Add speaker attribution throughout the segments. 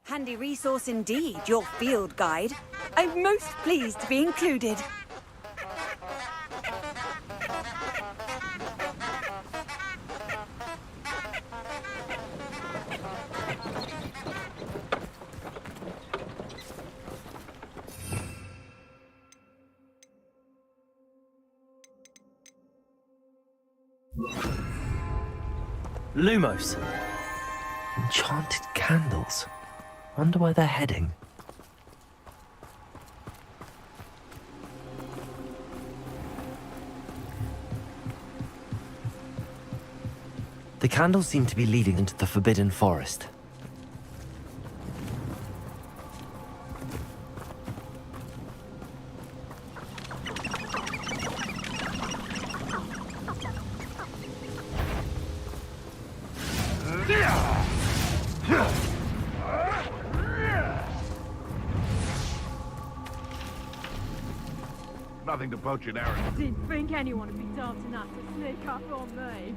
Speaker 1: Handy resource indeed, your field guide. I'm most pleased to be included.
Speaker 2: Lumos. Enchanted candles. Wonder where they're heading. The candles seem to be leading into the Forbidden Forest.
Speaker 3: Nothing to poach an arrow.
Speaker 4: Didn't think anyone would be daft enough to sneak up on me.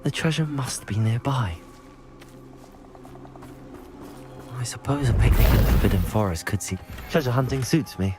Speaker 2: The treasure must be nearby. I suppose a picnic in the Forbidden Forest could see. Treasure hunting suits me.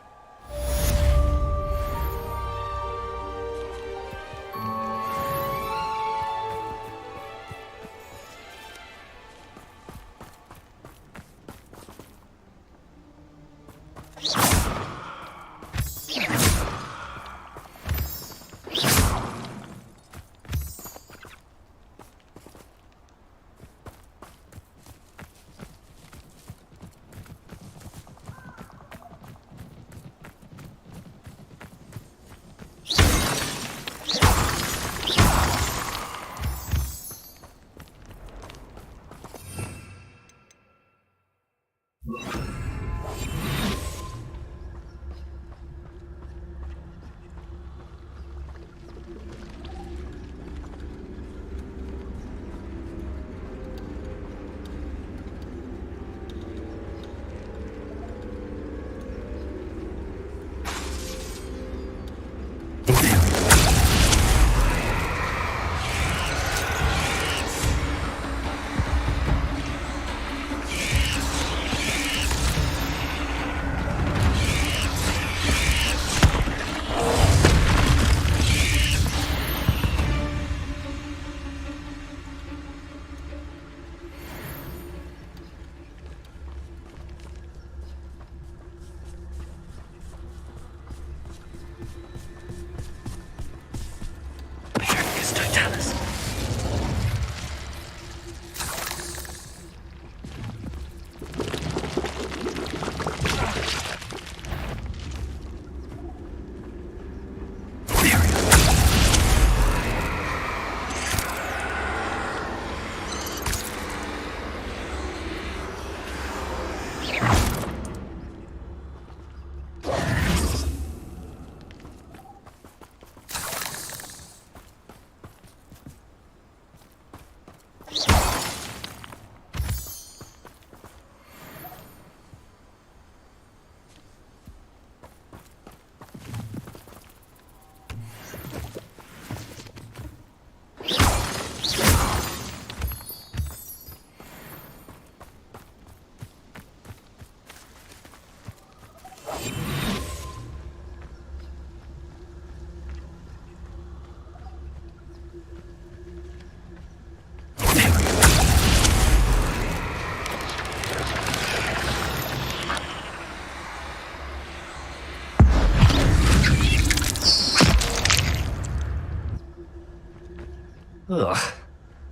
Speaker 2: Ugh.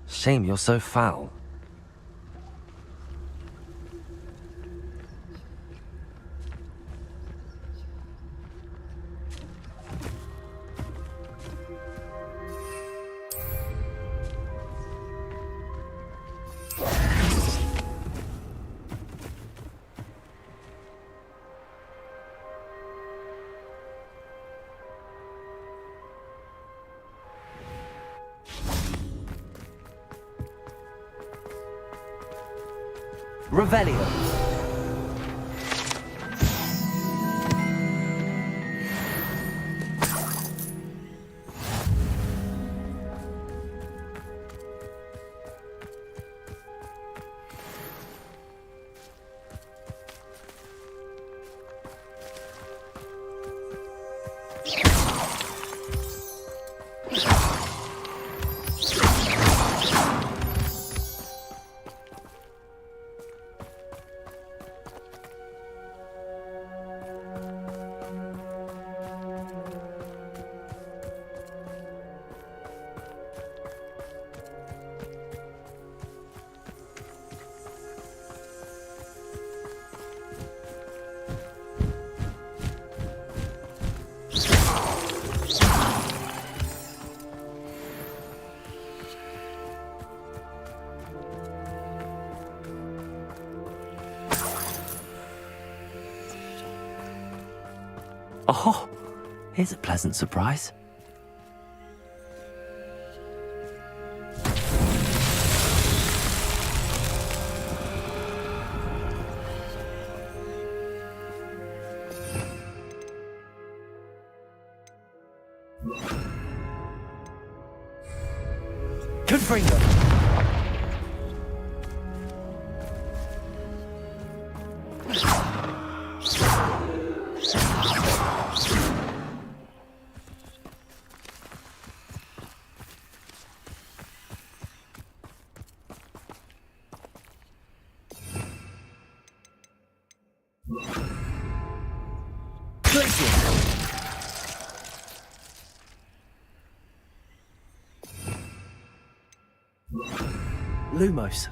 Speaker 2: Shame you're so foul. Revelio. Oh, here's a pleasant surprise. Confringo. Lumos.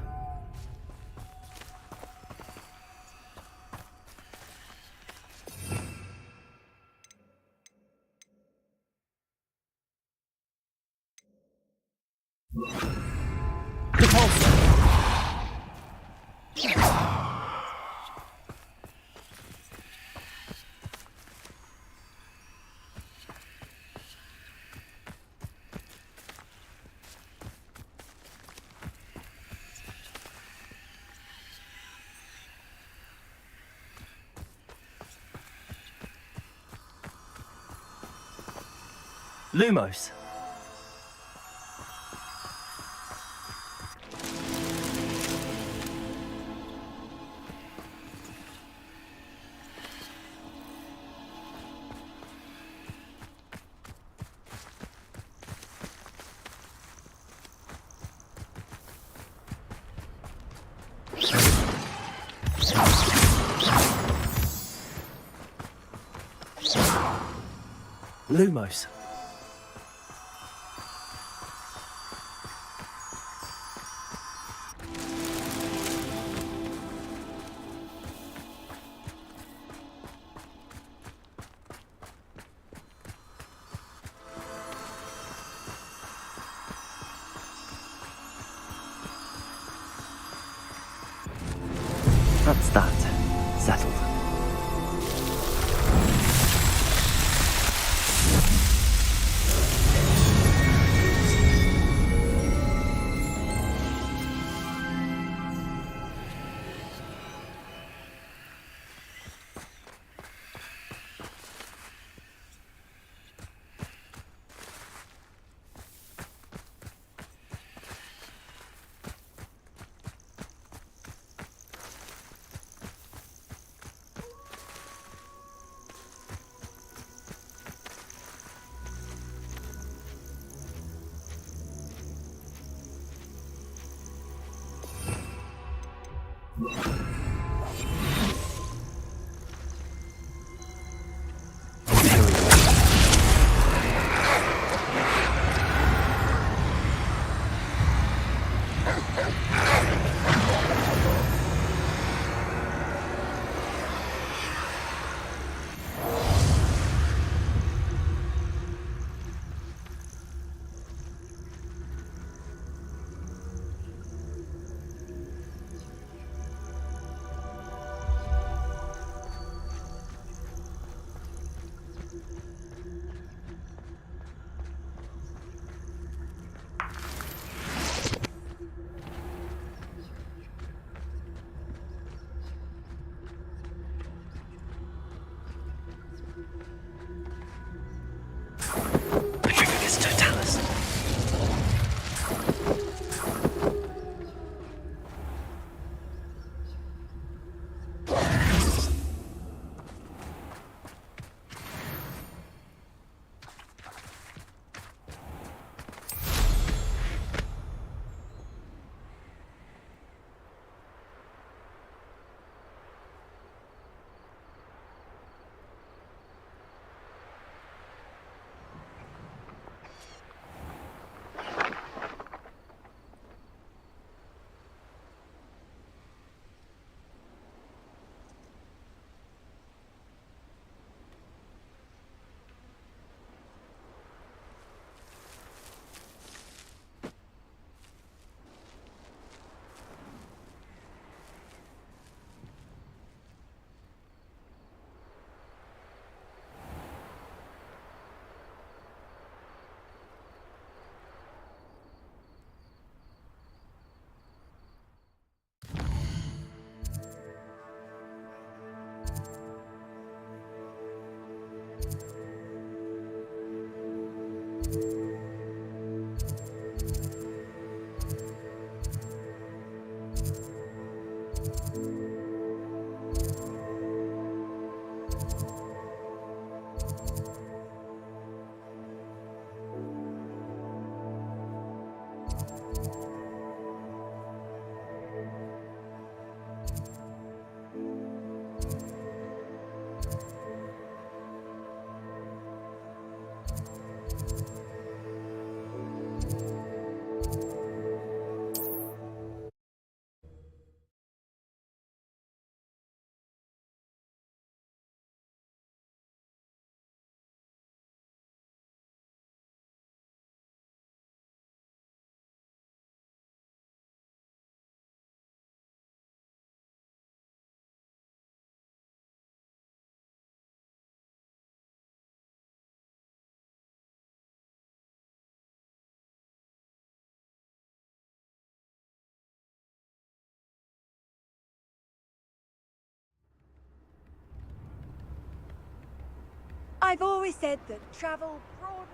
Speaker 2: Lumos. Lumos. That's that. Settled.
Speaker 1: I've always said that travel broadens.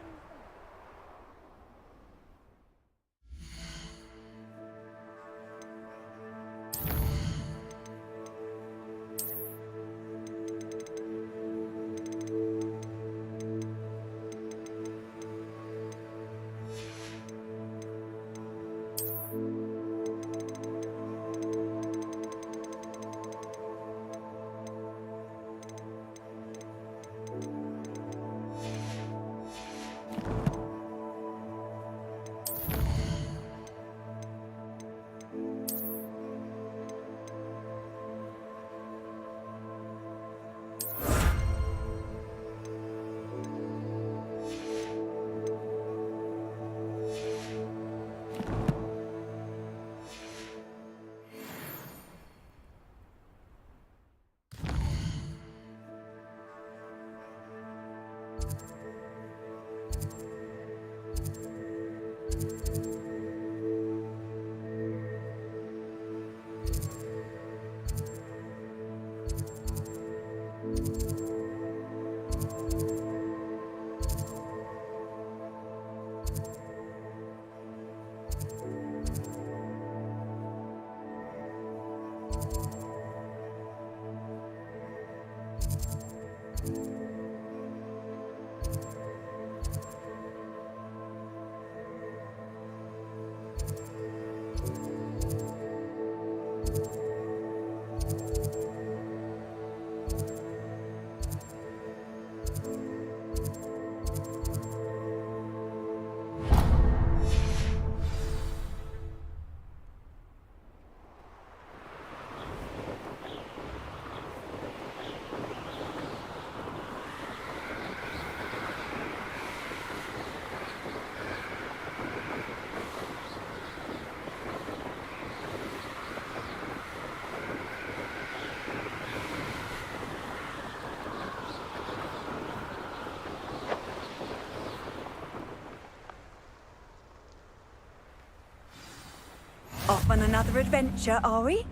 Speaker 1: Off on another adventure, are we?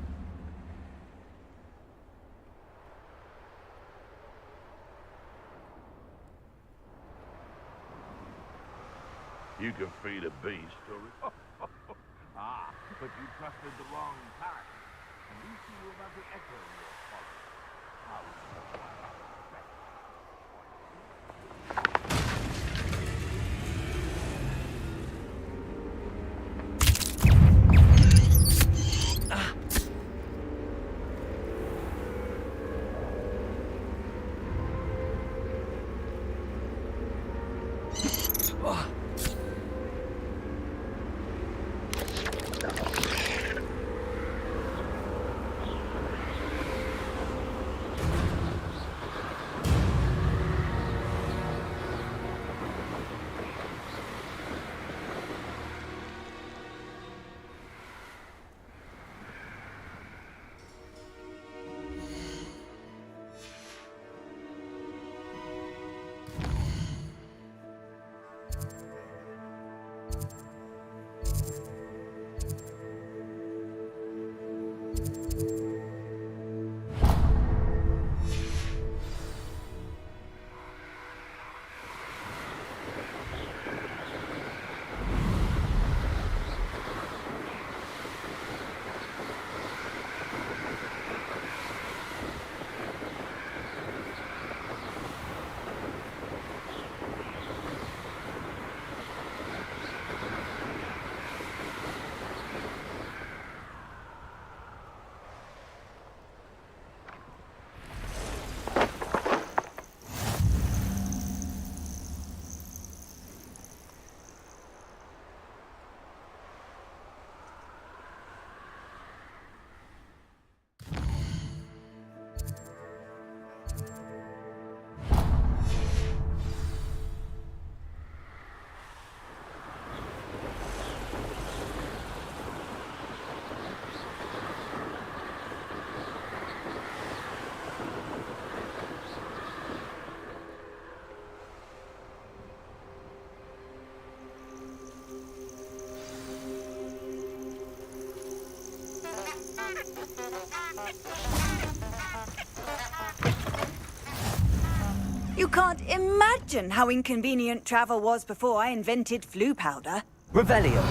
Speaker 3: You can feed a beast, or... Ah, but you trusted the wrong pack. At least you will not be echoing your folly.
Speaker 1: You can't imagine how inconvenient travel was before I invented flu powder.
Speaker 2: Revelio.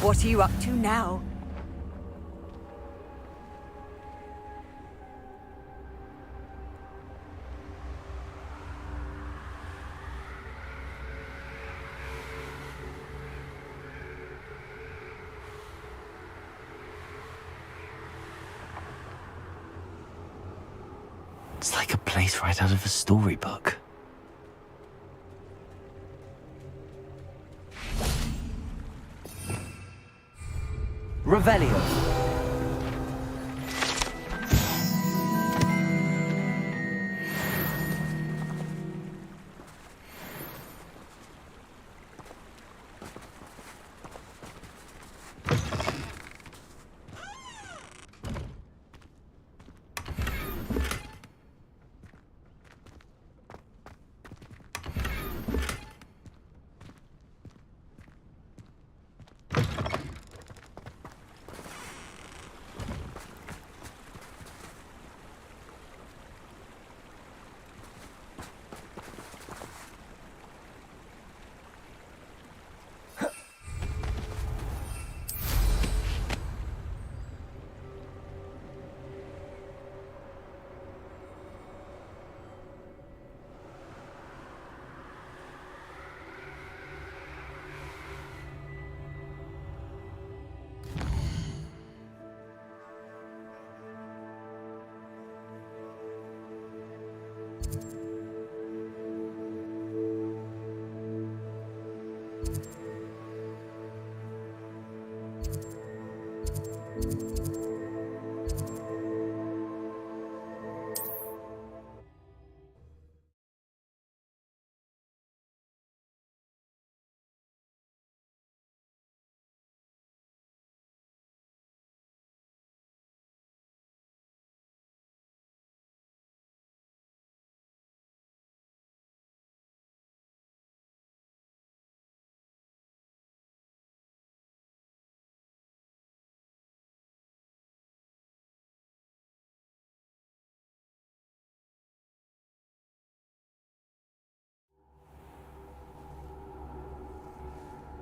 Speaker 1: What are you up to now?
Speaker 2: It's like a place right out of a storybook. Revelio.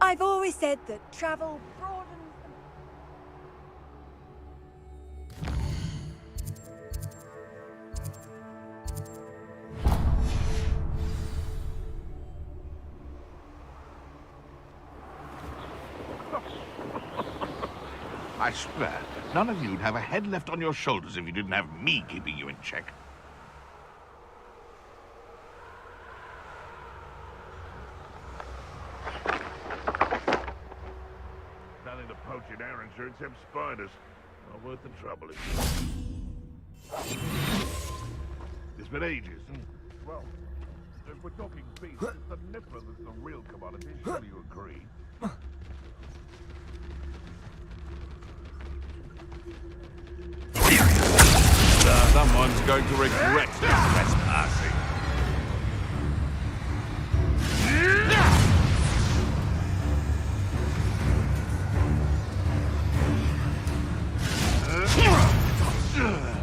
Speaker 1: I've always said that travel broadens.
Speaker 3: I swear, none of you'd have a head left on your shoulders if you didn't have me keeping you in check. Nothing to poach in Arrowshire except spiders. Not worth the trouble, is it? It's been ages. Well, if we're talking beef, it's the nipper that's the real commodity. Surely you agree? Someone's going to regret their trespassing.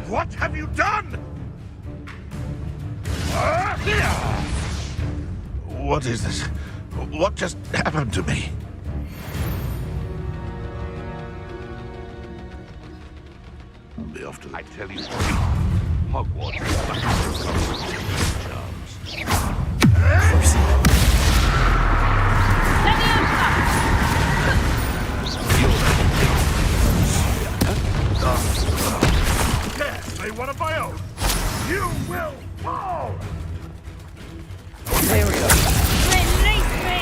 Speaker 3: What have you done? What is this? What just happened to me? Be off to I tell you, Hogwarts is Yes, they want a bio. You will fall.
Speaker 4: There we go. Release me!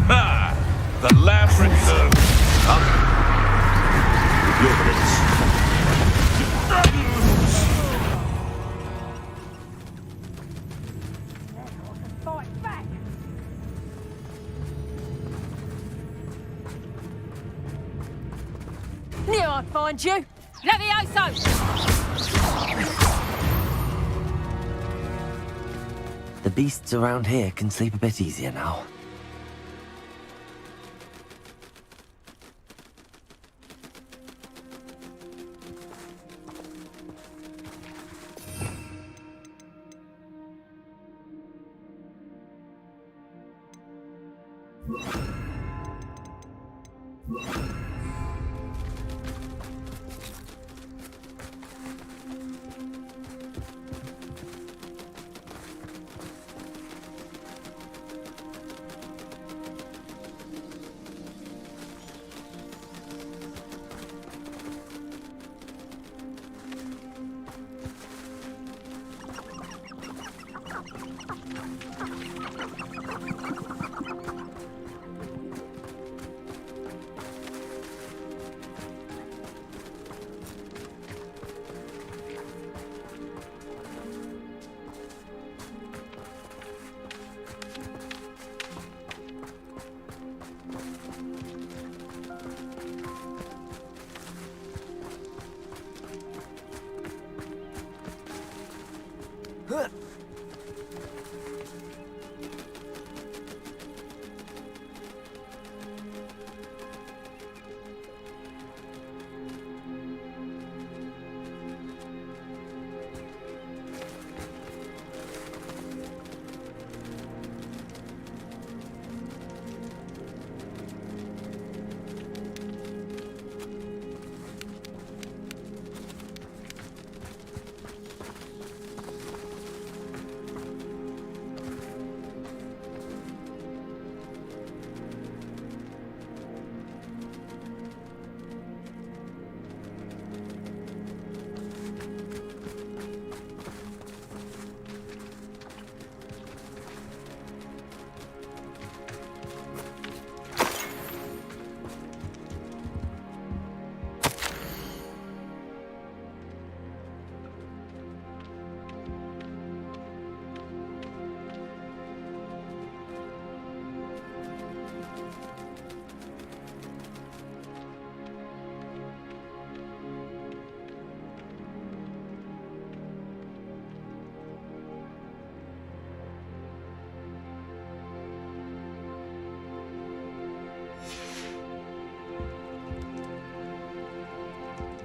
Speaker 3: Ah, the lab returns.
Speaker 4: Fight back! Knew I'd find you! Levioso!
Speaker 2: The beasts around here can sleep a bit easier now.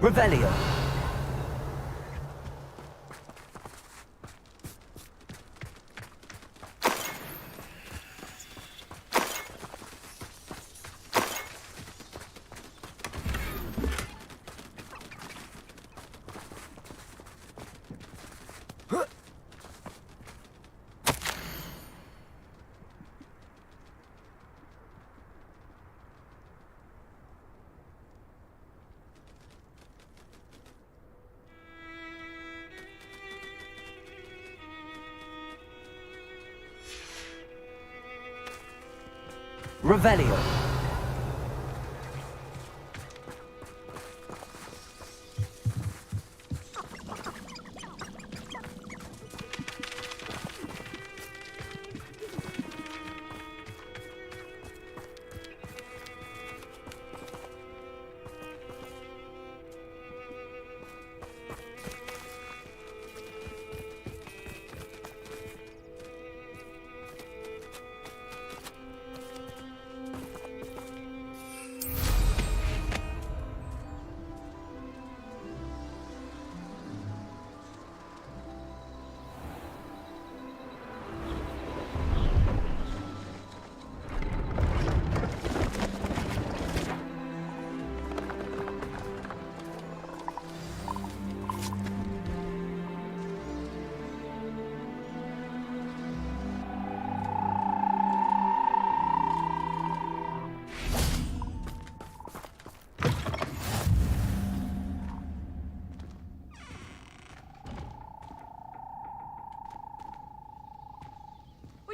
Speaker 2: Revelio. Revelio.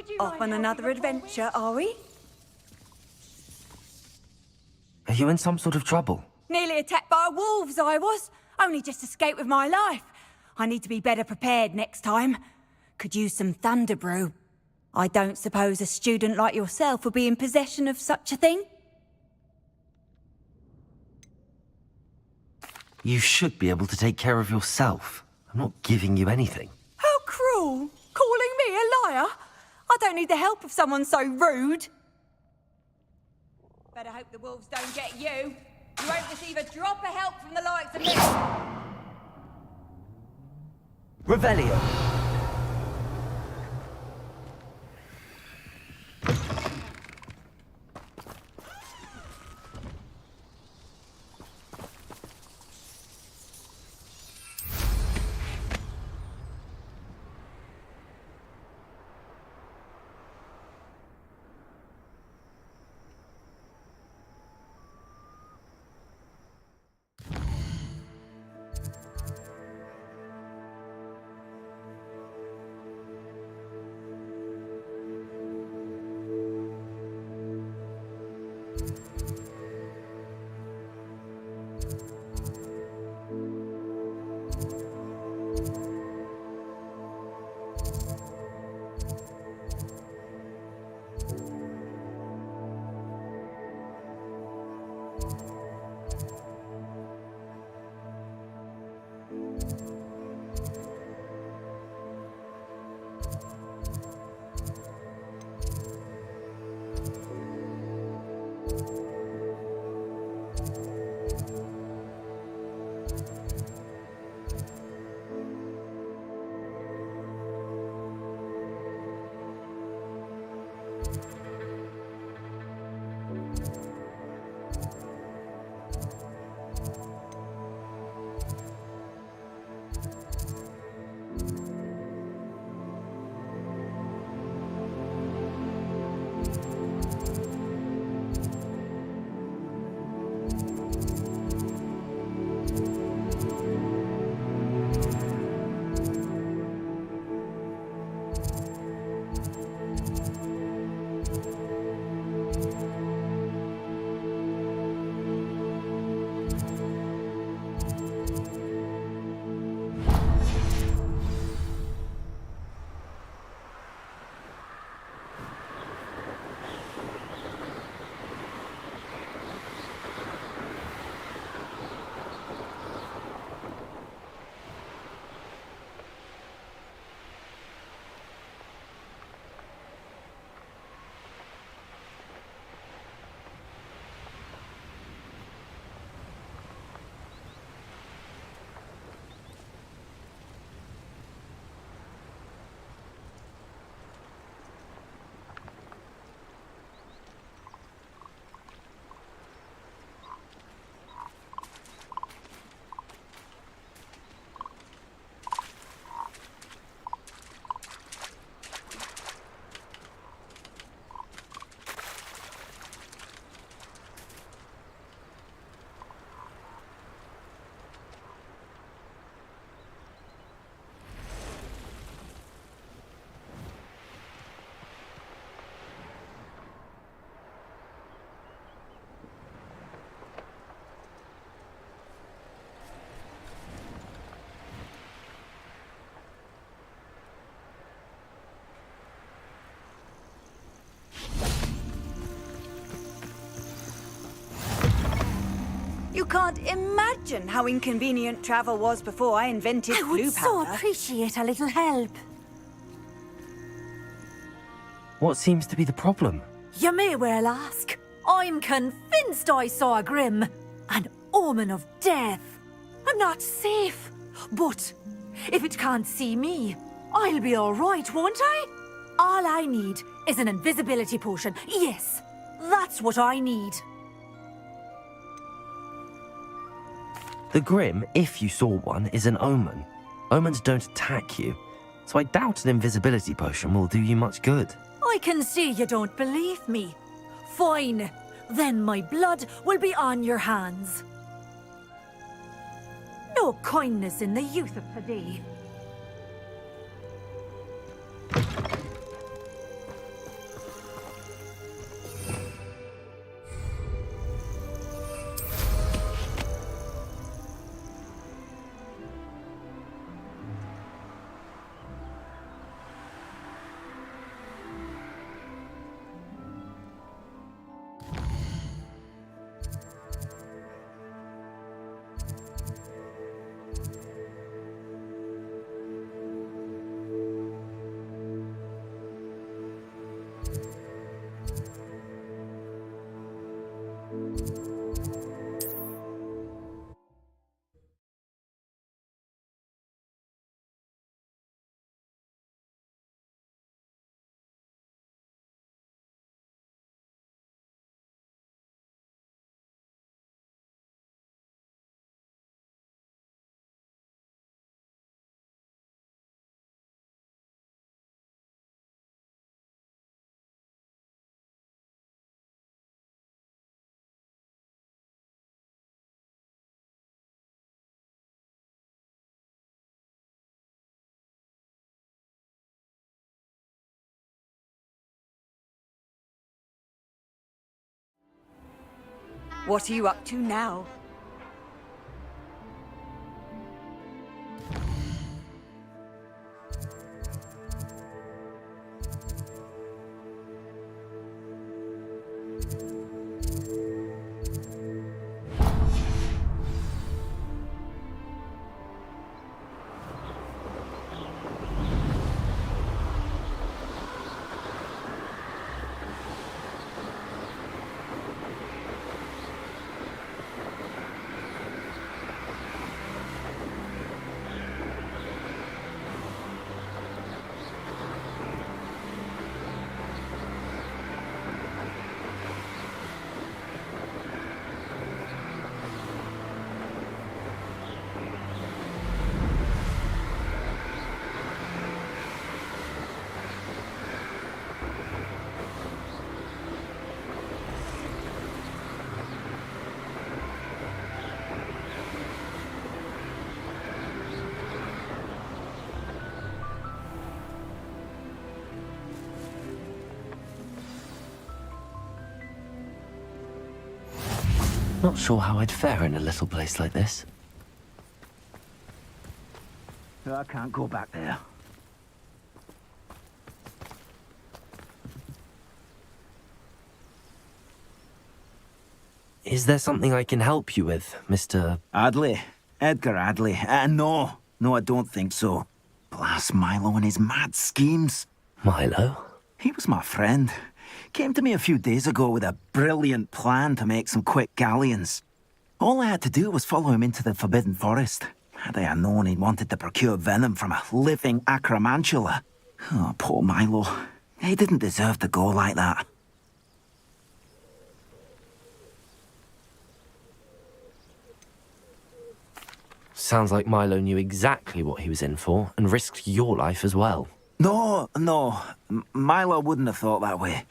Speaker 4: Would you
Speaker 1: Off
Speaker 4: mind
Speaker 1: on
Speaker 4: helping
Speaker 1: another
Speaker 4: the poor
Speaker 1: adventure, are we?
Speaker 2: Are you in some sort of trouble?
Speaker 1: Nearly attacked by wolves, I was. Only just escaped with my life. I need to be better prepared next time. Could use some thunder brew. I don't suppose a student like yourself would be in possession of such a thing?
Speaker 2: You should be able to take care of yourself. I'm not giving you anything.
Speaker 1: How cruel! Calling me a liar? I don't need the help of someone so rude. Better hope the wolves don't get you. You won't receive a drop of help from the likes of me.
Speaker 2: Revelio.
Speaker 1: You can't imagine how inconvenient travel was before I invented
Speaker 5: I
Speaker 1: flue
Speaker 5: would so
Speaker 1: powder.
Speaker 5: appreciate a little help.
Speaker 2: What seems to be the problem?
Speaker 5: You may well ask. I'm convinced I saw a Grim, an omen of death. I'm not safe, but if it can't see me, I'll be all right, won't I? All I need is an invisibility potion. Yes, that's what I need.
Speaker 2: The Grim, if you saw one, is an omen. Omens don't attack you, so I doubt an invisibility potion will do you much good.
Speaker 5: I can see you don't believe me. Fine, then my blood will be on your hands. No kindness in the youth of today.
Speaker 1: What are you up to now?
Speaker 2: Not sure how I'd fare in a little place like this.
Speaker 6: I can't go back there.
Speaker 2: Is there something I can help you with, Mr.
Speaker 6: Adley. Edgar Adley. No. No, I don't think so. Blast Milo and his mad schemes.
Speaker 2: Milo?
Speaker 6: He was my friend. Came to me a few days ago with a brilliant plan to make some quick galleons. All I had to do was follow him into the Forbidden Forest. Had I known he wanted to procure venom from a living acromantula. Oh, poor Milo. He didn't deserve to go like that.
Speaker 2: Sounds like Milo knew exactly what he was in for and risked your life as well.
Speaker 6: No. Milo wouldn't have thought that way.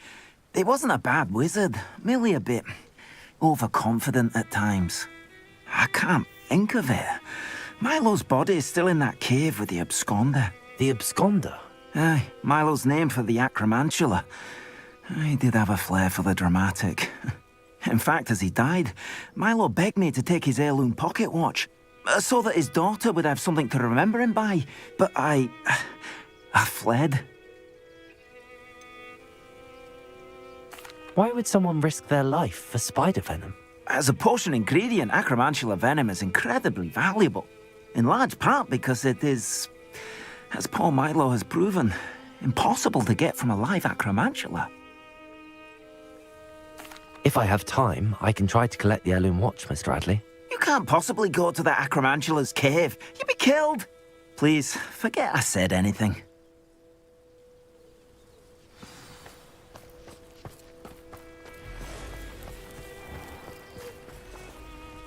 Speaker 6: He wasn't a bad wizard, merely a bit overconfident at times. I can't think of it. Milo's body is still in that cave with the absconder.
Speaker 2: The absconder?
Speaker 6: Aye, Milo's name for the acromantula. He did have a flair for the dramatic. In fact, as he died, Milo begged me to take his heirloom pocket watch, so that his daughter would have something to remember him by. But I fled.
Speaker 2: Why would someone risk their life for spider venom?
Speaker 6: As a potion ingredient, acromantula venom is incredibly valuable. In large part because it is, as poor Milo has proven, impossible to get from a live acromantula.
Speaker 2: If I have time, I can try to collect the heirloom watch, Mr. Adley.
Speaker 6: You can't possibly go to the acromantula's cave. You'd be killed. Please, forget I said anything.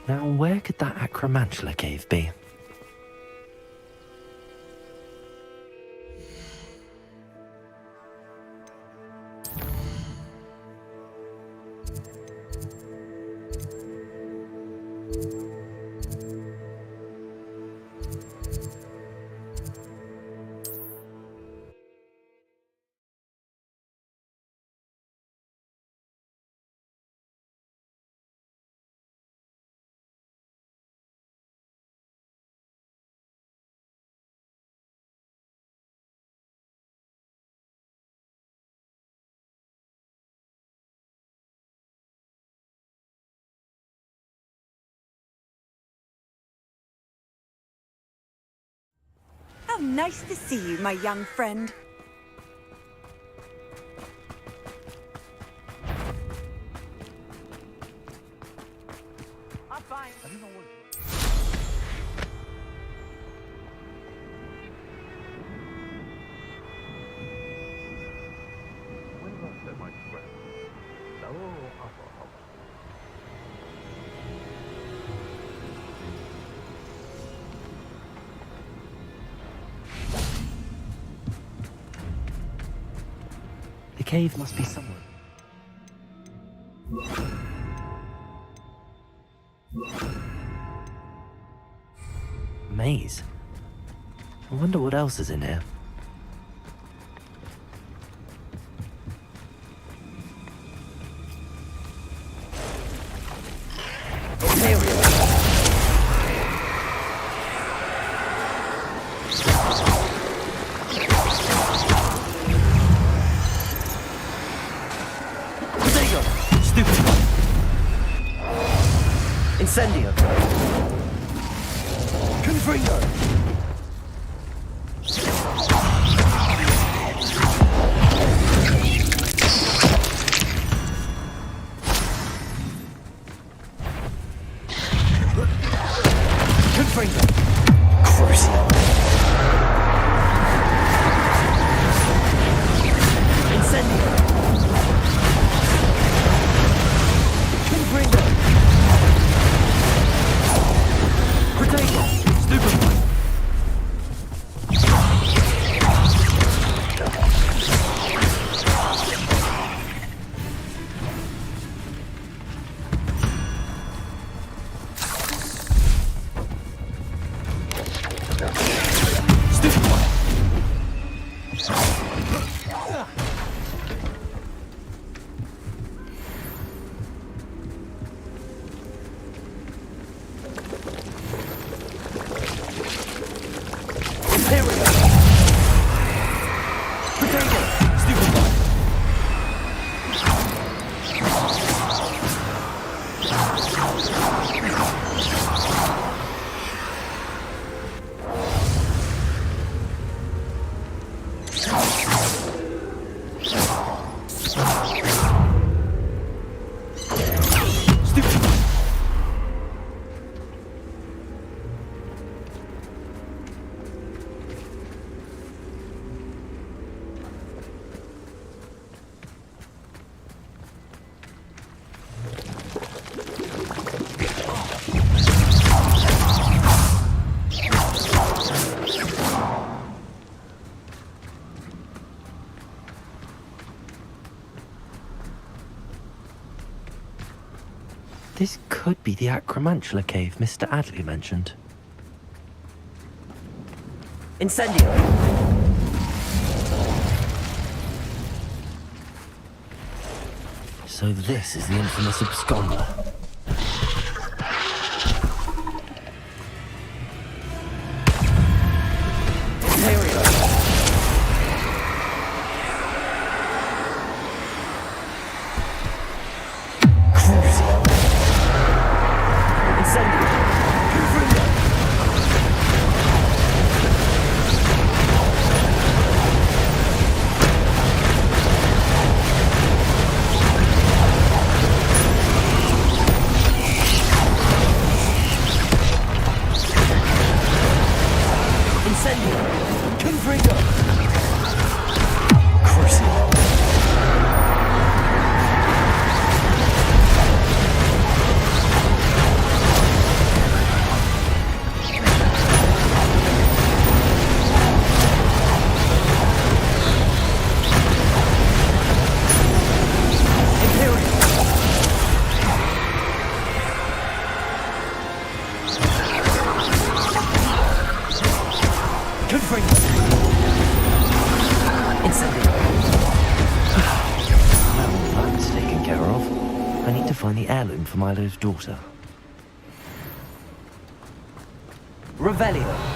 Speaker 2: Now, where could that acromantula cave be?
Speaker 1: How nice to see you, my young friend.
Speaker 6: I'm fine. I don't know what...
Speaker 3: When did I set my trap? So, up.
Speaker 2: The cave must be somewhere. Maze. I wonder what else is in here. This could be the Acromantula cave Mr. Adley mentioned. Incendio! So this is the infamous absconder. For Milo's daughter. Revelio.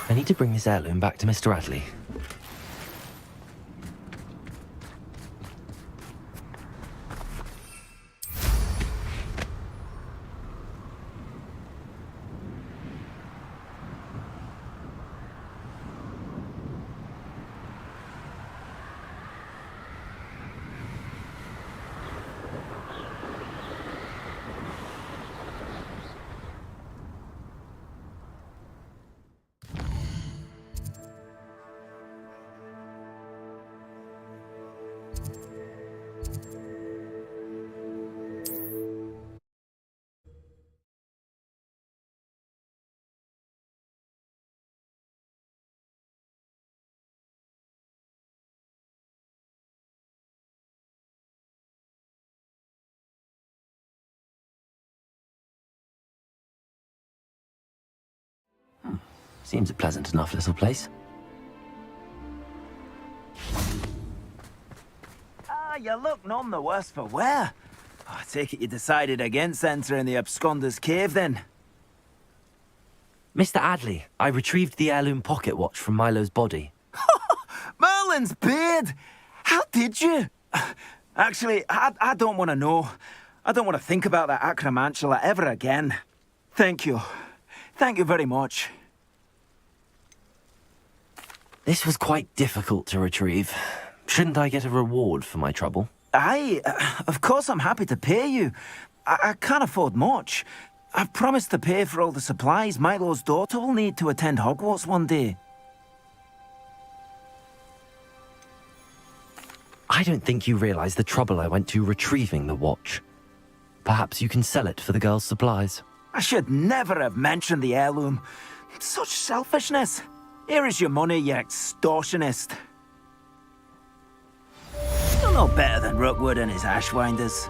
Speaker 2: I need to bring this heirloom back to Mr. Adley. Seems a pleasant enough little place.
Speaker 6: You look none the worse for wear. I take it you decided against entering the Absconder's cave, then?
Speaker 2: Mr. Adley, I retrieved the heirloom pocket watch from Milo's body.
Speaker 6: Merlin's beard! How did you? Actually, I don't want to know. I don't want to think about that Acromantula ever again. Thank you. Thank you very much.
Speaker 2: This was quite difficult to retrieve. Shouldn't I get a reward for my trouble?
Speaker 6: Aye, of course I'm happy to pay you. I can't afford much. I've promised to pay for all the supplies Milo's daughter will need to attend Hogwarts one day.
Speaker 2: I don't think you realize the trouble I went to retrieving the watch. Perhaps you can sell it for the girl's supplies.
Speaker 6: I should never have mentioned the heirloom. Such selfishness. Here is your money, you extortionist. You're no better than Rookwood and his ashwinders.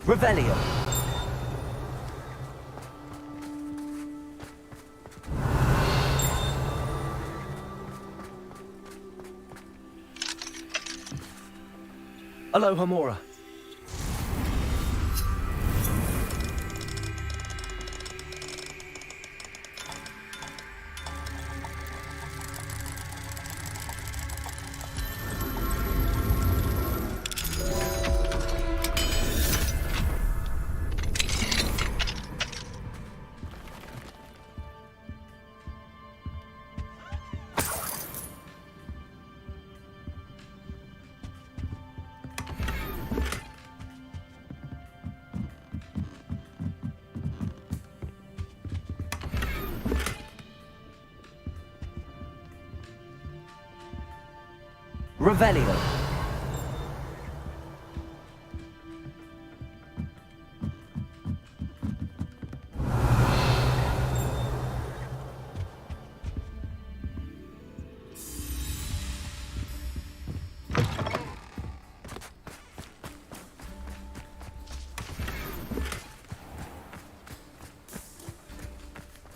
Speaker 2: Revelio. Aloha Mora. Revelio.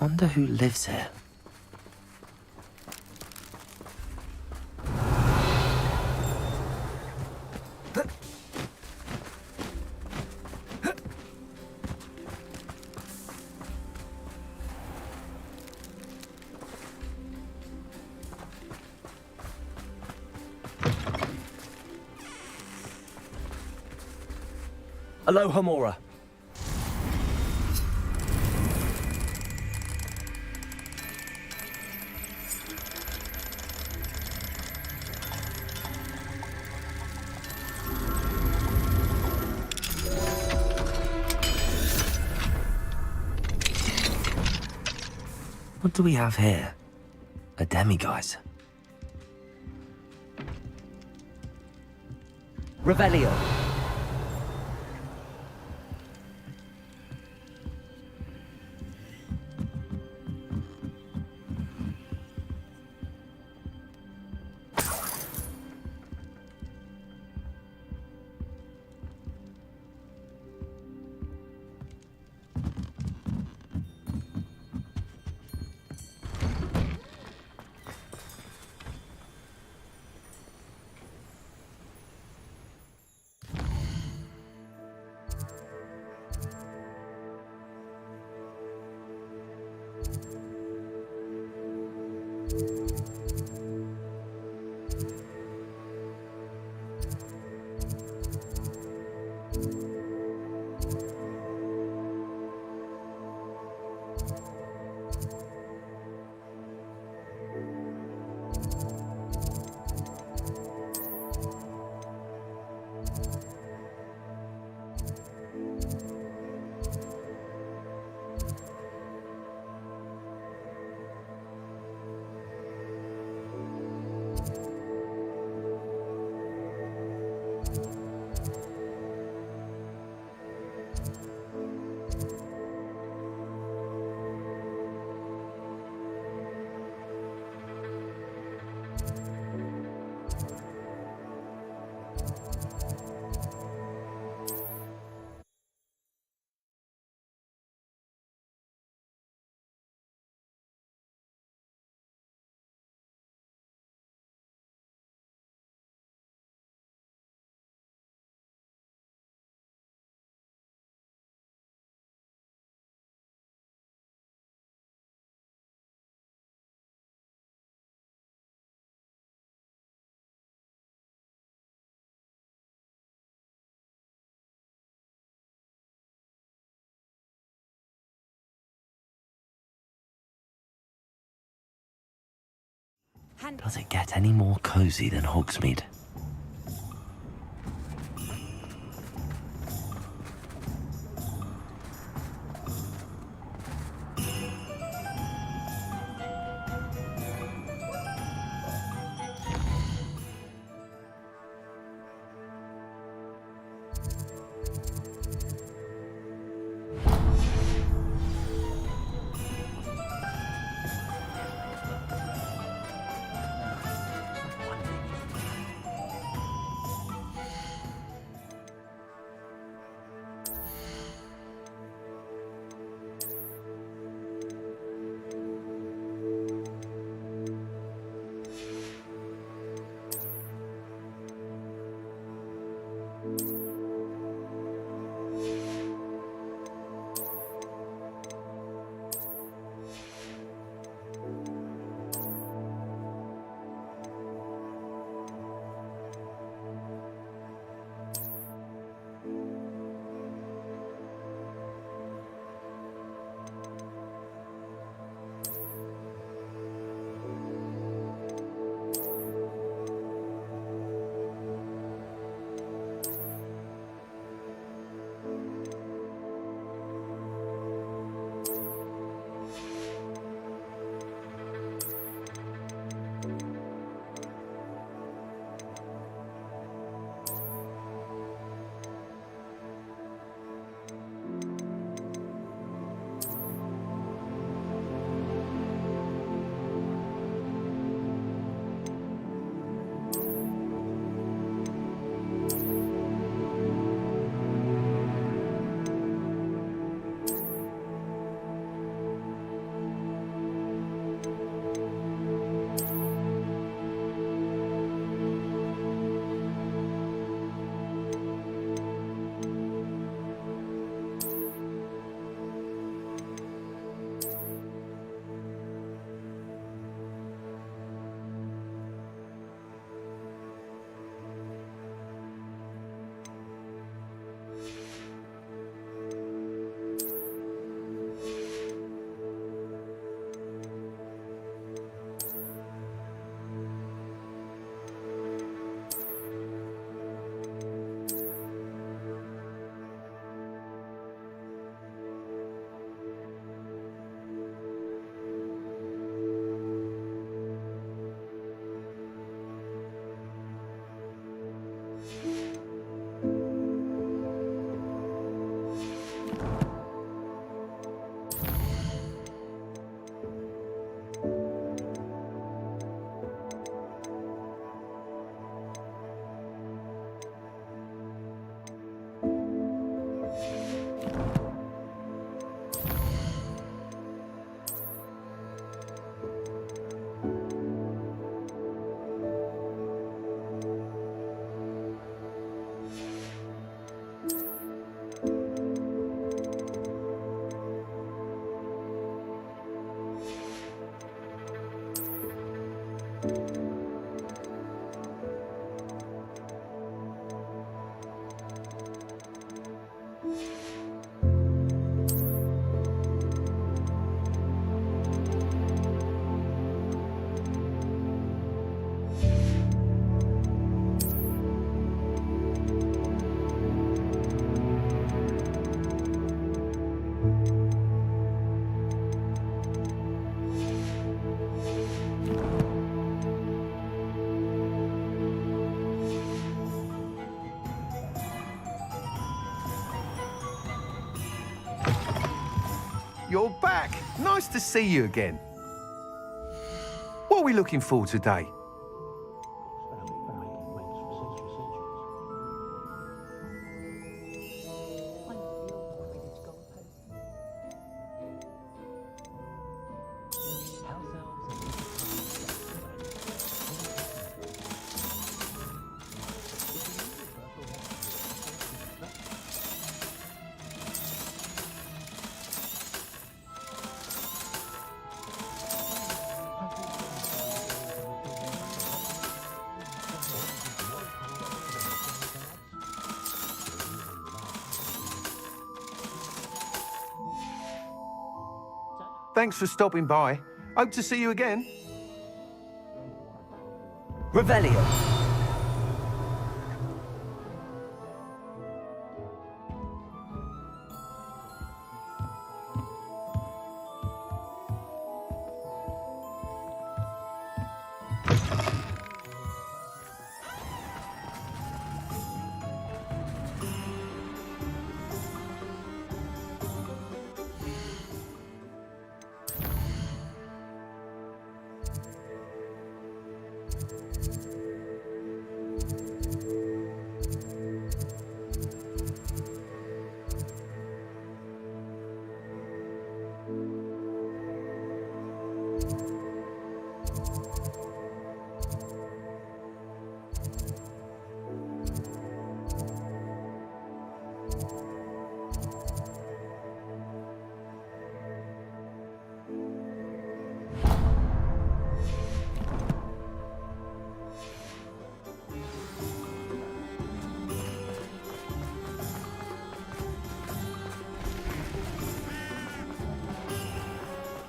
Speaker 2: Wonder who lives here. Aloha Mora. What do we have here? A demiguise. Revelio. Does it get any more cozy than Hogsmeade?
Speaker 7: You're back. Nice to see you again. What are we looking for today? Thanks for stopping by. Hope to see you again.
Speaker 2: Revelio.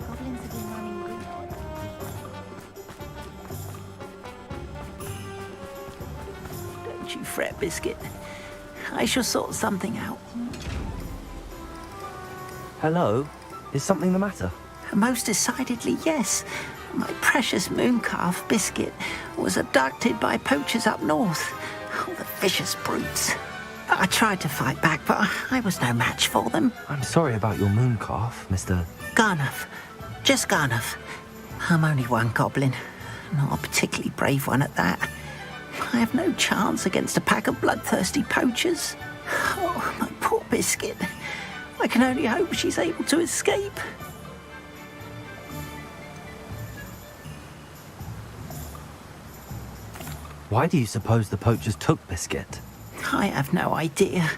Speaker 1: Goblins have been running good.
Speaker 6: Don't you fret, Biscuit. I shall sort something out.
Speaker 2: Hello? Is something the matter?
Speaker 6: Most decidedly, yes. My precious mooncalf, Biscuit, was abducted by poachers up north. Oh, the vicious brutes. I tried to fight back, but I was no match for them.
Speaker 2: I'm sorry about your mooncalf, Mr.
Speaker 6: Garnuff. Just Garnuff. I'm only one goblin. Not a particularly brave one at that. I have no chance against a pack of bloodthirsty poachers. Oh, my poor Biscuit. I can only hope she's able to escape.
Speaker 2: Why do you suppose the poachers took Biscuit?
Speaker 6: I have no idea.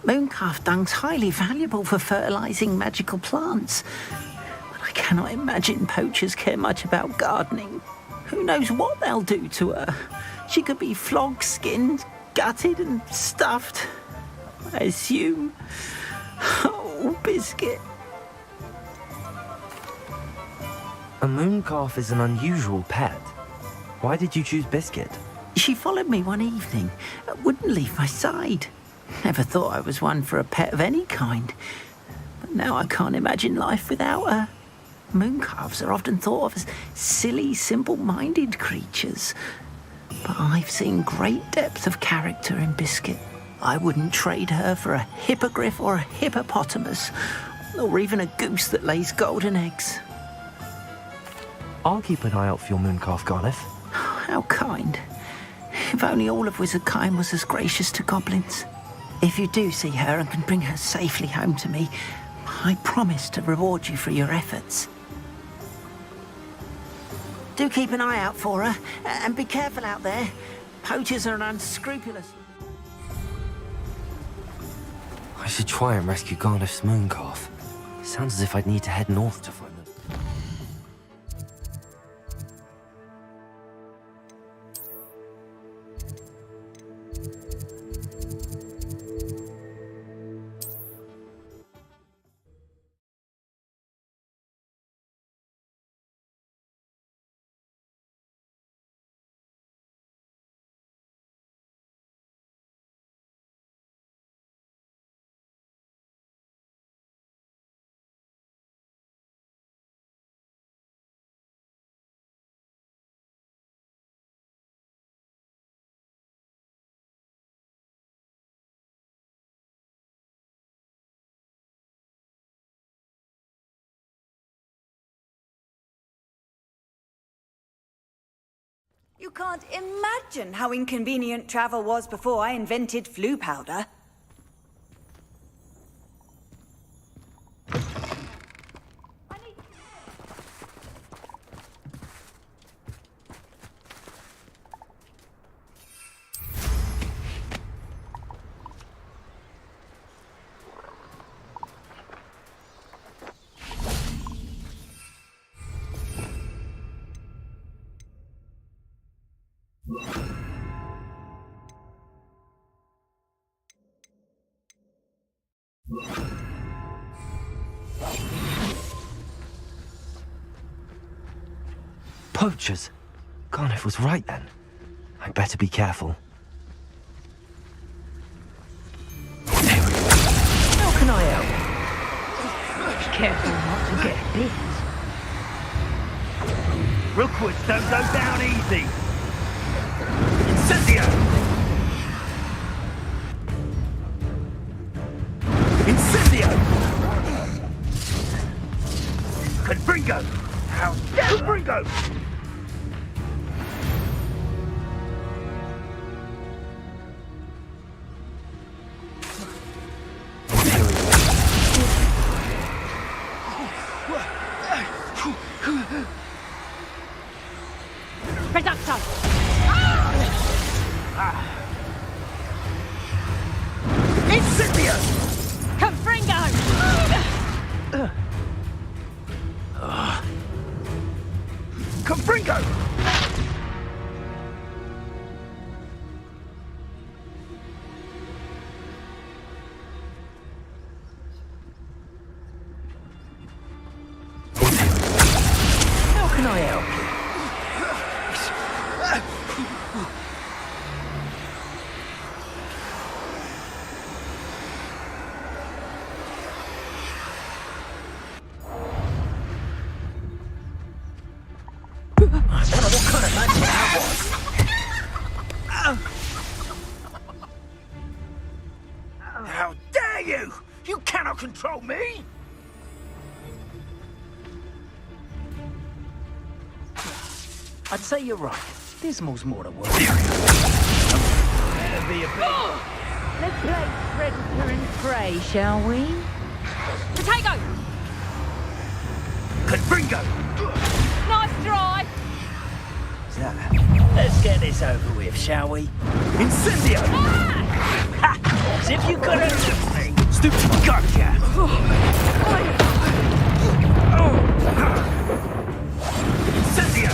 Speaker 6: Mooncalf dung's highly valuable for fertilizing magical plants. But I cannot imagine poachers care much about gardening. Who knows what they'll do to her? She could be flogged, skinned, gutted and stuffed. I assume. Oh, Biscuit.
Speaker 2: A mooncalf is an unusual pet. Why did you choose Biscuit?
Speaker 6: She followed me one evening, wouldn't leave my side. Never thought I was one for a pet of any kind. But now I can't imagine life without her. Mooncalves are often thought of as silly, simple-minded creatures. But I've seen great depth of character in Biscuit. I wouldn't trade her for a hippogriff or a hippopotamus, or even a goose that lays golden eggs.
Speaker 2: I'll keep an eye out for your mooncalf, Garniff.
Speaker 6: How kind. If only all of Wizardkind was as gracious to goblins. If you do see her and can bring her safely home to me, I promise to reward you for your efforts. Do keep an eye out for her, and be careful out there. Poachers are unscrupulous.
Speaker 2: I should try and rescue Garniff's mooncalf. Sounds as if I'd need to head north to find them.
Speaker 1: You can't imagine how inconvenient travel was before I invented flu powder.
Speaker 2: Poachers! Garniff was right then. I'd better be careful.
Speaker 6: How can I help?
Speaker 4: Be careful not to get bit.
Speaker 6: Rookwoods don't go down easy. Incendio! Incendio! Confringo! How dare Confringo!
Speaker 4: Reducto!
Speaker 6: Incendio!
Speaker 4: Confringo!
Speaker 6: Confringo! How can I help you? How dare you! You cannot control me! I'd say you're right. Dismal's more to work. Better be a bit...
Speaker 4: Let's play predator and prey, shall we? Potato!
Speaker 6: Confringo!
Speaker 4: Nice try!
Speaker 6: So, let's get this over with, shall we? Incendio! Ha! As if you could have me! Stupid gotcha! Incendio!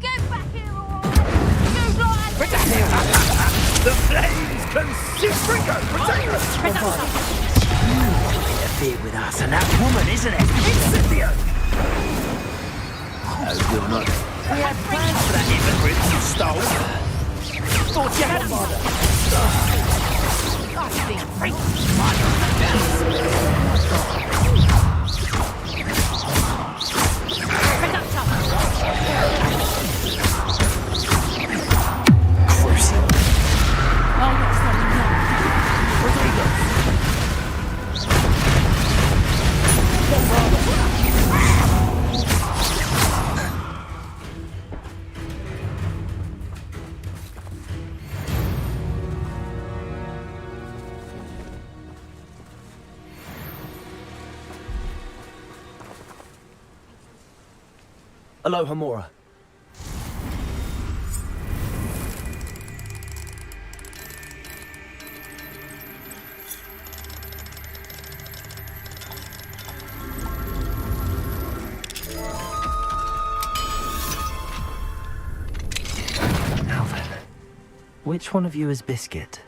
Speaker 4: Get back here, alright? Move like
Speaker 6: The flames consume Confringo! Potato! Interfere with us and that woman, isn't it? Incendio! No, you're not. We had plans for that immigrant you stole. Thought you had mother. I think
Speaker 2: Aloha, Mora. Now then, which one of you is Biscuit?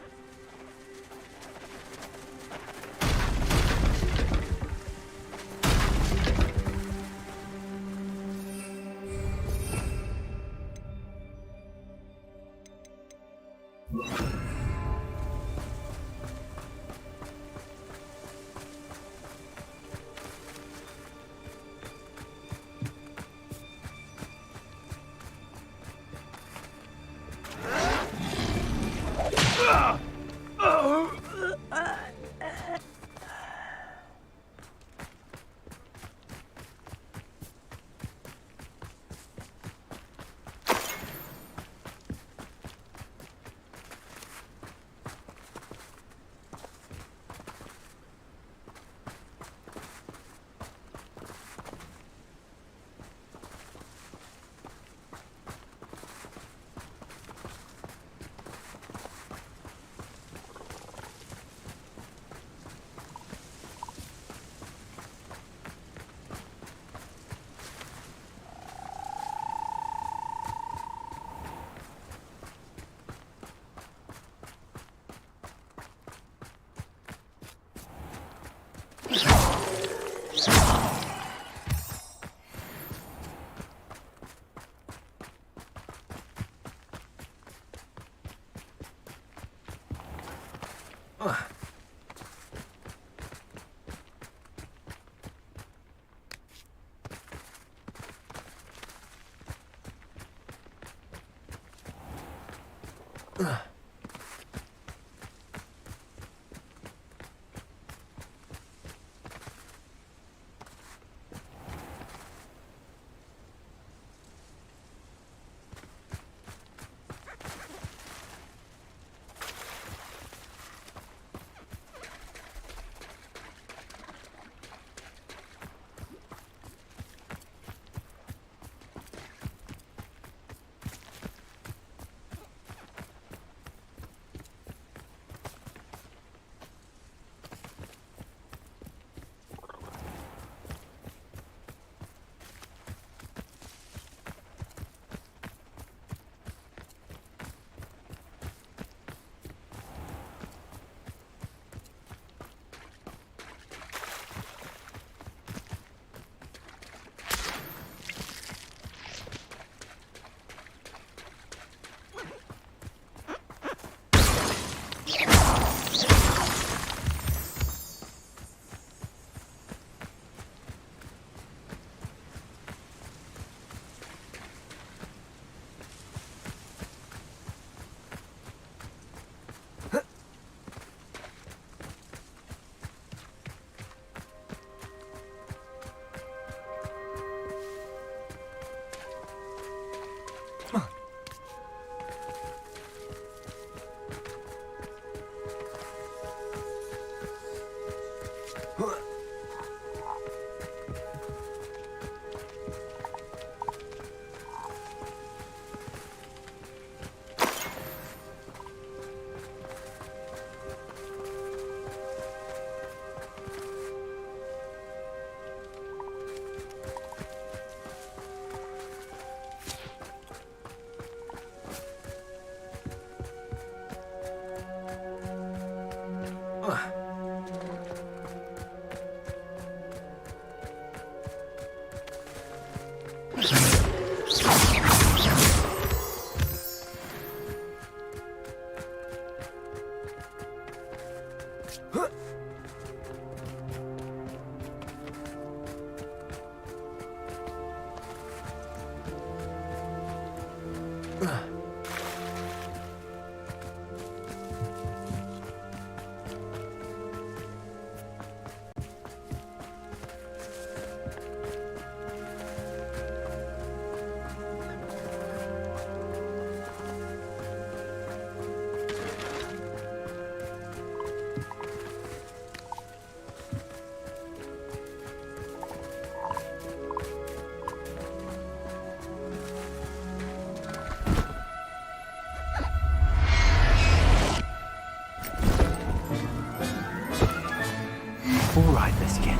Speaker 2: All right, Biscuit.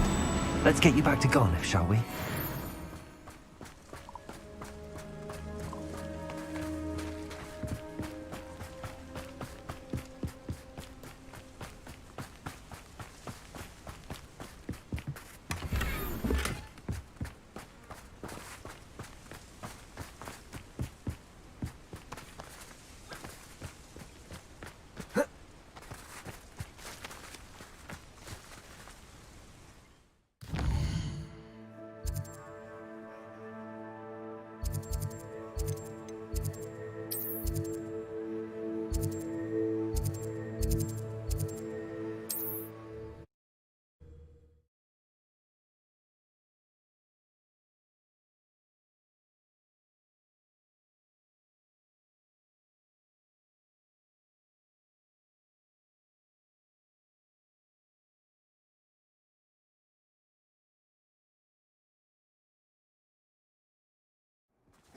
Speaker 2: Let's get you back to Garniff, shall we?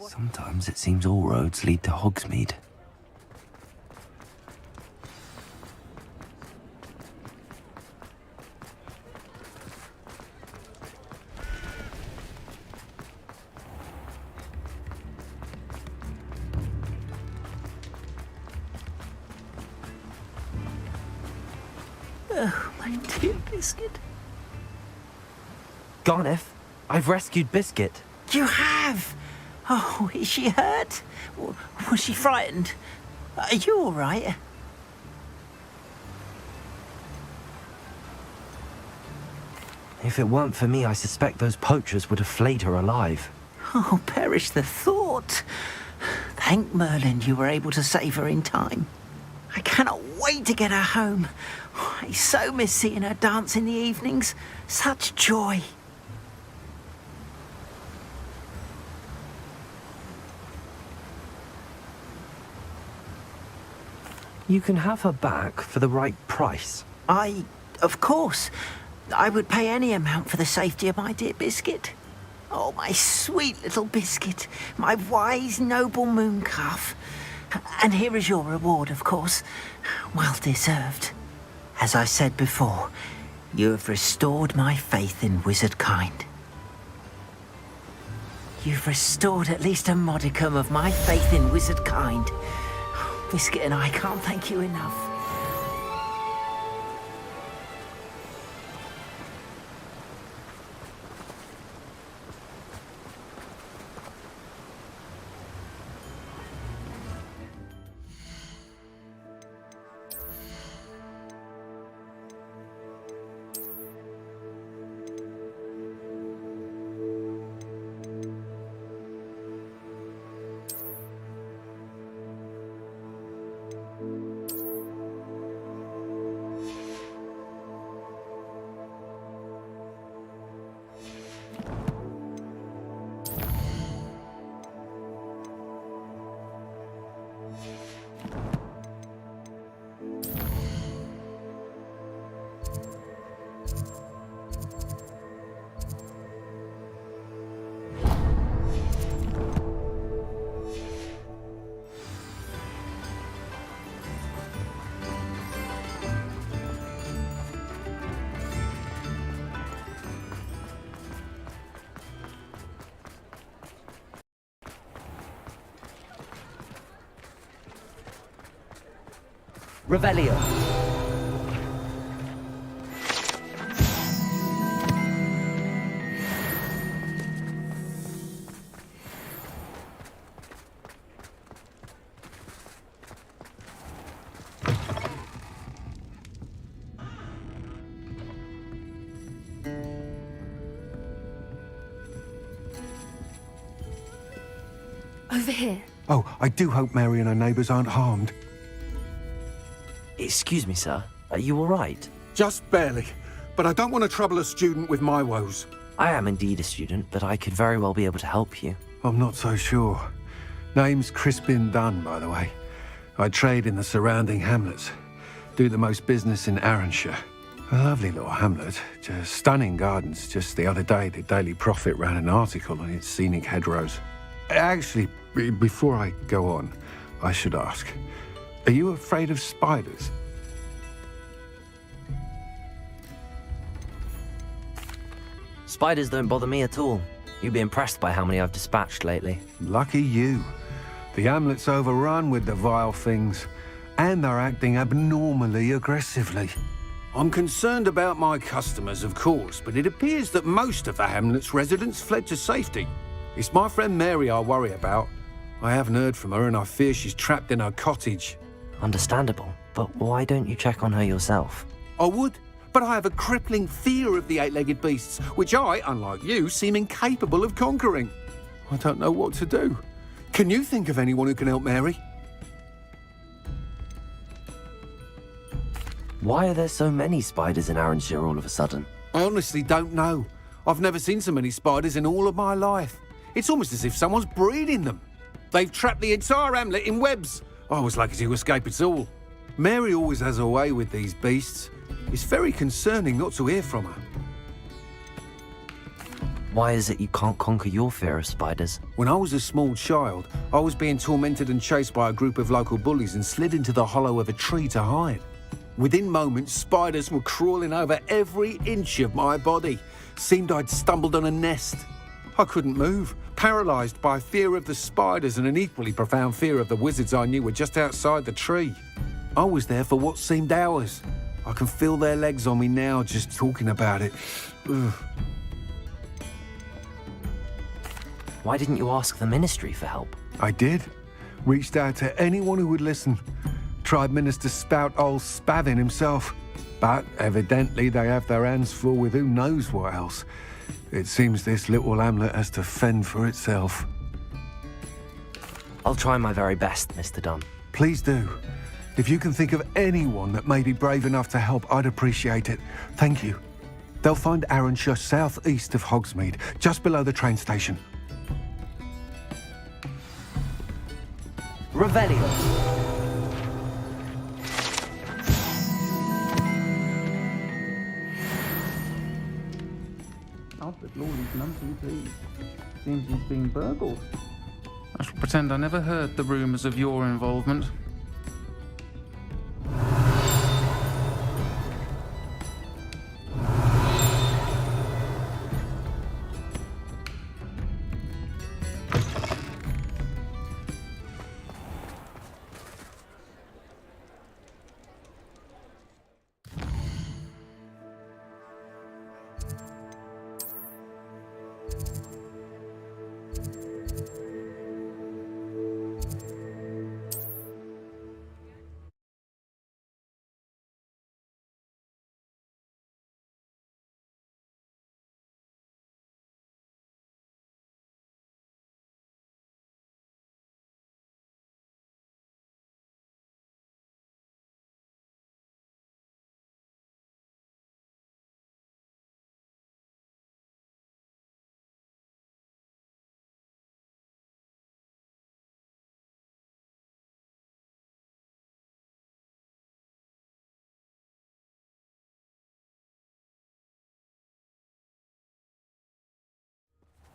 Speaker 2: Sometimes it seems all roads lead to Hogsmeade.
Speaker 6: Oh, my dear Biscuit.
Speaker 2: Garniff, I've rescued Biscuit.
Speaker 6: You have? Oh, is she hurt? Was she frightened? Are you all right?
Speaker 2: If it weren't for me, I suspect those poachers would have flayed her alive.
Speaker 6: Oh, perish the thought. thank Merlin you were able to save her in time. I cannot wait to get her home. I so miss seeing her dance in the evenings. Such joy.
Speaker 2: You can have her back for the right price.
Speaker 6: Of course, I would pay any amount for the safety of my dear Biscuit. Oh, my sweet little Biscuit, my wise, noble moon calf. And here is your reward, of course. Well deserved. As I said before, you have restored my faith in wizard kind. You've restored at least a modicum of my faith in wizard kind. Biscuit and I can't thank you enough.
Speaker 2: Revelio.
Speaker 5: Over here.
Speaker 7: Oh, I do hope Mary and her neighbours aren't harmed.
Speaker 2: Excuse me, sir. Are you all right?
Speaker 8: Just barely. But I don't want to trouble a student with my woes.
Speaker 2: I am indeed a student, but I could very well be able to help you.
Speaker 7: I'm not so sure. Name's Crispin Dunn, by the way. I trade in the surrounding hamlets. Do the most business in Arranshire. A lovely little hamlet. Just stunning gardens. Just the other day, the Daily Prophet ran an article on its scenic hedgerows. Actually, before I go on, I should ask, are you afraid of spiders?
Speaker 2: Spiders don't bother me at all. You'd be impressed by how many I've dispatched lately.
Speaker 7: Lucky you. The hamlet's overrun with the vile things, and they're acting abnormally aggressively. I'm concerned about my customers, of course, but it appears that most of the hamlet's residents fled to safety. It's my friend Mary I worry about. I haven't heard from her, and I fear she's trapped in her cottage.
Speaker 2: Understandable, but why don't you check on her yourself?
Speaker 7: I would, but I have a crippling fear of the eight-legged beasts, which I, unlike you, seem incapable of conquering. I don't know what to do. Can you think of anyone who can help Mary?
Speaker 2: Why are there so many spiders in Arranshire all of a sudden?
Speaker 7: I honestly don't know. I've never seen so many spiders in all of my life. It's almost as if someone's breeding them. They've trapped the entire hamlet in webs. I was lucky to escape it all. Mary always has a way with these beasts. It's very concerning not to hear from her.
Speaker 2: Why is it you can't conquer your fear of spiders?
Speaker 7: When I was a small child, I was being tormented and chased by a group of local bullies and slid into the hollow of a tree to hide. Within moments, spiders were crawling over every inch of my body. Seemed I'd stumbled on a nest. I couldn't move, paralysed by fear of the spiders and an equally profound fear of the wizards I knew were just outside the tree. I was there for what seemed hours. I can feel their legs on me now just talking about it. Ugh.
Speaker 2: Why didn't you ask the ministry for help?
Speaker 7: I did. Reached out to anyone who would listen. Tried Minister Spout old Spavin himself. But evidently they have their hands full with who knows what else. It seems this little hamlet has to fend for itself.
Speaker 2: I'll try my very best, Mr. Dunn.
Speaker 8: Please do. If you can think of anyone that may be brave enough to help, I'd appreciate it. Thank you. They'll find Arranshire southeast of Hogsmeade, just below the train station.
Speaker 2: Revelio.
Speaker 9: Alfred Lawley's none too pleased. Seems he's been burgled. I shall pretend I never heard the rumours of your involvement.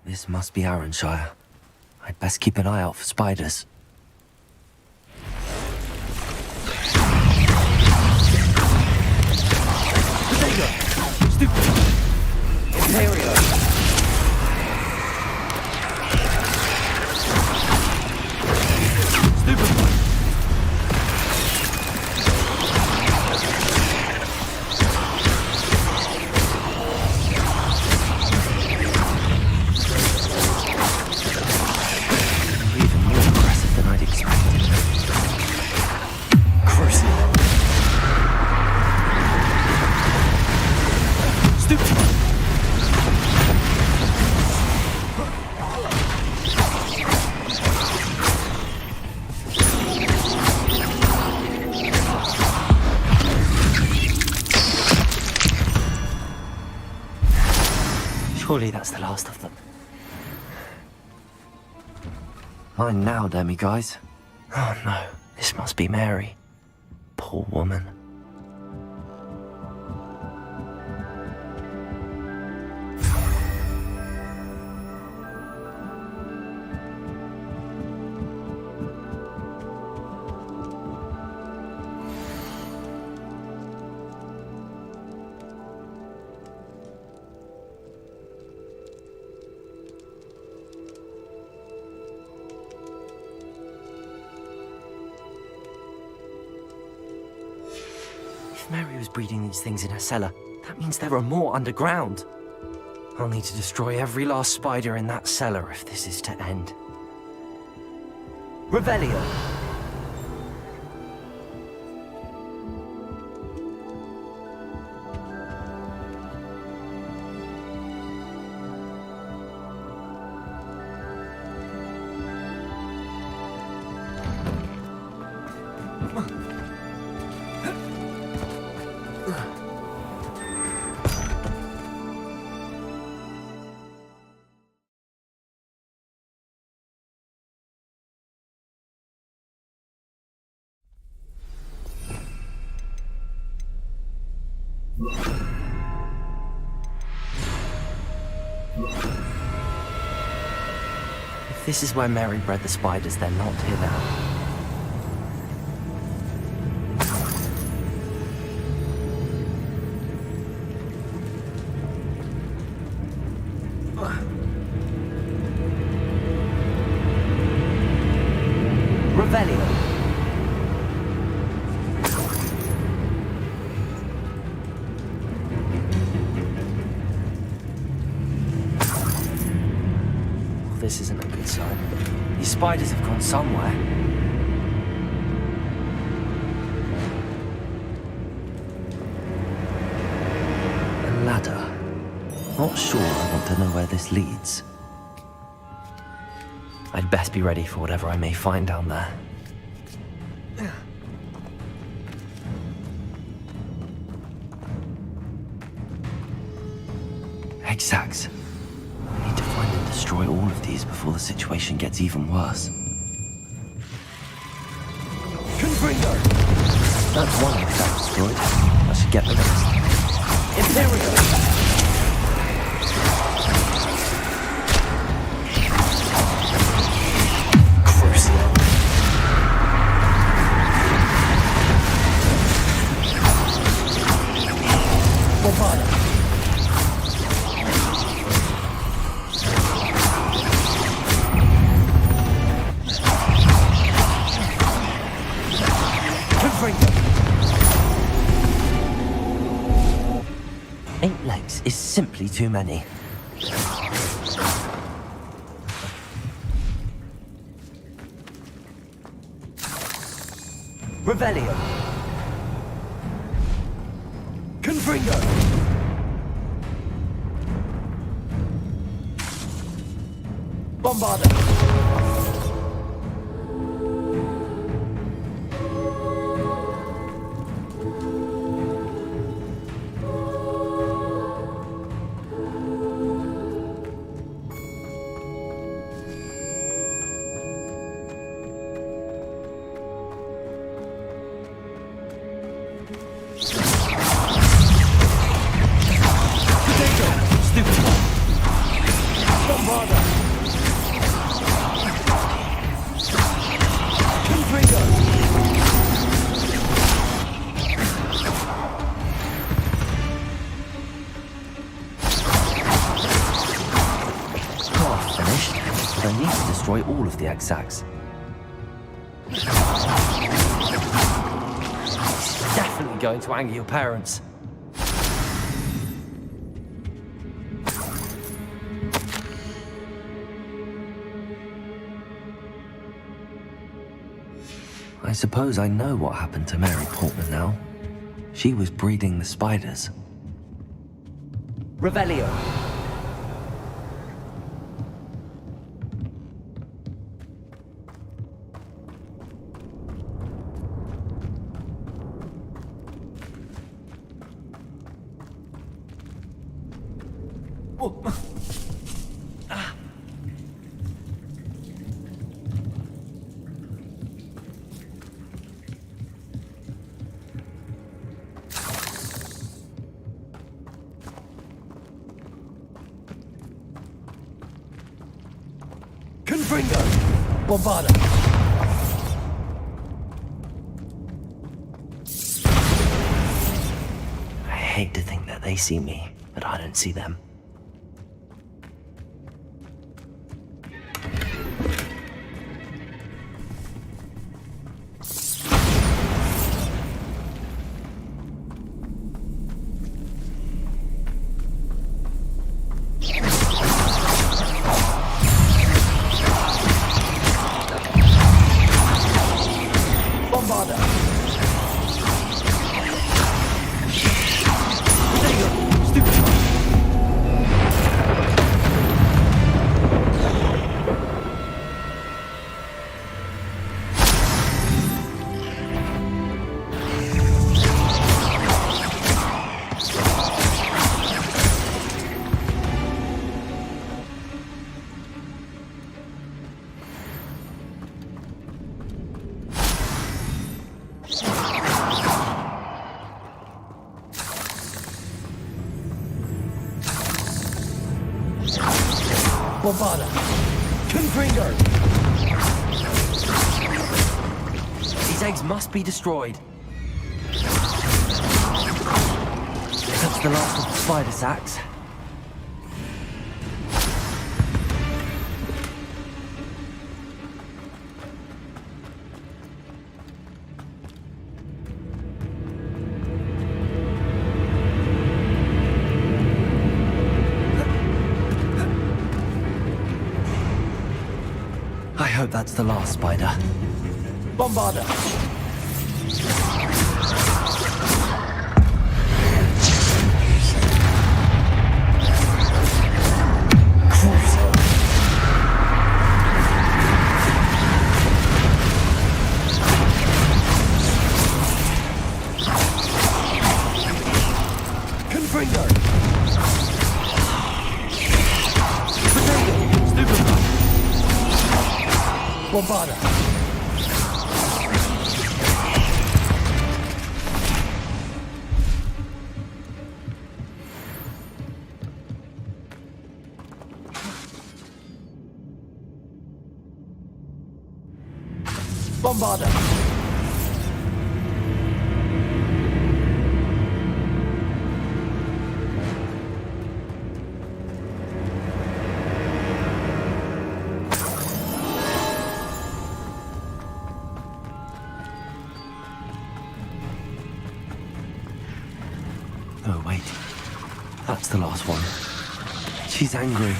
Speaker 2: This must be Arranshire. I'd best keep an eye out for spiders. Surely that's the last of them. Mine now, demiguise. Oh no, this must be Mary. Poor woman. If Mary was breeding these things in her cellar, that means there are more underground. I'll need to destroy every last spider in that cellar if this is to end. Revelio! If this is where Mary bred the spiders, they're not here now. Revelio. This isn't a good sign. These spiders have gone somewhere. A ladder. Not sure I want to know where this leads. I'd best be ready for whatever I may find down there. Egg sacs. I need to find and destroy all of these before the situation gets even worse.
Speaker 6: Confringo!
Speaker 2: That's one egg sac destroyed. I should get the rest.
Speaker 6: Imperial!
Speaker 2: Is simply too many.
Speaker 6: Revelio. Confringo. Bombarda.
Speaker 2: All of the egg sacs. It's definitely going to anger your parents. I suppose I know what happened to Mary Portman now. She was breeding the spiders.
Speaker 6: Revelio. Confringo! Bombarda!
Speaker 2: I hate to think that they see me, but I don't see them.
Speaker 6: Bombarda! Confringo!
Speaker 2: These eggs must be destroyed. That's the last of the spider sacs. I hope that's the last spider.
Speaker 6: Bombarda!
Speaker 2: Confringo! Potato! Stupefy! Bombarda! Bombarda! Oh, wait. That's the last one. She's angry.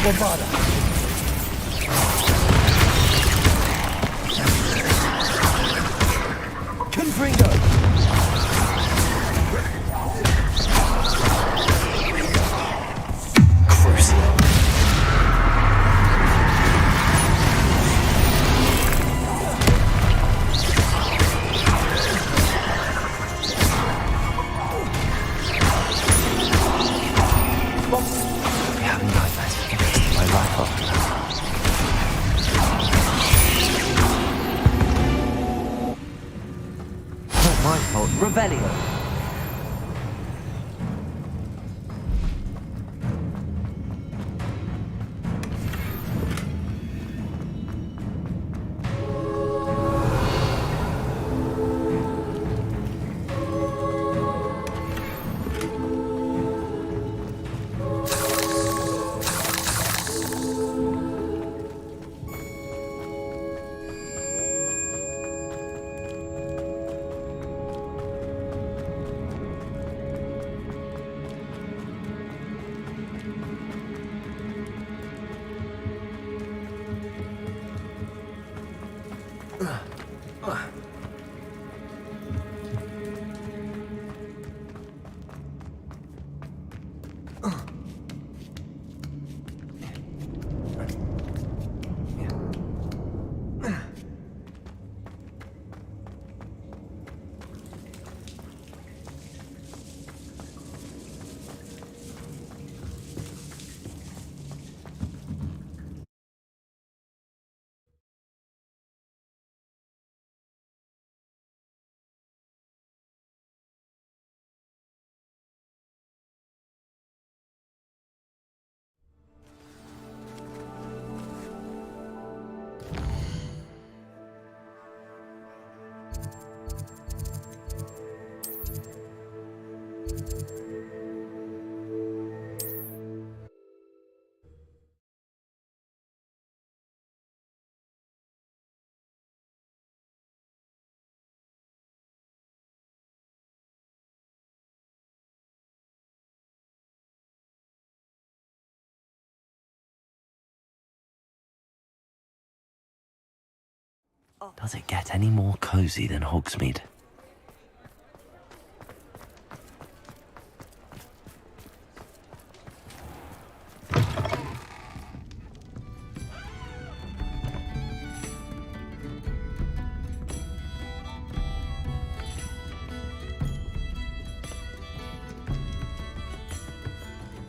Speaker 2: Bombarda! Confringo! Crucial. We have nightmares for the rest of my life after that. Not my fault. Revelio. Does it get any more cozy than Hogsmeade?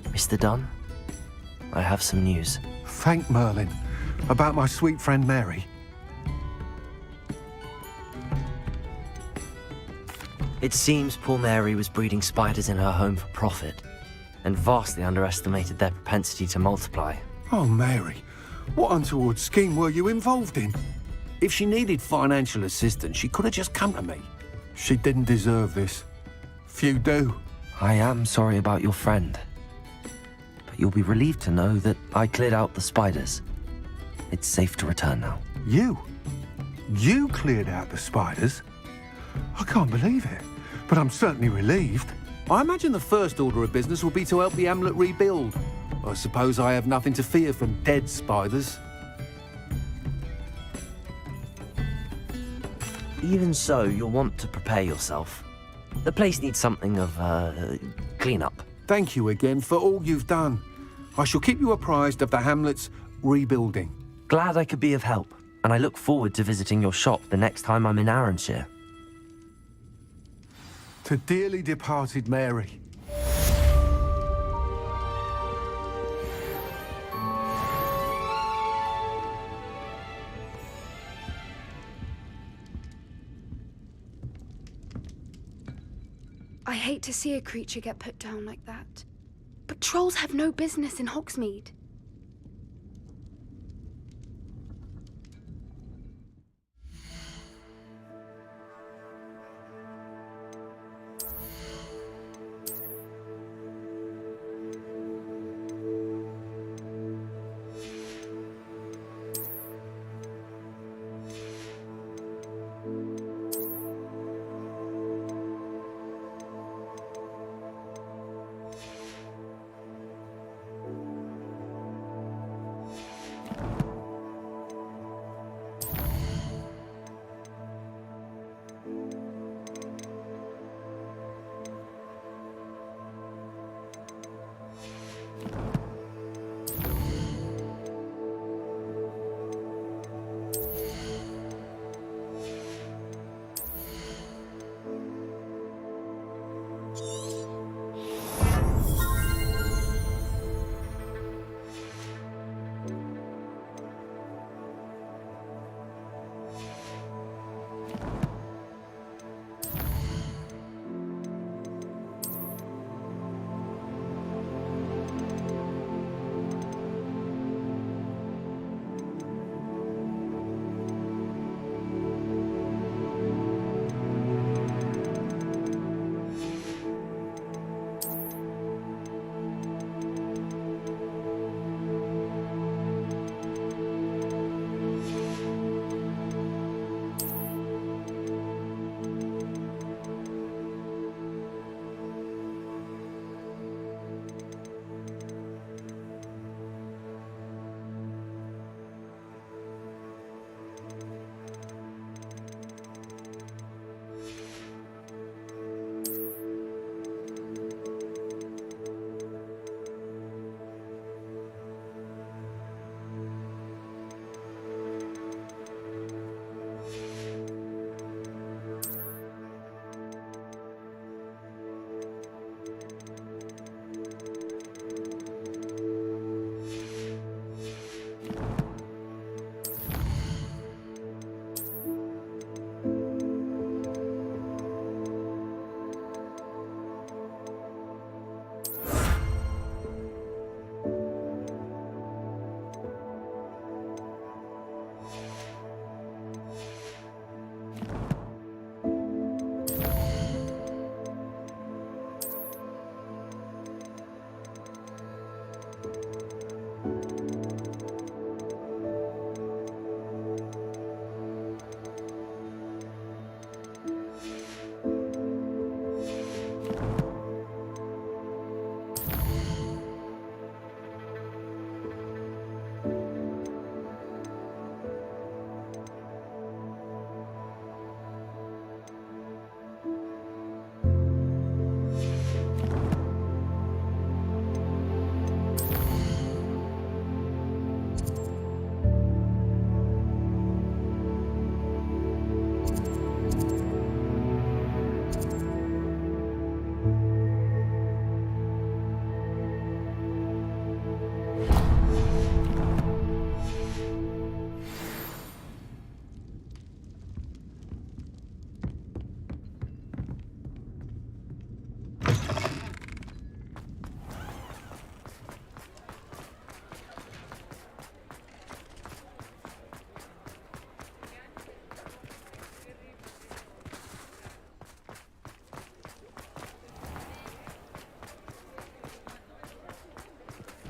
Speaker 2: Mr. Dunn, I have some news.
Speaker 8: Thank Merlin. About my sweet friend Mary.
Speaker 2: It seems poor Mary was breeding spiders in her home for profit, and vastly underestimated their propensity to multiply.
Speaker 8: Oh, Mary. What untoward scheme were you involved in?
Speaker 7: If she needed financial assistance, she could have just come to me.
Speaker 8: She didn't deserve this. Few do.
Speaker 2: I am sorry about your friend, but you'll be relieved to know that I cleared out the spiders. It's safe to return now.
Speaker 8: You? You cleared out the spiders? I can't believe it, but I'm certainly relieved.
Speaker 7: I imagine the first order of business will be to help the amulet rebuild. I suppose I have nothing to fear from dead spiders.
Speaker 2: Even so, you'll want to prepare yourself. The place needs something of, clean-up.
Speaker 7: Thank you again for all you've done. I shall keep you apprised of the hamlet's rebuilding.
Speaker 2: Glad I could be of help, and I look forward to visiting your shop the next time I'm in Arranshire.
Speaker 8: To dearly departed Mary.
Speaker 10: I hate to see a creature get put down like that. But trolls have no business in Hogsmeade.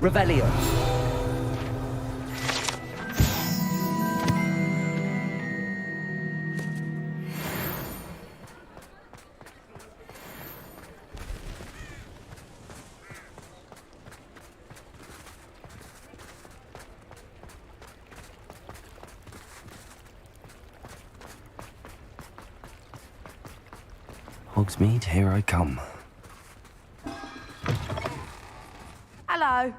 Speaker 2: Revelio. Hogsmeade, here I come.
Speaker 11: Hello.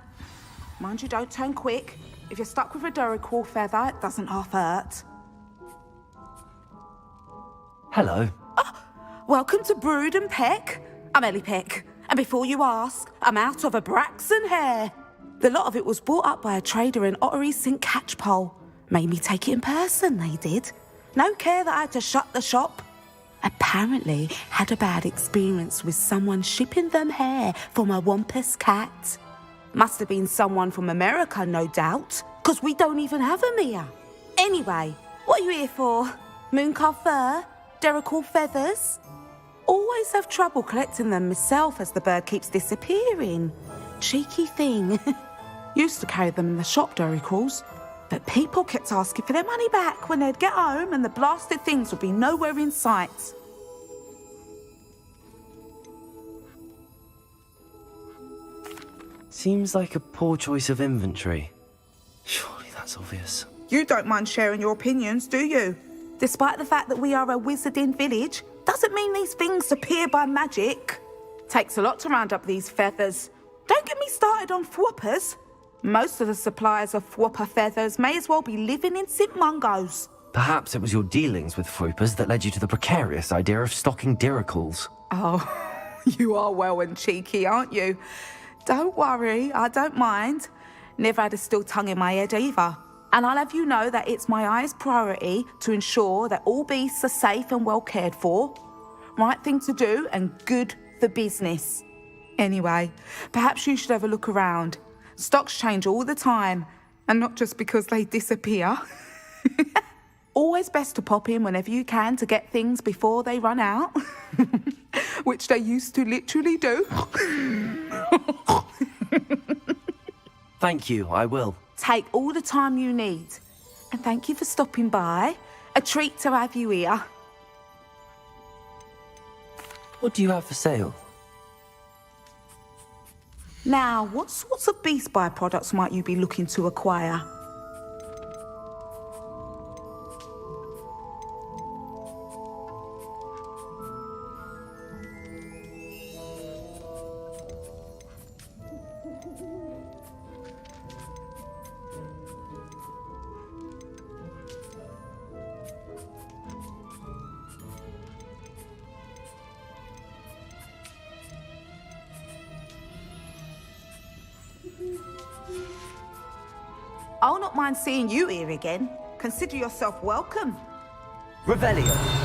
Speaker 11: Mind you, don't turn quick. If you're stuck with a Duracell feather, it doesn't half hurt.
Speaker 2: Hello.
Speaker 11: Welcome to Brood and Peck. I'm Ellie Peck. And before you ask, I'm out of a Braxton hair. The lot of it was bought up by a trader in Ottery St. Catchpole. Made me take it in person, they did. No care that I had to shut the shop. Apparently had a bad experience with someone shipping them hair for my Wampus cat. Must have been someone from America, no doubt, 'cause we don't even have them here. Anyway, what are you here for? Mooncar fur? Duracell feathers? Always have trouble collecting them myself as the bird keeps disappearing. Cheeky thing. Used to carry them in the shop, Duracalls, but people kept asking for their money back when they'd get home and the blasted things would be nowhere in sight.
Speaker 2: Seems like a poor choice of inventory. Surely that's obvious.
Speaker 11: You don't mind sharing your opinions, do you? Despite the fact that we are a wizarding village, doesn't mean these things appear by magic. Takes a lot to round up these feathers. Don't get me started on thwoppers. Most of the suppliers of thwopper feathers may as well be living in St. Mungo's.
Speaker 2: Perhaps it was your dealings with Froopers that led you to the precarious idea of stocking Duracalls.
Speaker 11: Oh, you are well and cheeky, aren't you? Don't worry, I don't mind. Never had a still tongue in my head either. And I'll have you know that it's my highest priority to ensure that all beasts are safe and well cared for. Right thing to do and good for business. Anyway, perhaps you should have a look around. Stocks change all the time, and not just because they disappear. Always best to pop in whenever you can to get things before they run out. Which they used to literally do.
Speaker 2: Thank you, I will.
Speaker 11: Take all the time you need. And thank you for stopping by. A treat to have you here.
Speaker 2: What do you have for sale?
Speaker 11: Now, what sorts of beast byproducts might you be looking to acquire? I'll not mind seeing you here again. Consider yourself welcome.
Speaker 2: Revelio.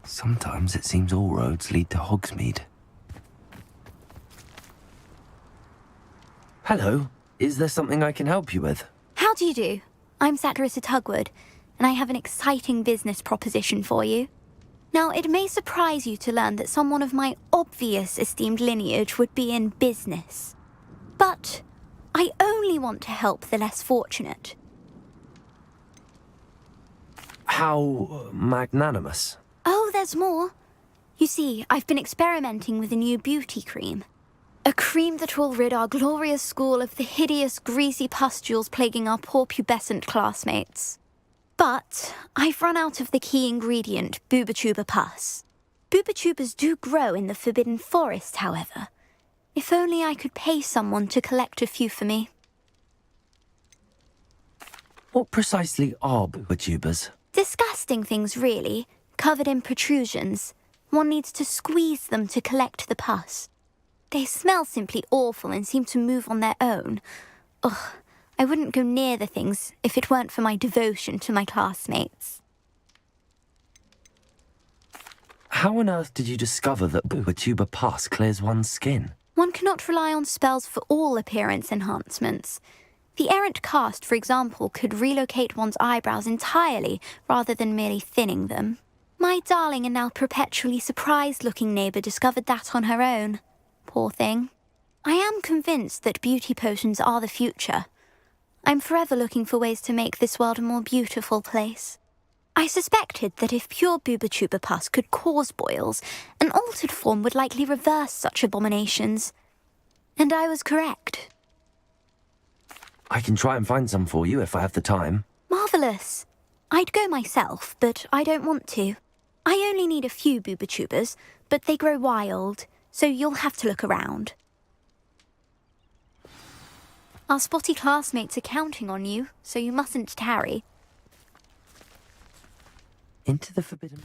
Speaker 2: Sometimes it seems all roads lead to Hogsmeade. Hello. Is there something I can help you with?
Speaker 12: How do you do? I'm Satirissa Tugwood, and I have an exciting business proposition for you. Now, it may surprise you to learn that someone of my obvious esteemed lineage would be in business. But I only want to help the less fortunate.
Speaker 2: How magnanimous.
Speaker 12: Oh, there's more. You see, I've been experimenting with a new beauty cream. A cream that will rid our glorious school of the hideous, greasy pustules plaguing our poor pubescent classmates. But I've run out of the key ingredient, Booba-Tuba pus. Booba-Tubas do grow in the Forbidden Forest, however. If only I could pay someone to collect a few for me.
Speaker 2: What precisely are Booba-Tubas?
Speaker 12: Disgusting things, really, covered in protrusions. One needs to squeeze them to collect the pus. They smell simply awful and seem to move on their own. Ugh, I wouldn't go near the things if it weren't for my devotion to my classmates.
Speaker 2: How on earth did you discover that Booba pus clears one's skin?
Speaker 12: One cannot rely on spells for all appearance enhancements. The errant cast, for example, could relocate one's eyebrows entirely rather than merely thinning them. My darling and now perpetually surprised-looking neighbour discovered that on her own. Poor thing. I am convinced that beauty potions are the future. I'm forever looking for ways to make this world a more beautiful place. I suspected that if pure Booba pus could cause boils, an altered form would likely reverse such abominations. And I was correct.
Speaker 2: I can try and find some for you if I have the time.
Speaker 12: Marvellous. I'd go myself, but I don't want to. I only need a few Booba, but they grow wild, so you'll have to look around. Our spotty classmates are counting on you, so you mustn't tarry.
Speaker 2: Into the forbidden...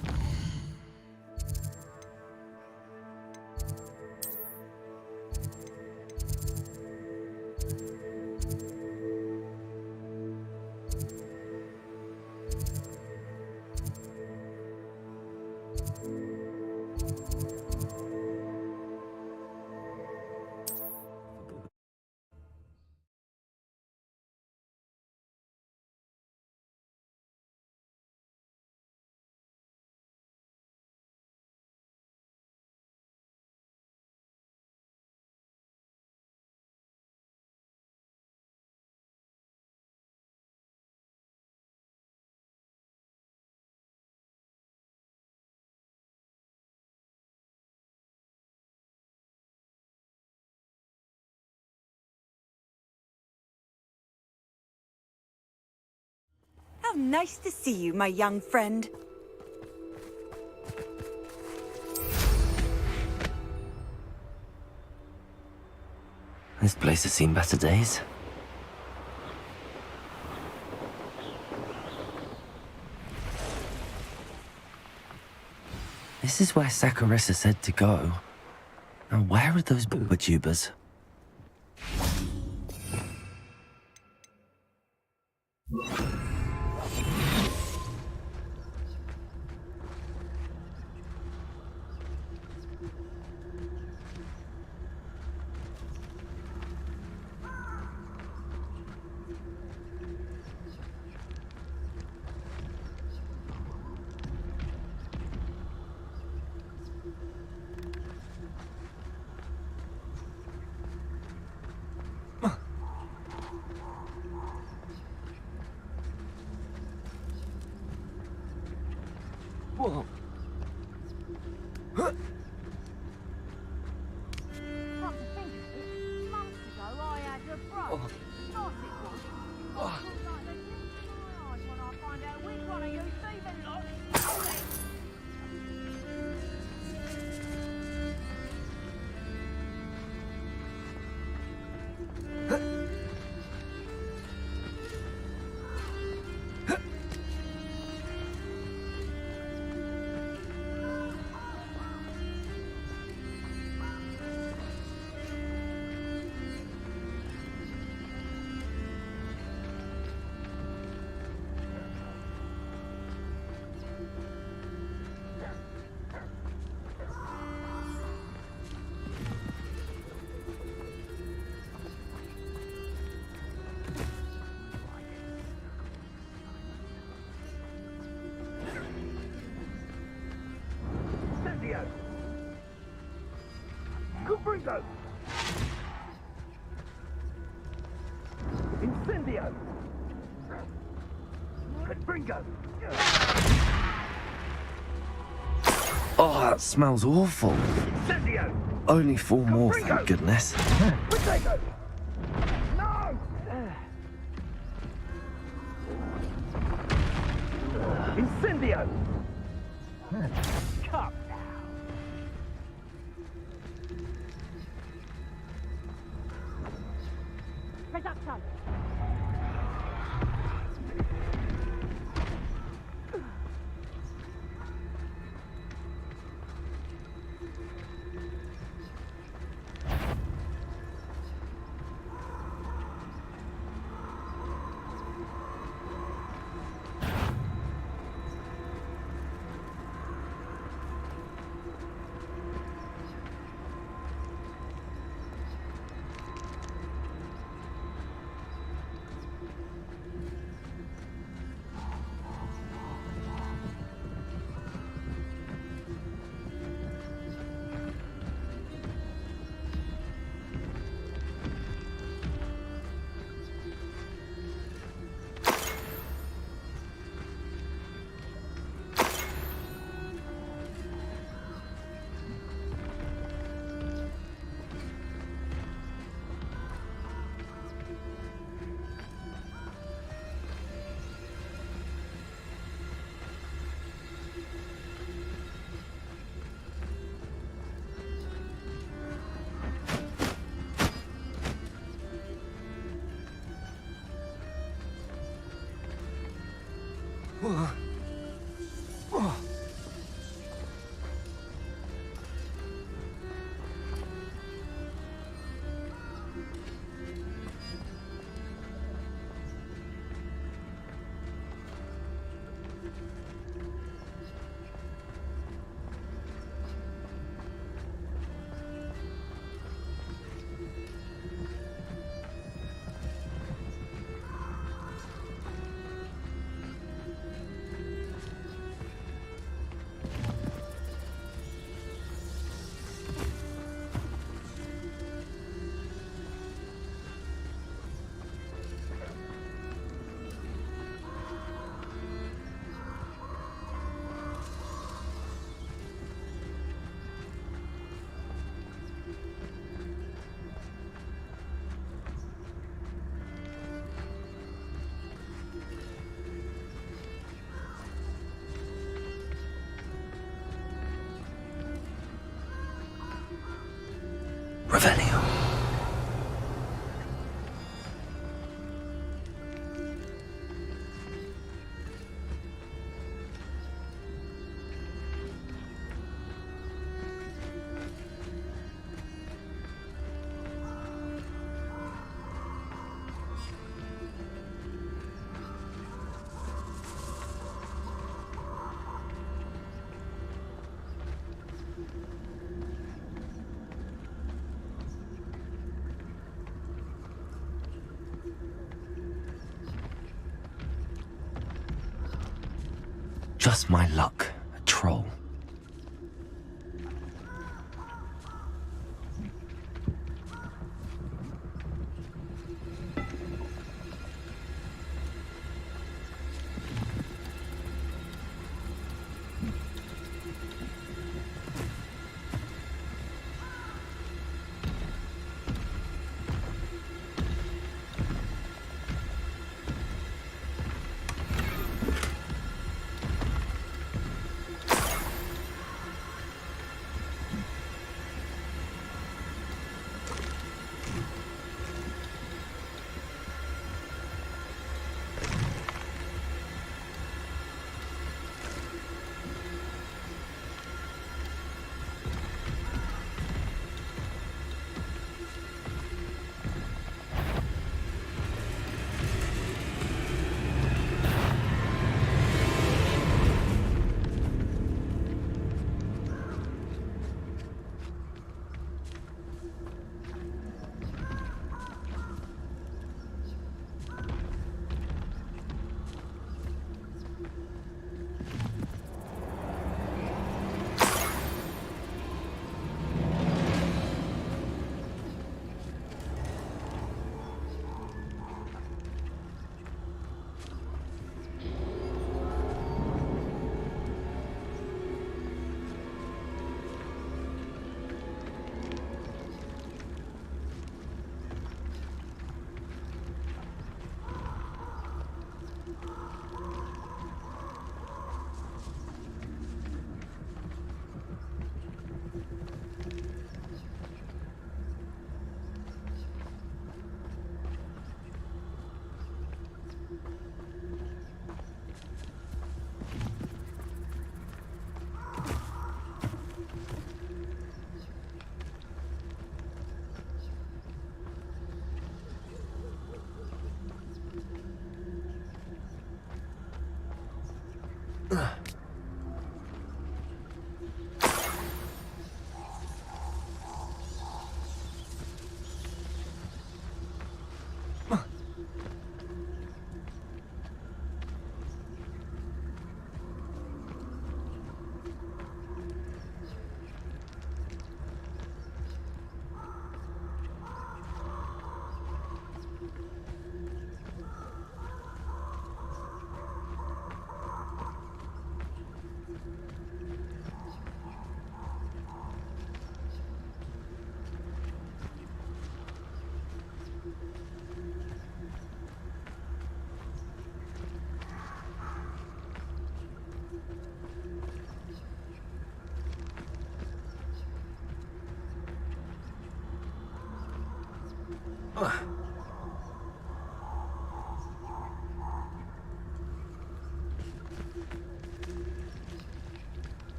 Speaker 1: How nice to see you, my young friend.
Speaker 2: This place has seen better days. This is where Saccharissa said to go. Now where are those Booba? Whoa.
Speaker 4: Come to think of it, months ago I had a brush. Nice it was. I feel like the glint in my eyes when I find out which one of you thieving lot stole it.
Speaker 3: Incendio! Incendio! Bringo!
Speaker 2: Oh, that smells awful.
Speaker 3: Incendio!
Speaker 2: Only 4 more, thank goodness.
Speaker 3: Potato! No! Incendio! Cup!
Speaker 4: Reducto.
Speaker 2: Just my luck. A troll.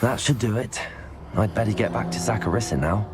Speaker 2: That should do it. I'd better get back to Saccharissa now.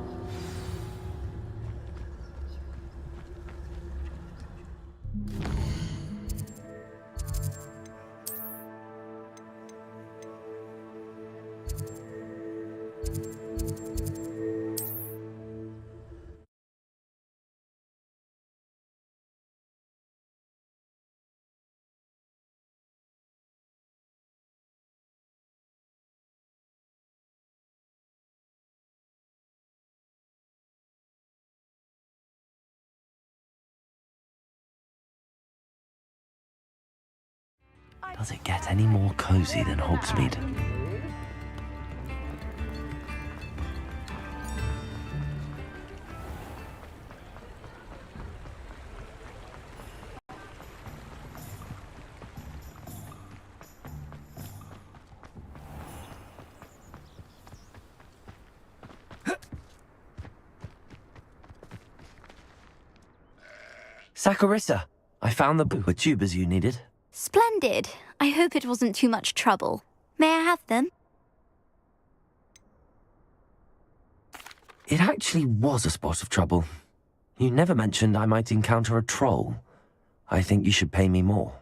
Speaker 2: Does it get any more cozy than Hogsmeade? Saccharissa, I found the tubers you needed.
Speaker 12: Splendid. I hope it wasn't too much trouble. May I have them?
Speaker 2: It actually was a spot of trouble. You never mentioned I might encounter a troll. I think you should pay me more.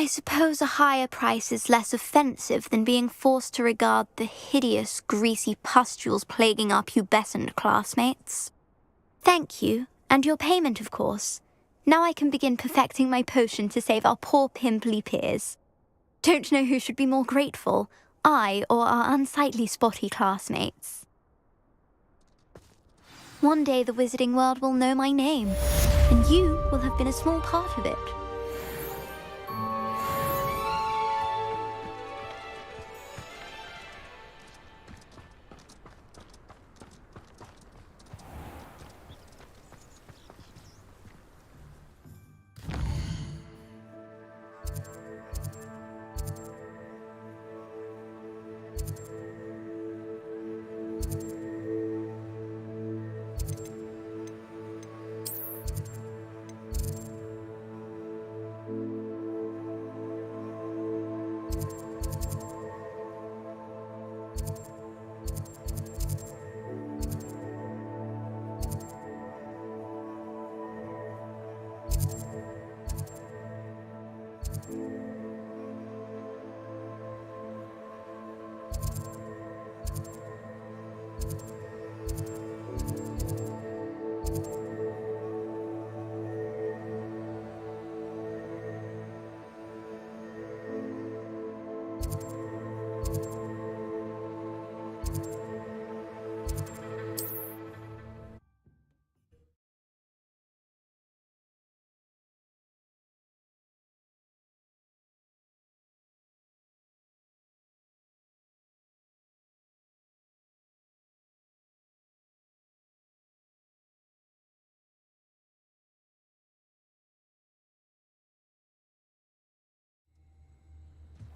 Speaker 12: I suppose a higher price is less offensive than being forced to regard the hideous, greasy pustules plaguing our pubescent classmates. Thank you, and your payment, of course. Now I can begin perfecting my potion to save our poor pimply peers. Don't know who should be more grateful, I or our unsightly spotty classmates. One day the wizarding world will know my name, and you will have been a small part of it.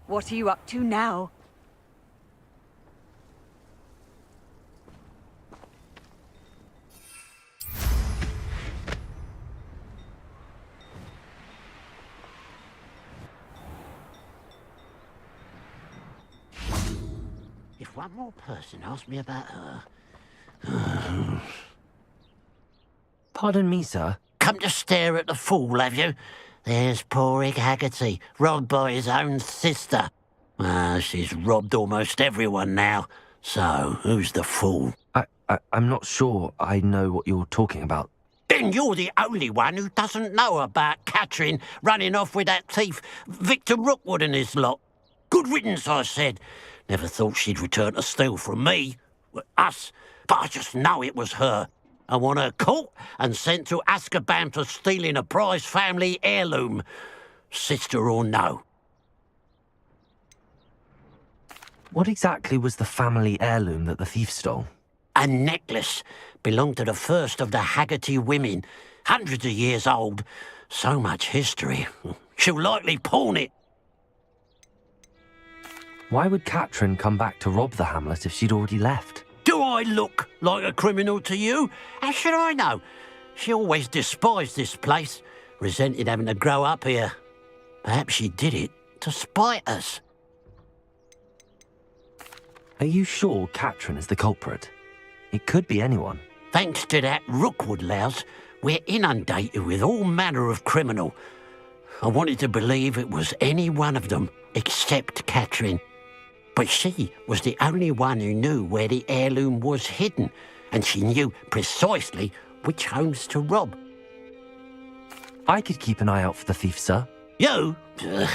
Speaker 1: What are you up to now?
Speaker 13: If one more person asked me about her...
Speaker 2: Pardon me, sir.
Speaker 13: Come to stare at the fool, have you? There's poor Egg Haggerty, robbed by his own sister. She's robbed almost everyone now. So, who's the fool?
Speaker 2: I'm not sure I know what you're talking about.
Speaker 13: Then you're the only one who doesn't know about Catherine running off with that thief, Victor Rookwood and his lot. Good riddance, I said. Never thought she'd return to steal from me, us, but I just know it was her. I want her caught and sent to Azkaban for stealing a prize family heirloom, sister or no.
Speaker 2: What exactly was the family heirloom that the thief stole?
Speaker 13: A necklace belonged to the first of the Haggerty women, hundreds of years old. So much history. She'll likely pawn it.
Speaker 2: Why would Catherine come back to rob the hamlet if she'd already left?
Speaker 13: Do I look like a criminal to you? How should I know? She always despised this place, resented having to grow up here. Perhaps she did it to spite us.
Speaker 2: Are you sure Catherine is the culprit? It could be anyone.
Speaker 13: Thanks to that Rookwood louse, we're inundated with all manner of criminal. I wanted to believe it was any one of them, except Catherine. But she was the only one who knew where the heirloom was hidden, and she knew precisely which homes to rob.
Speaker 2: I could keep an eye out for the thief, sir.
Speaker 13: You? Ugh.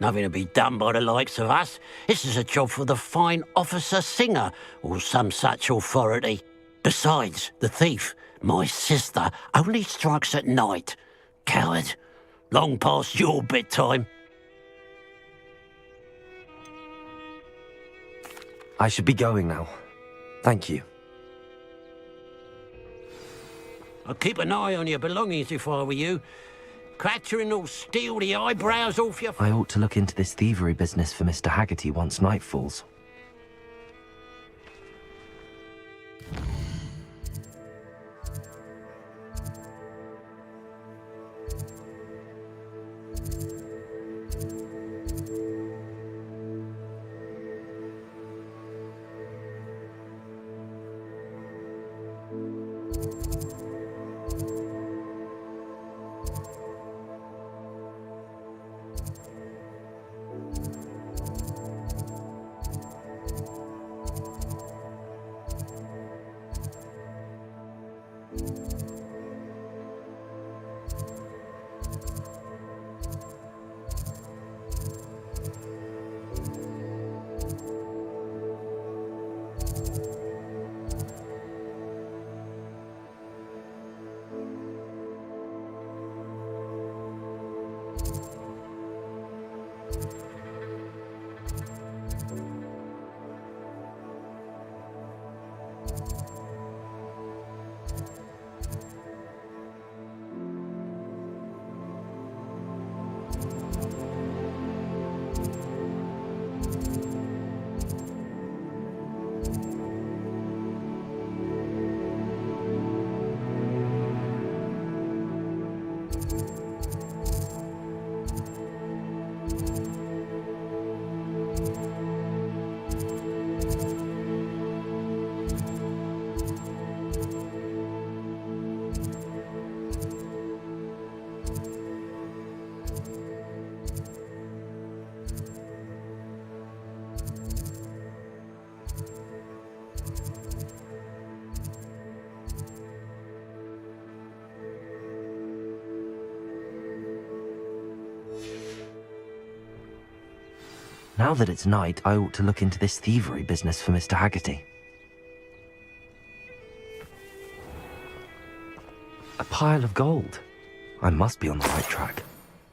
Speaker 13: Nothing to be done by the likes of us. This is a job for the fine officer Singer, or some such authority. Besides, the thief, my sister, only strikes at night. Coward. Long past your bedtime.
Speaker 2: I should be going now. Thank you.
Speaker 13: I'd keep an eye on your belongings if I were you. Catherine will steal the eyebrows off your...
Speaker 2: I ought to look into this thievery business for Mr. Haggerty once night falls. Now that it's night, I ought to look into this thievery business for Mr. Haggerty. A pile of gold. I must be on the right track.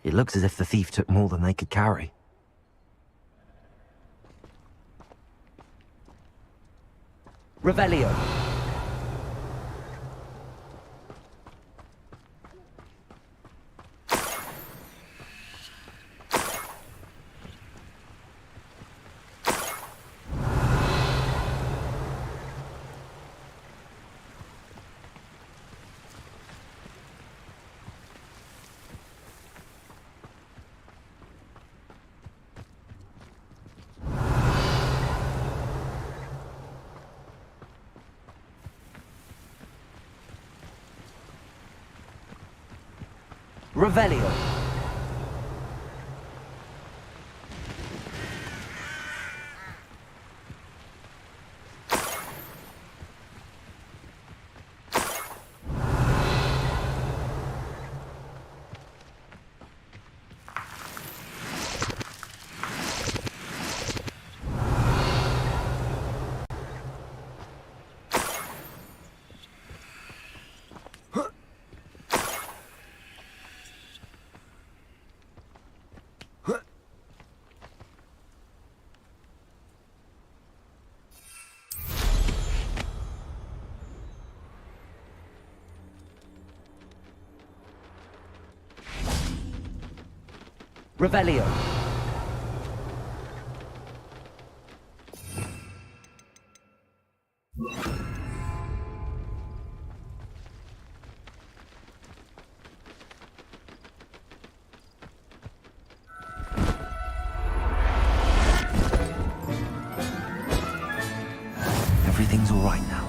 Speaker 2: It looks as if the thief took more than they could carry. Revelio. Revelio. Revelio. Everything's all right now.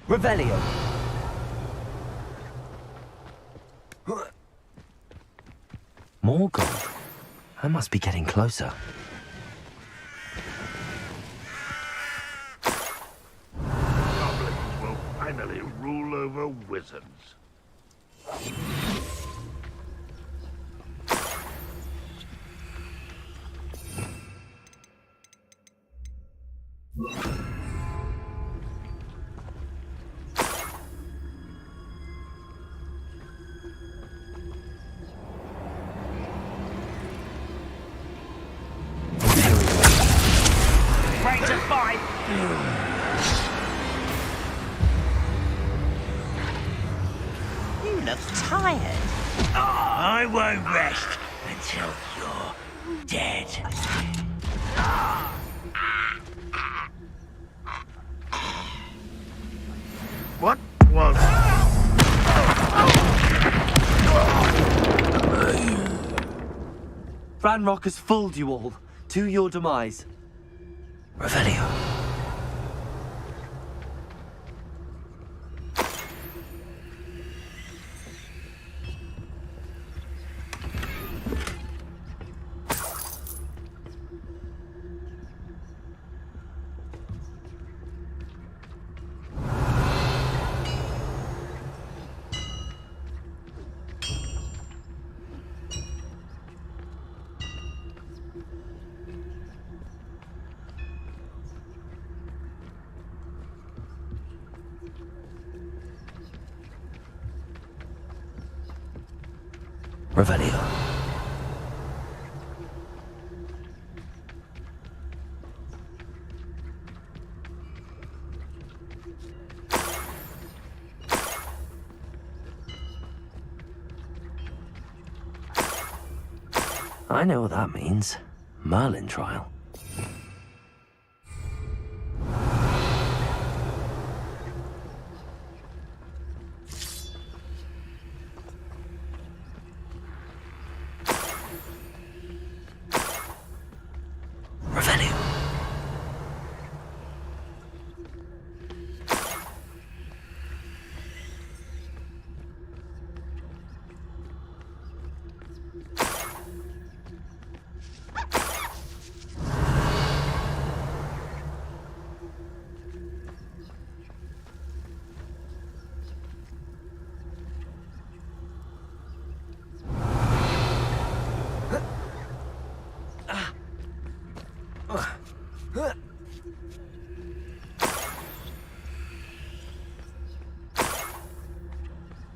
Speaker 2: Revelio. More gold. I must be getting closer.
Speaker 3: Goblins will finally rule over wizards.
Speaker 14: Ready to fight! You look tired.
Speaker 13: I won't rest until you're dead.
Speaker 3: What was...
Speaker 2: Ranrock has fooled you all. To your demise. Revelio. Revelio. I know what that means. Merlin trial. Revelio.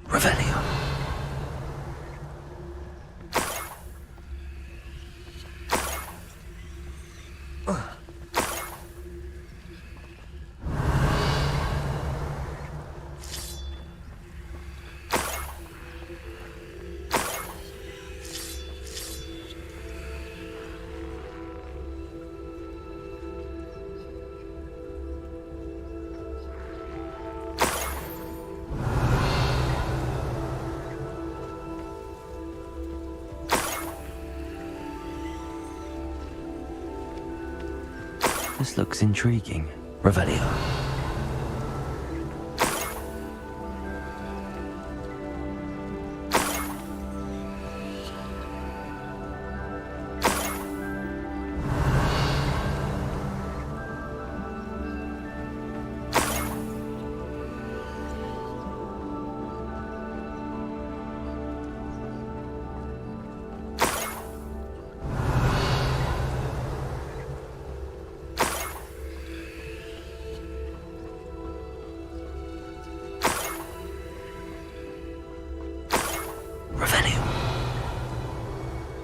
Speaker 2: Revelio. This looks intriguing. Revelio.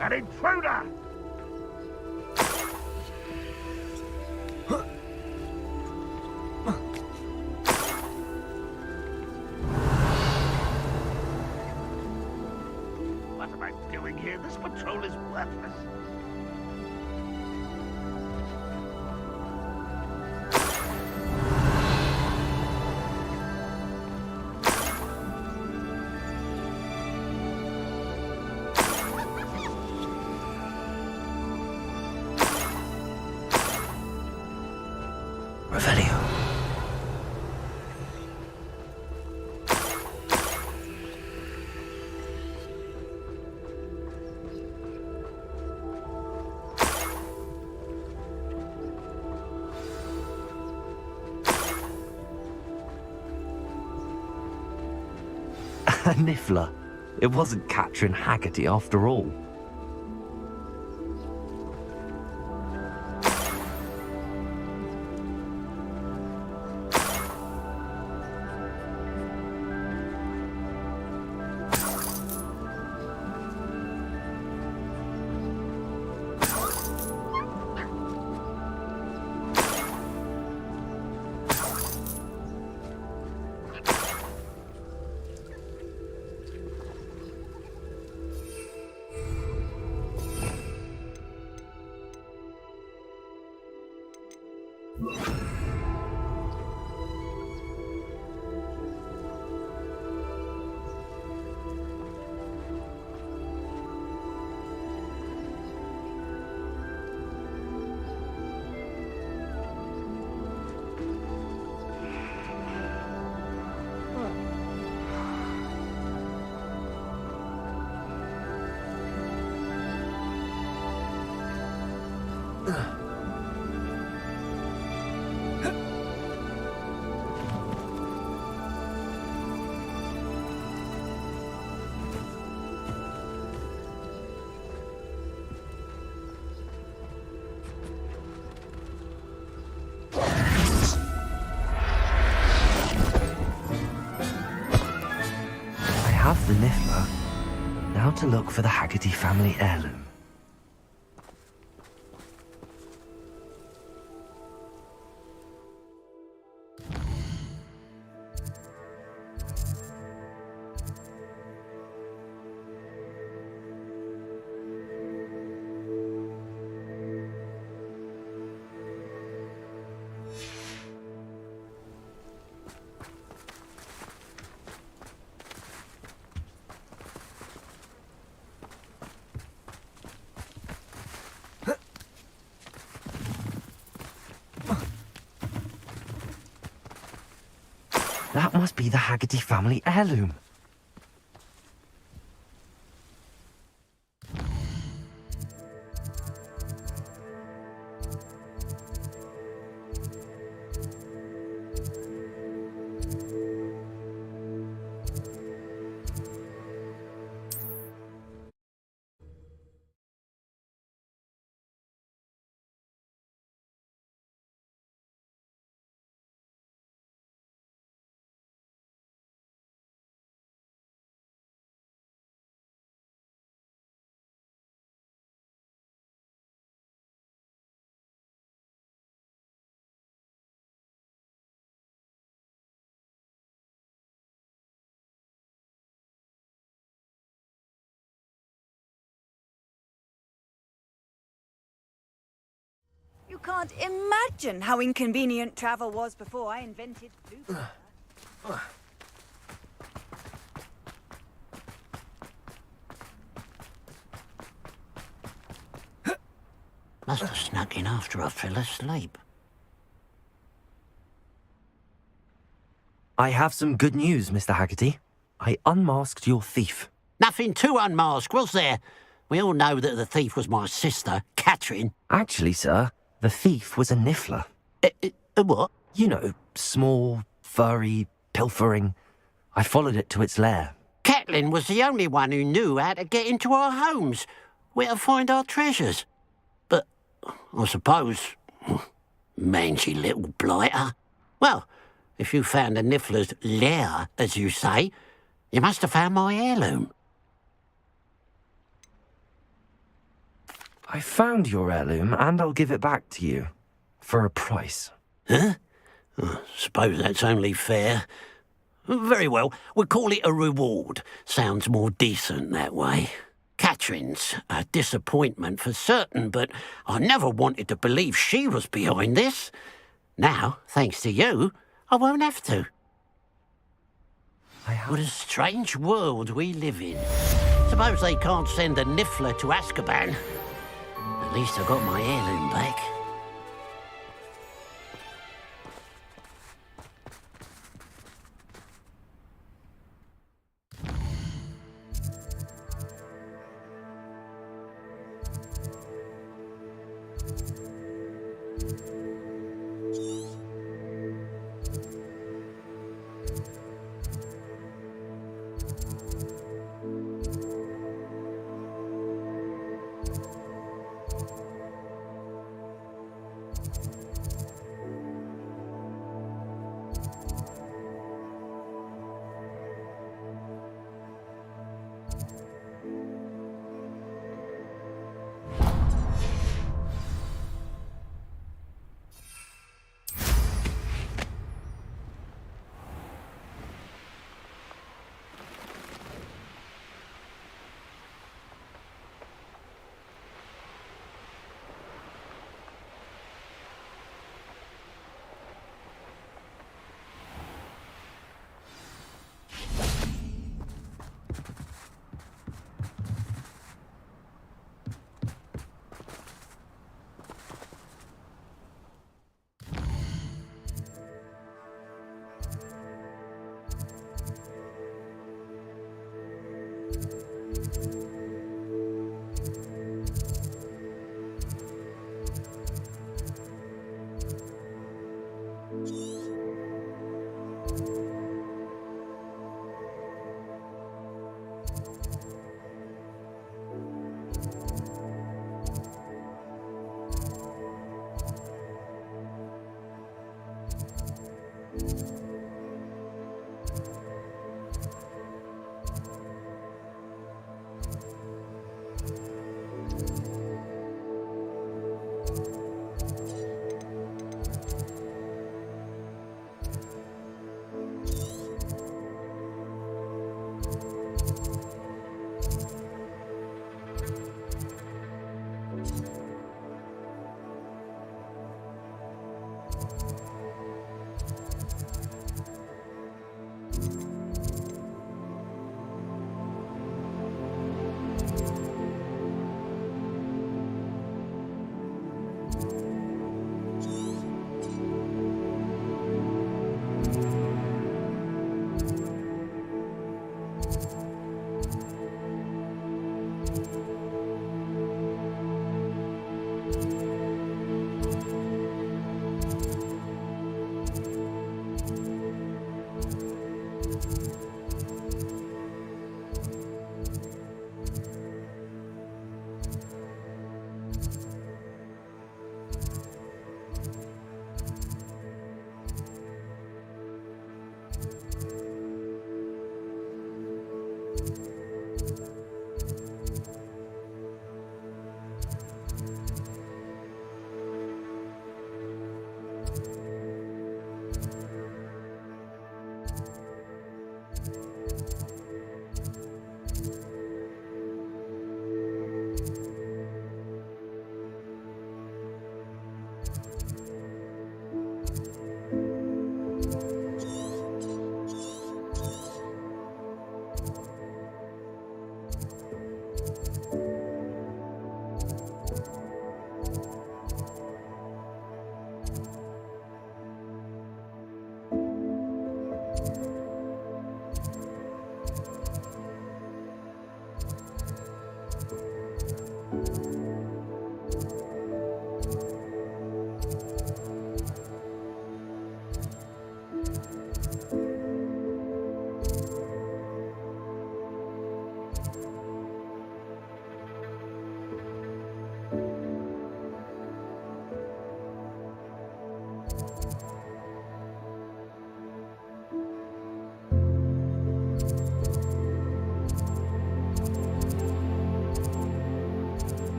Speaker 3: An intruder! What am I doing here? This patrol is worthless.
Speaker 2: Revelio. A niffler. It wasn't Catherine Haggerty after all. The niffler. Now Now to look for the Haggerty family heirloom. That must be the Haggerty family heirloom.
Speaker 1: You can't imagine how inconvenient travel was before I invented blue.
Speaker 13: Must have snuck in after I fell asleep.
Speaker 2: I have some good news, Mr. Haggerty. I unmasked your thief.
Speaker 13: Nothing to unmask, was there? We all know that the thief was my sister, Catherine.
Speaker 2: Actually, sir, the thief was a niffler.
Speaker 13: What?
Speaker 2: You know, small, furry, pilfering. I followed it to its lair.
Speaker 13: Catelyn was the only one who knew how to get into our homes, where to find our treasures. But I suppose, mangy little blighter. Well, if you found the niffler's lair, as you say, you must have found my heirloom.
Speaker 2: I found your heirloom, and I'll give it back to you. For a price.
Speaker 13: Huh? I suppose that's only fair. Very well, we'll call it a reward. Sounds more decent that way. Catherine's a disappointment for certain, but I never wanted to believe she was behind this. Now, thanks to you, I won't have to. What a strange world we live in. Suppose they can't send a niffler to Azkaban. At least I got my heirloom back.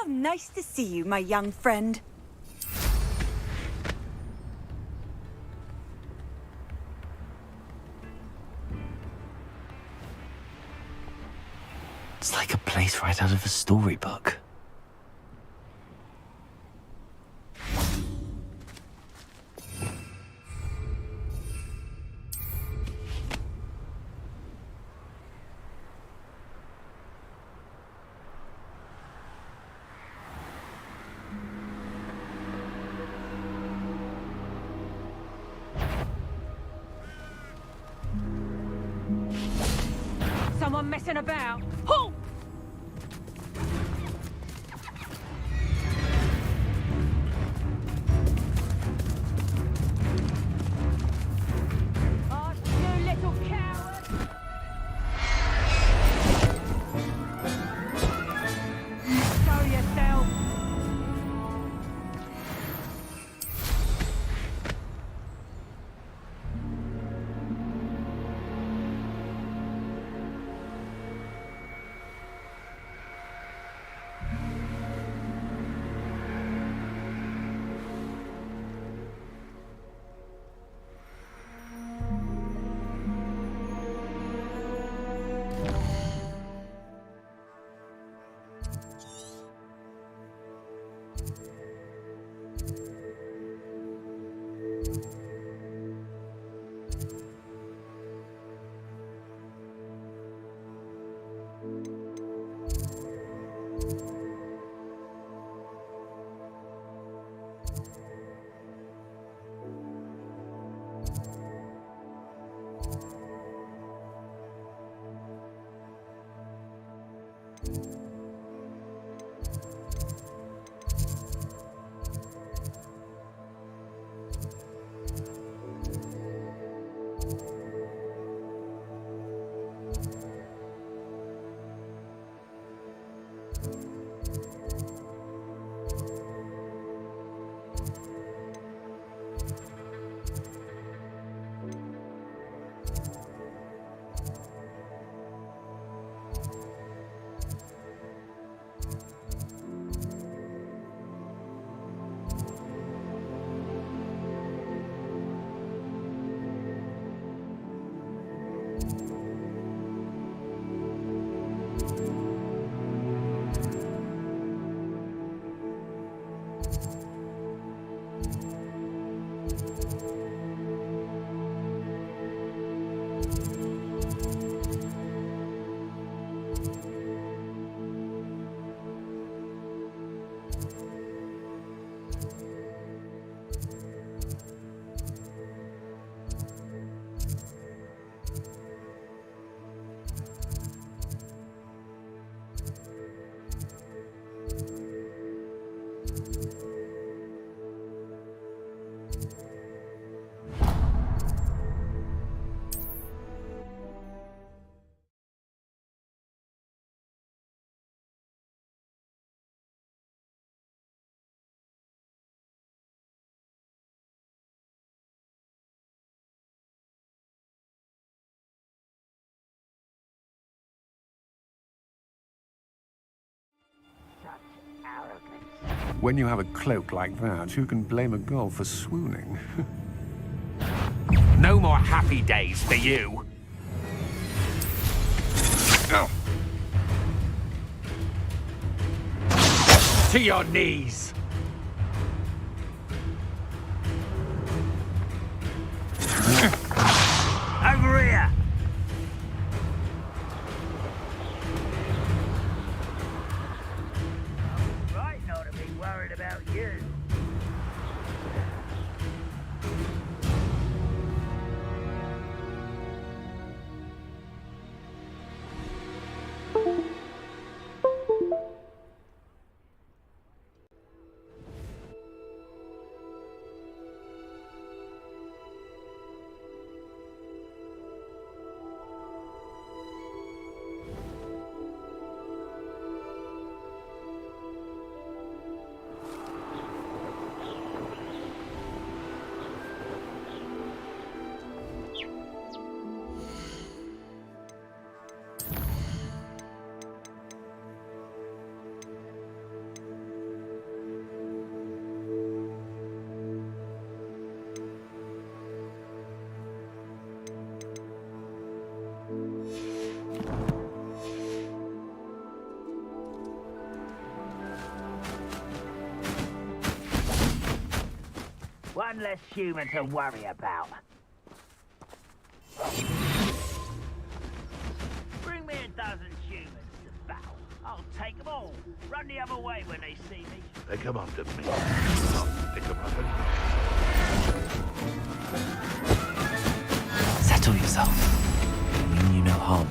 Speaker 1: How nice to see you, my young friend.
Speaker 2: It's like a place right out of a storybook.
Speaker 4: Someone messing about. Halt! Oh, you little coward! Show yourself!
Speaker 8: When you have a cloak like that, who can blame a girl for swooning?
Speaker 15: No more happy days for you. To your knees. Over here.
Speaker 14: Right not to be worried about you. One less human to worry about. Bring me a dozen humans to battle. I'll take them all. Run the other way when they see me.
Speaker 3: They come after me. I'll pick them up and...
Speaker 2: Settle yourself. I mean you no harm.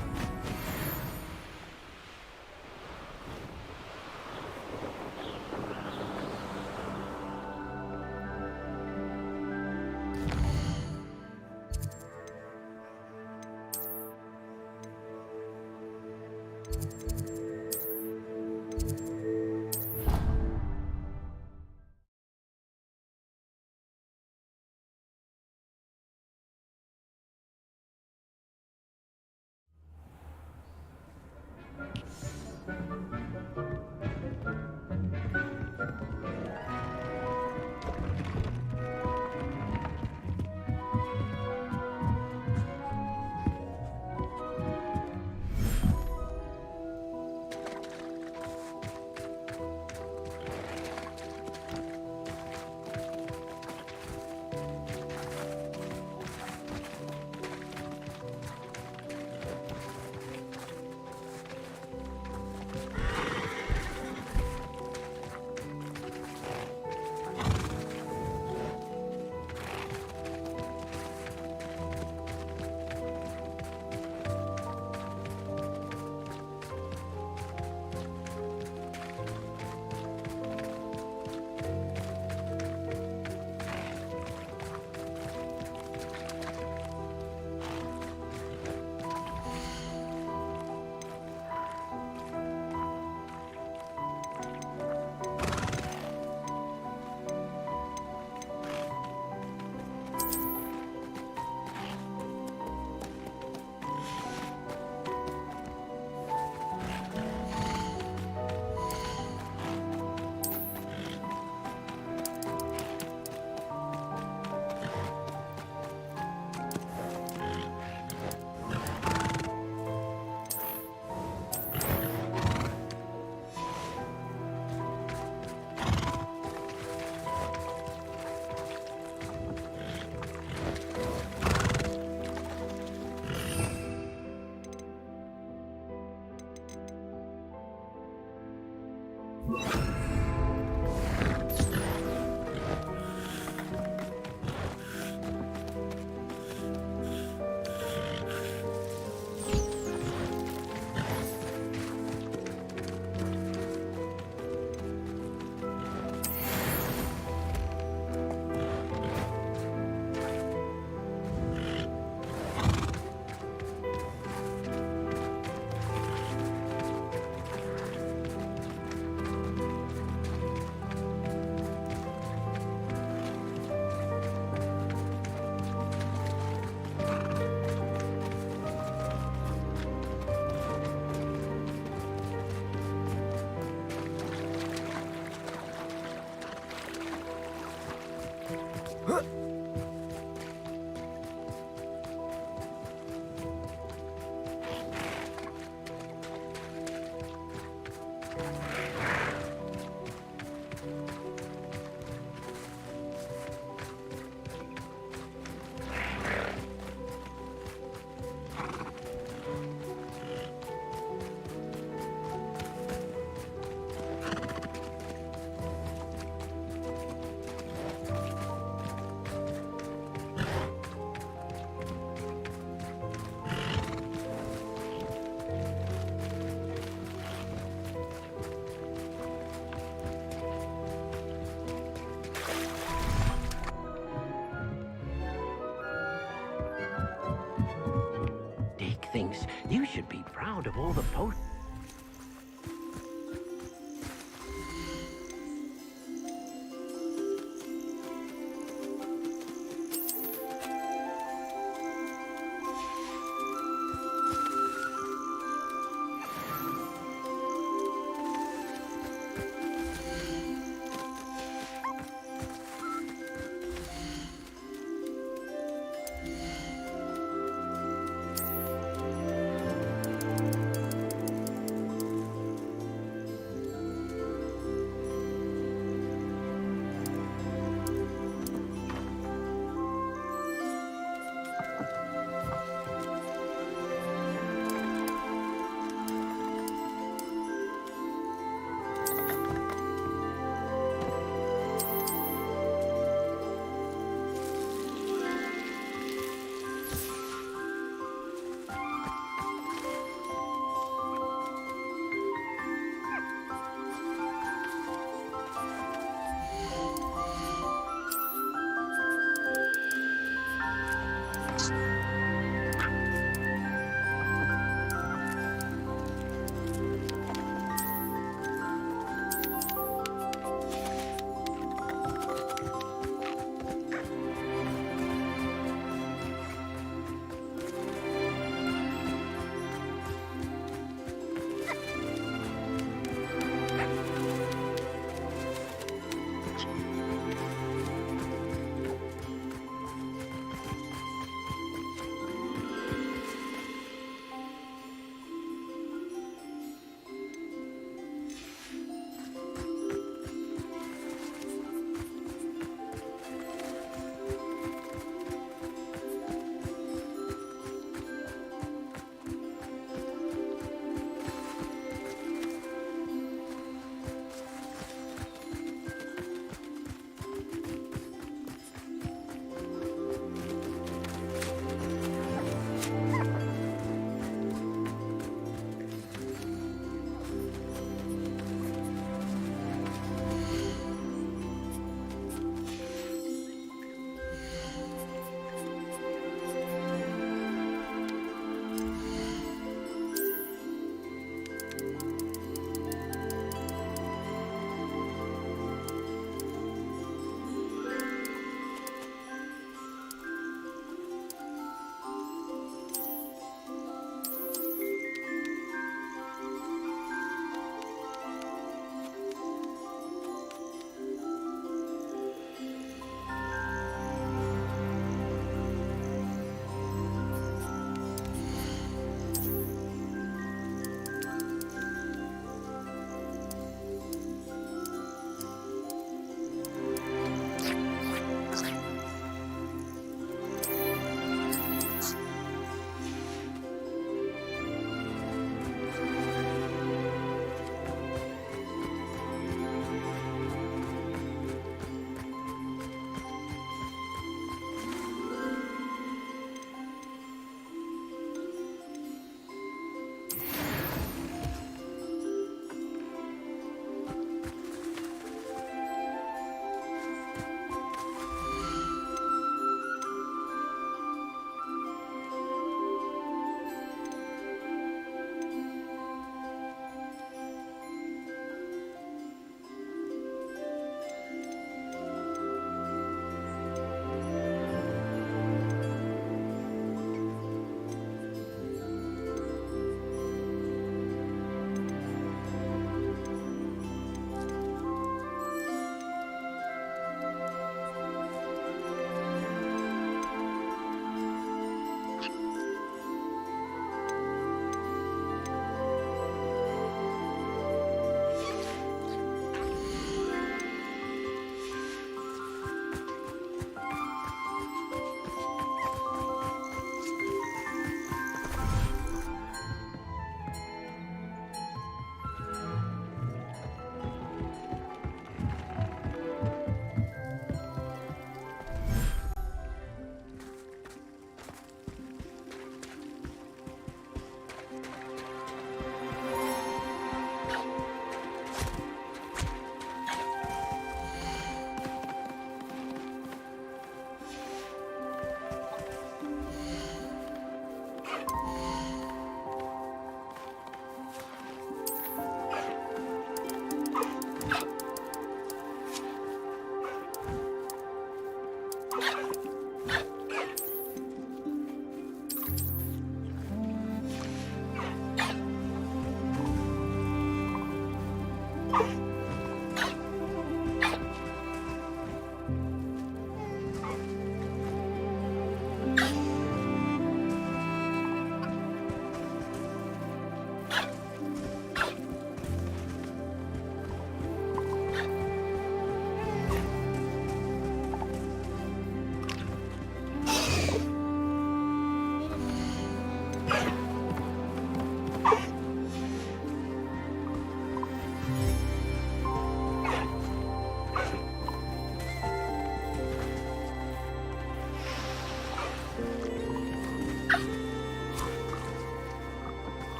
Speaker 13: Thinks you should be proud of all the posts.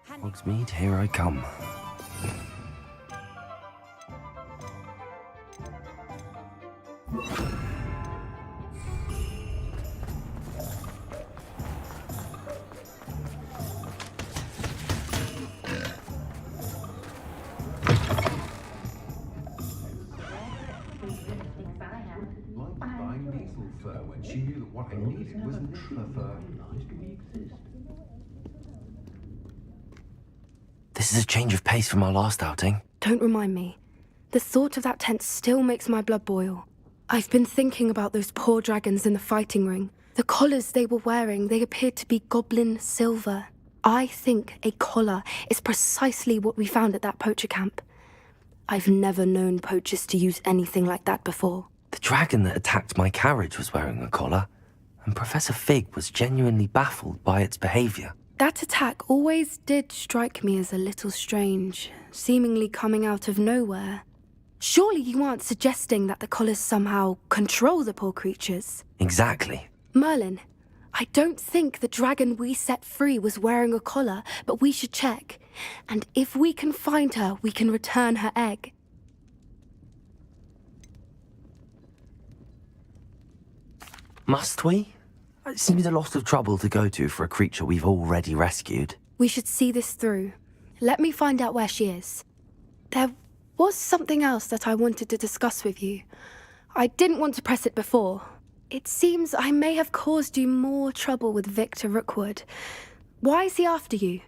Speaker 2: Hogsmeade, here I come.
Speaker 7: When she knew that what I needed wasn't fur.
Speaker 2: This is a change of pace from our last outing.
Speaker 10: Don't remind me. The thought of that tent still makes my blood boil. I've been thinking about those poor dragons in the fighting ring. The collars they were wearing, they appeared to be goblin silver. I think a collar is precisely what we found at that poacher camp. I've never known poachers to use anything like that before.
Speaker 2: The dragon that attacked my carriage was wearing a collar, and Professor Fig was genuinely baffled by its behavior.
Speaker 10: That attack always did strike me as a little strange, seemingly coming out of nowhere. Surely you aren't suggesting that the collars somehow control the poor creatures?
Speaker 2: Exactly.
Speaker 10: Merlin, I don't think the dragon we set free was wearing a collar, but we should check. And if we can find her, we can return her egg.
Speaker 2: Must we? It seems a lot of trouble to go to for a creature we've already rescued.
Speaker 10: We should see this through. Let me find out where she is. There was something else that I wanted to discuss with you. I didn't want to press it before. It seems I may have caused you more trouble with Victor Rookwood. Why is he after you?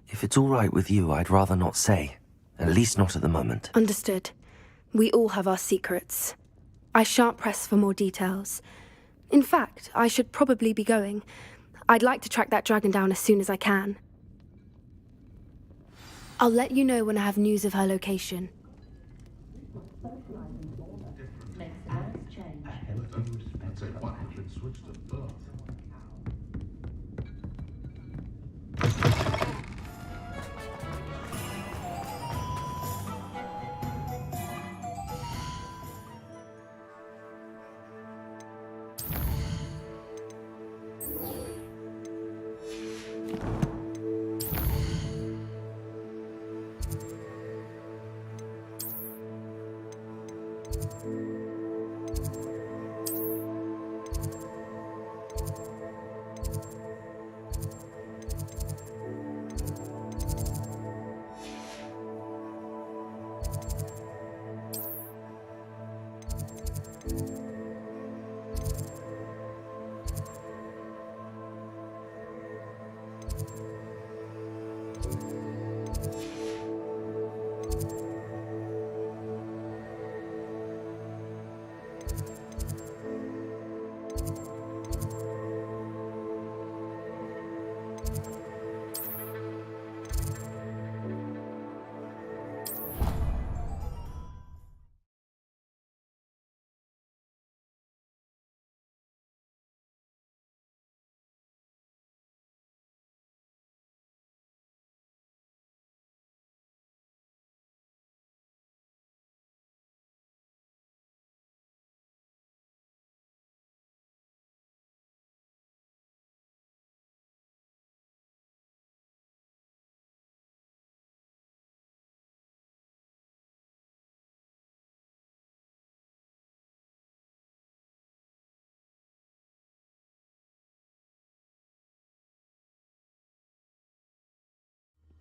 Speaker 2: If it's all right with you, I'd rather not say. At least not at the moment.
Speaker 10: Understood. We all have our secrets. I shan't press for more details. In fact, I should probably be going. I'd like to track that dragon down as soon as I can. I'll let you know when I have news of her location.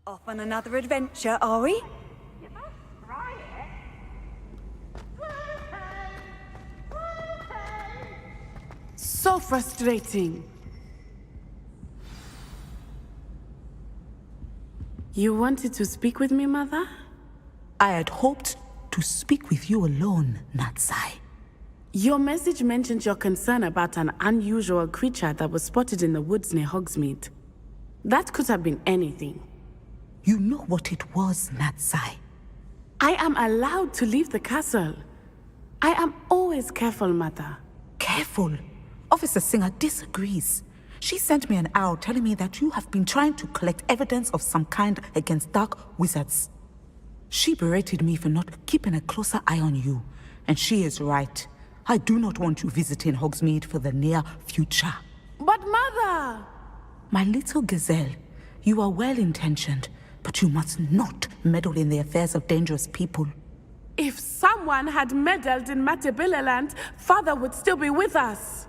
Speaker 1: Off on another adventure, are we?
Speaker 11: So frustrating. You wanted to speak with me, Mother?
Speaker 16: I had hoped to speak with you alone, Natsai.
Speaker 11: Your message mentioned your concern about an unusual creature that was spotted in the woods near Hogsmeade. That could have been anything.
Speaker 16: You know what it was, Natsai.
Speaker 11: I am allowed to leave the castle. I am always careful, Mother.
Speaker 16: Careful? Officer Singer disagrees. She sent me an owl telling me that you have been trying to collect evidence of some kind against dark wizards. She berated me for not keeping a closer eye on you, and she is right. I do not want you visiting Hogsmeade for the near future.
Speaker 11: But Mother!
Speaker 16: My little gazelle, you are well-intentioned, but you must not meddle in the affairs of dangerous people.
Speaker 11: If someone had meddled in Matabeleland, Father would still be with us.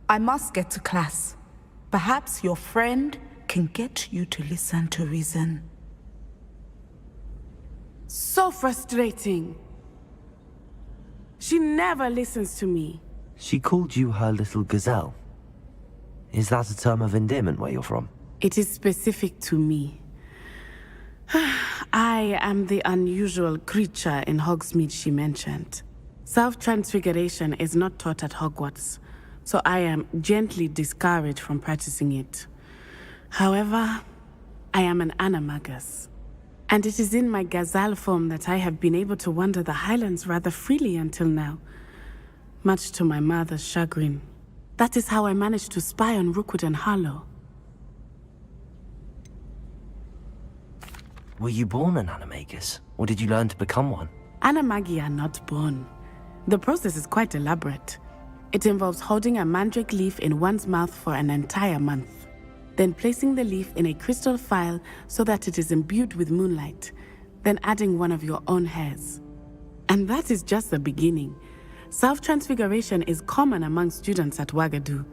Speaker 16: I must get to class. Perhaps your friend can get you to listen to reason.
Speaker 11: So frustrating. She never listens to me.
Speaker 2: She called you her little gazelle. Is that a term of endearment where you're from?
Speaker 11: It is specific to me. I am the unusual creature in Hogsmeade she mentioned. Self-transfiguration is not taught at Hogwarts, so I am gently discouraged from practicing it. However, I am an animagus, and it is in my gazelle form that I have been able to wander the Highlands rather freely until now, much to my mother's chagrin. That is how I managed to spy on Rookwood and Harlow.
Speaker 2: Were you born an animagus, or did you learn to become one?
Speaker 17: Animagi are not born. The process is quite elaborate. It involves holding a mandrake leaf in one's mouth for an entire month, then placing the leaf in a crystal vial so that it is imbued with moonlight, then adding one of your own hairs. And that is just the beginning. Self-transfiguration is common among students at Wagadu,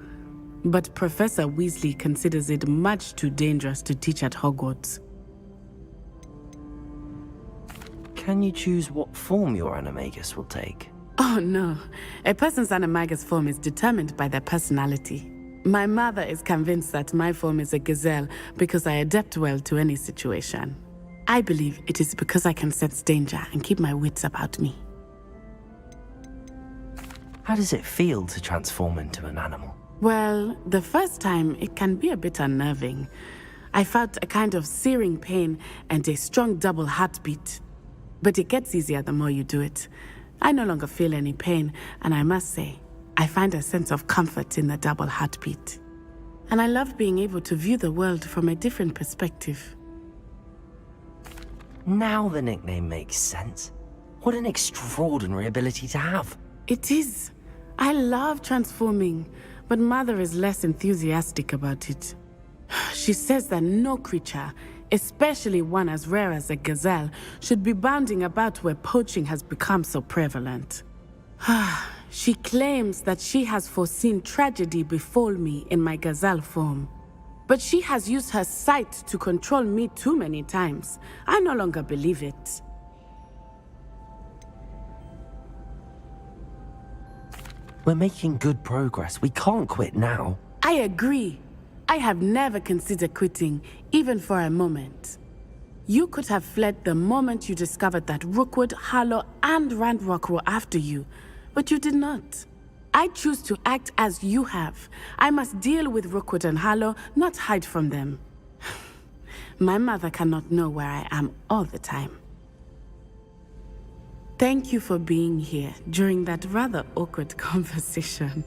Speaker 17: but Professor Weasley considers it much too dangerous to teach at Hogwarts.
Speaker 2: Can you choose what form your animagus will take?
Speaker 17: Oh no, a person's animagus form is determined by their personality. My mother is convinced that my form is a gazelle because I adapt well to any situation. I believe it is because I can sense danger and keep my wits about me.
Speaker 2: How does it feel to transform into an animal?
Speaker 17: Well, the first time it can be a bit unnerving. I felt a kind of searing pain and a strong double heartbeat. But it gets easier the more you do it. I no longer feel any pain, and I must say, I find a sense of comfort in the double heartbeat. And I love being able to view the world from a different perspective.
Speaker 2: Now the nickname makes sense. What an extraordinary ability to have.
Speaker 17: It is. I love transforming, but Mother is less enthusiastic about it. She says that no creature, especially one as rare as a gazelle, should be bounding about where poaching has become so prevalent. She claims that she has foreseen tragedy befall me in my gazelle form. But she has used her sight to control me too many times. I no longer believe it.
Speaker 2: We're making good progress. We can't quit now.
Speaker 17: I agree. I have never considered quitting, even for a moment. You could have fled the moment you discovered that Rookwood, Harlow, and Randrock were after you, but you did not. I choose to act as you have. I must deal with Rookwood and Harlow, not hide from them. My mother cannot know where I am all the time. Thank you for being here during that rather awkward conversation.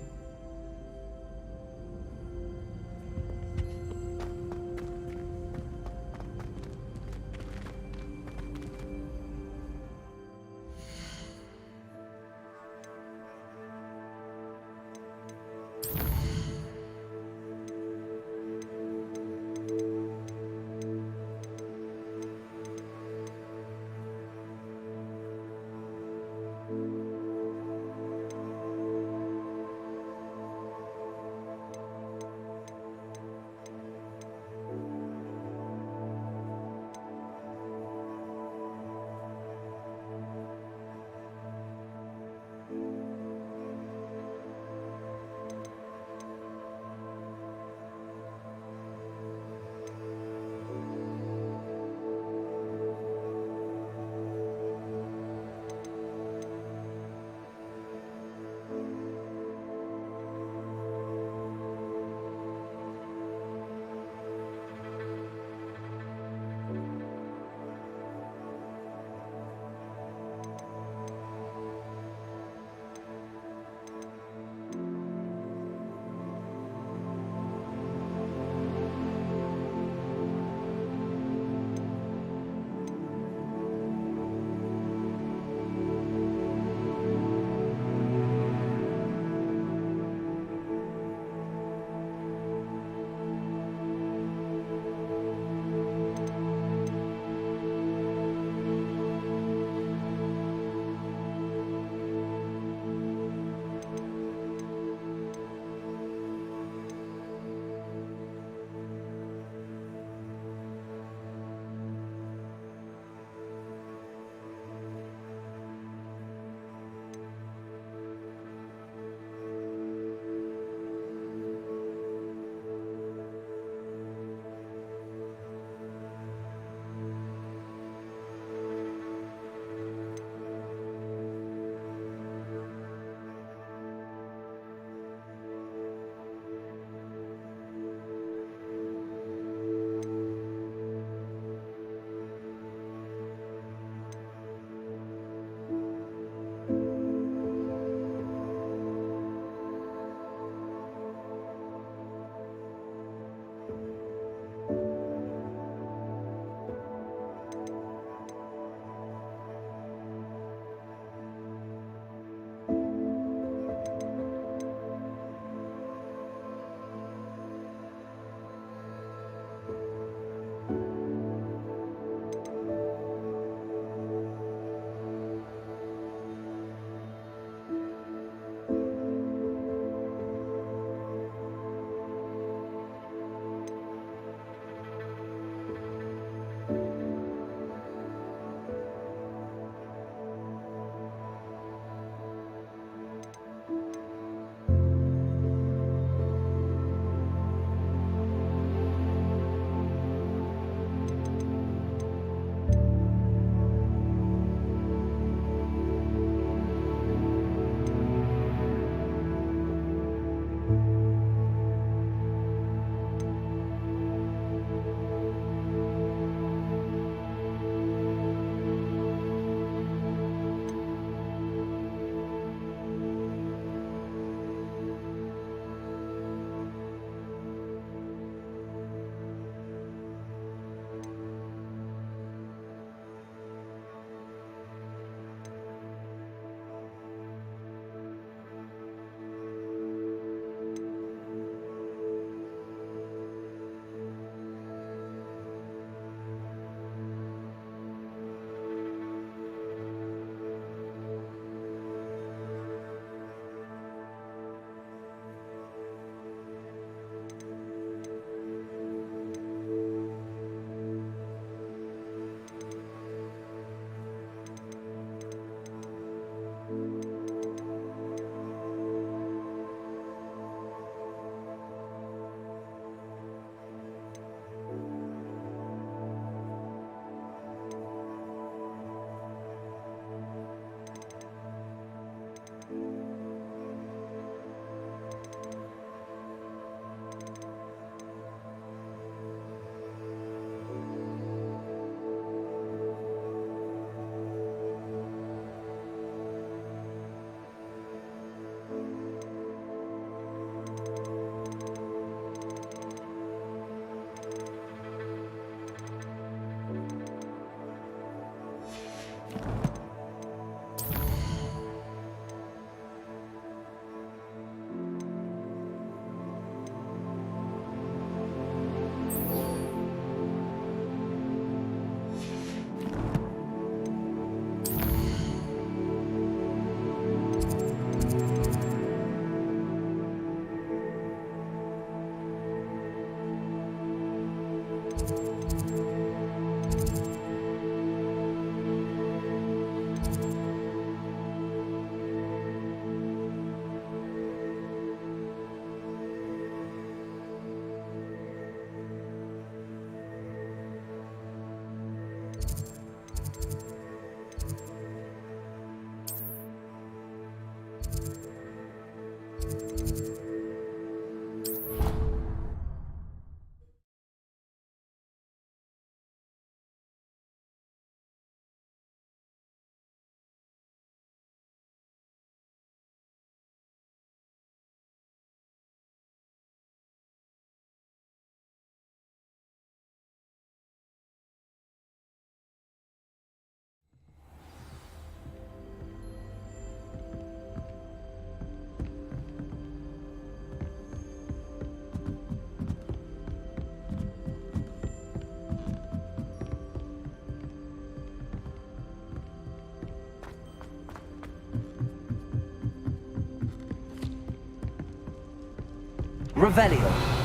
Speaker 2: Revelio.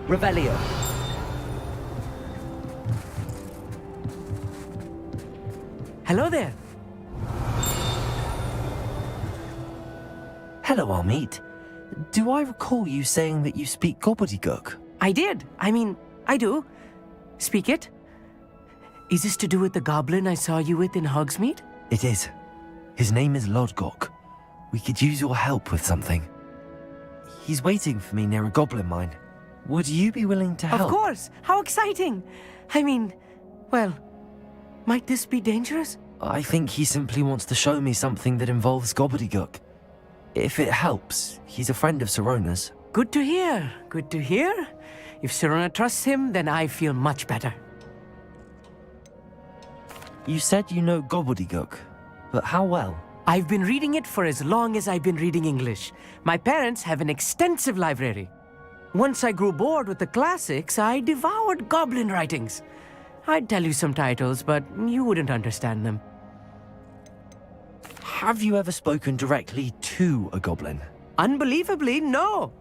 Speaker 2: Revelio.
Speaker 18: Hello there.
Speaker 2: Hello, Armeet. Do I recall you saying that you speak gobbledygook?
Speaker 18: I did. I do. Speak it. Is this to do with the goblin I saw you with in Hogsmeade?
Speaker 2: It is. His name is Lodgok. We could use your help with something. He's waiting for me near a goblin mine. Would you be willing to help?
Speaker 18: Of course! How exciting! Well, might this be dangerous?
Speaker 2: I think he simply wants to show me something that involves gobbledygook. If it helps, he's a friend of Sirona's.
Speaker 18: Good to hear. Good to hear. If Sirona trusts him, then I feel much better.
Speaker 2: You said you know gobbledygook, but how well?
Speaker 18: I've been reading it for as long as I've been reading English. My parents have an extensive library. Once I grew bored with the classics, I devoured goblin writings. I'd tell you some titles, but you wouldn't understand them.
Speaker 2: Have you ever spoken directly to a goblin?
Speaker 18: Unbelievably, no.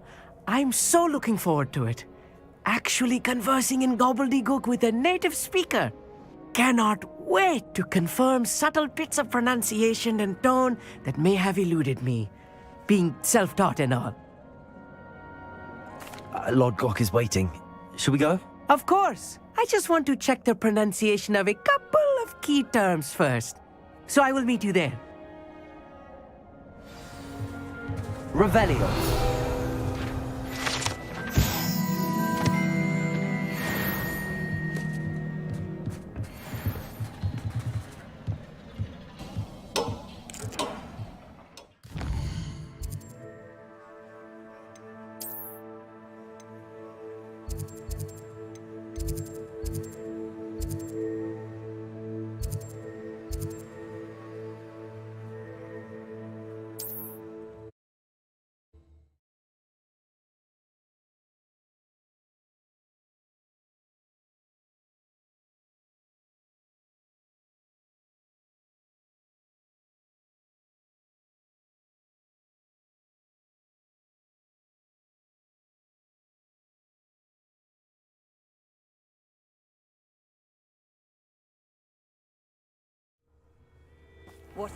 Speaker 18: I'm so looking forward to it. Actually conversing in gobbledygook with a native speaker. Cannot wait to confirm subtle bits of pronunciation and tone that may have eluded me, being self-taught and all.
Speaker 2: Lodgok is waiting. Shall we go?
Speaker 18: Of course. I just want to check the pronunciation of a couple of key terms first. So I will meet you there.
Speaker 2: Revelio.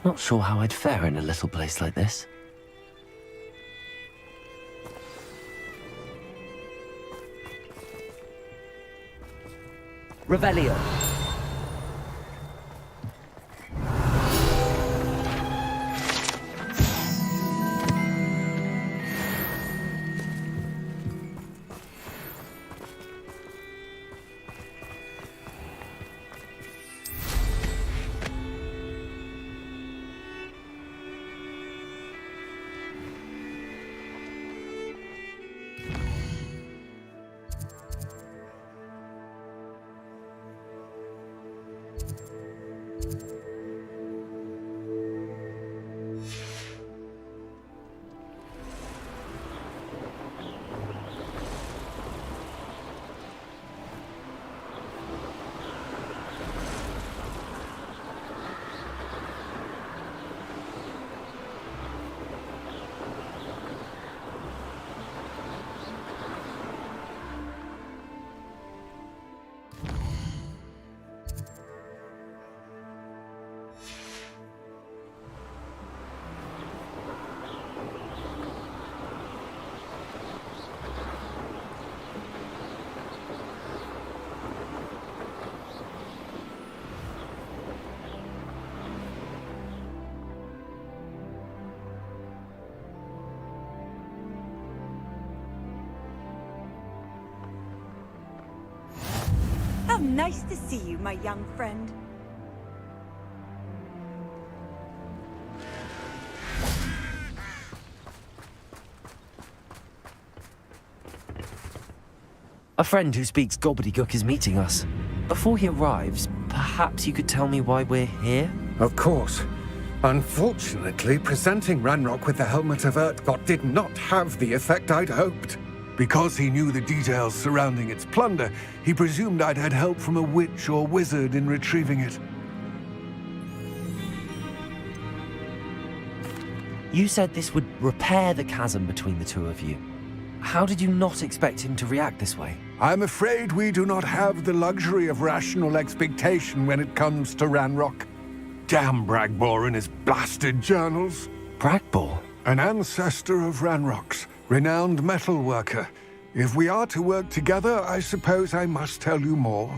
Speaker 2: Not sure how I'd fare in a little place like this.
Speaker 18: Revelio.
Speaker 1: How nice to see you, my young friend.
Speaker 2: A friend who speaks gobbledygook is meeting us. Before he arrives, perhaps you could tell me why we're here?
Speaker 7: Of course. Unfortunately, presenting Ranrock with the Helmet of Urtkot did not have the effect I'd hoped. Because he knew the details surrounding its plunder, he presumed I'd had help from a witch or wizard in retrieving it.
Speaker 2: You said this would repair the chasm between the two of you. How did you not expect him to react this way?
Speaker 7: I'm afraid we do not have the luxury of rational expectation when it comes to Ranrock. Damn Bragbor and his blasted journals.
Speaker 2: Bragbor?
Speaker 7: An ancestor of Ranrock's, renowned metal worker. If we are to work together, I suppose I must tell you more.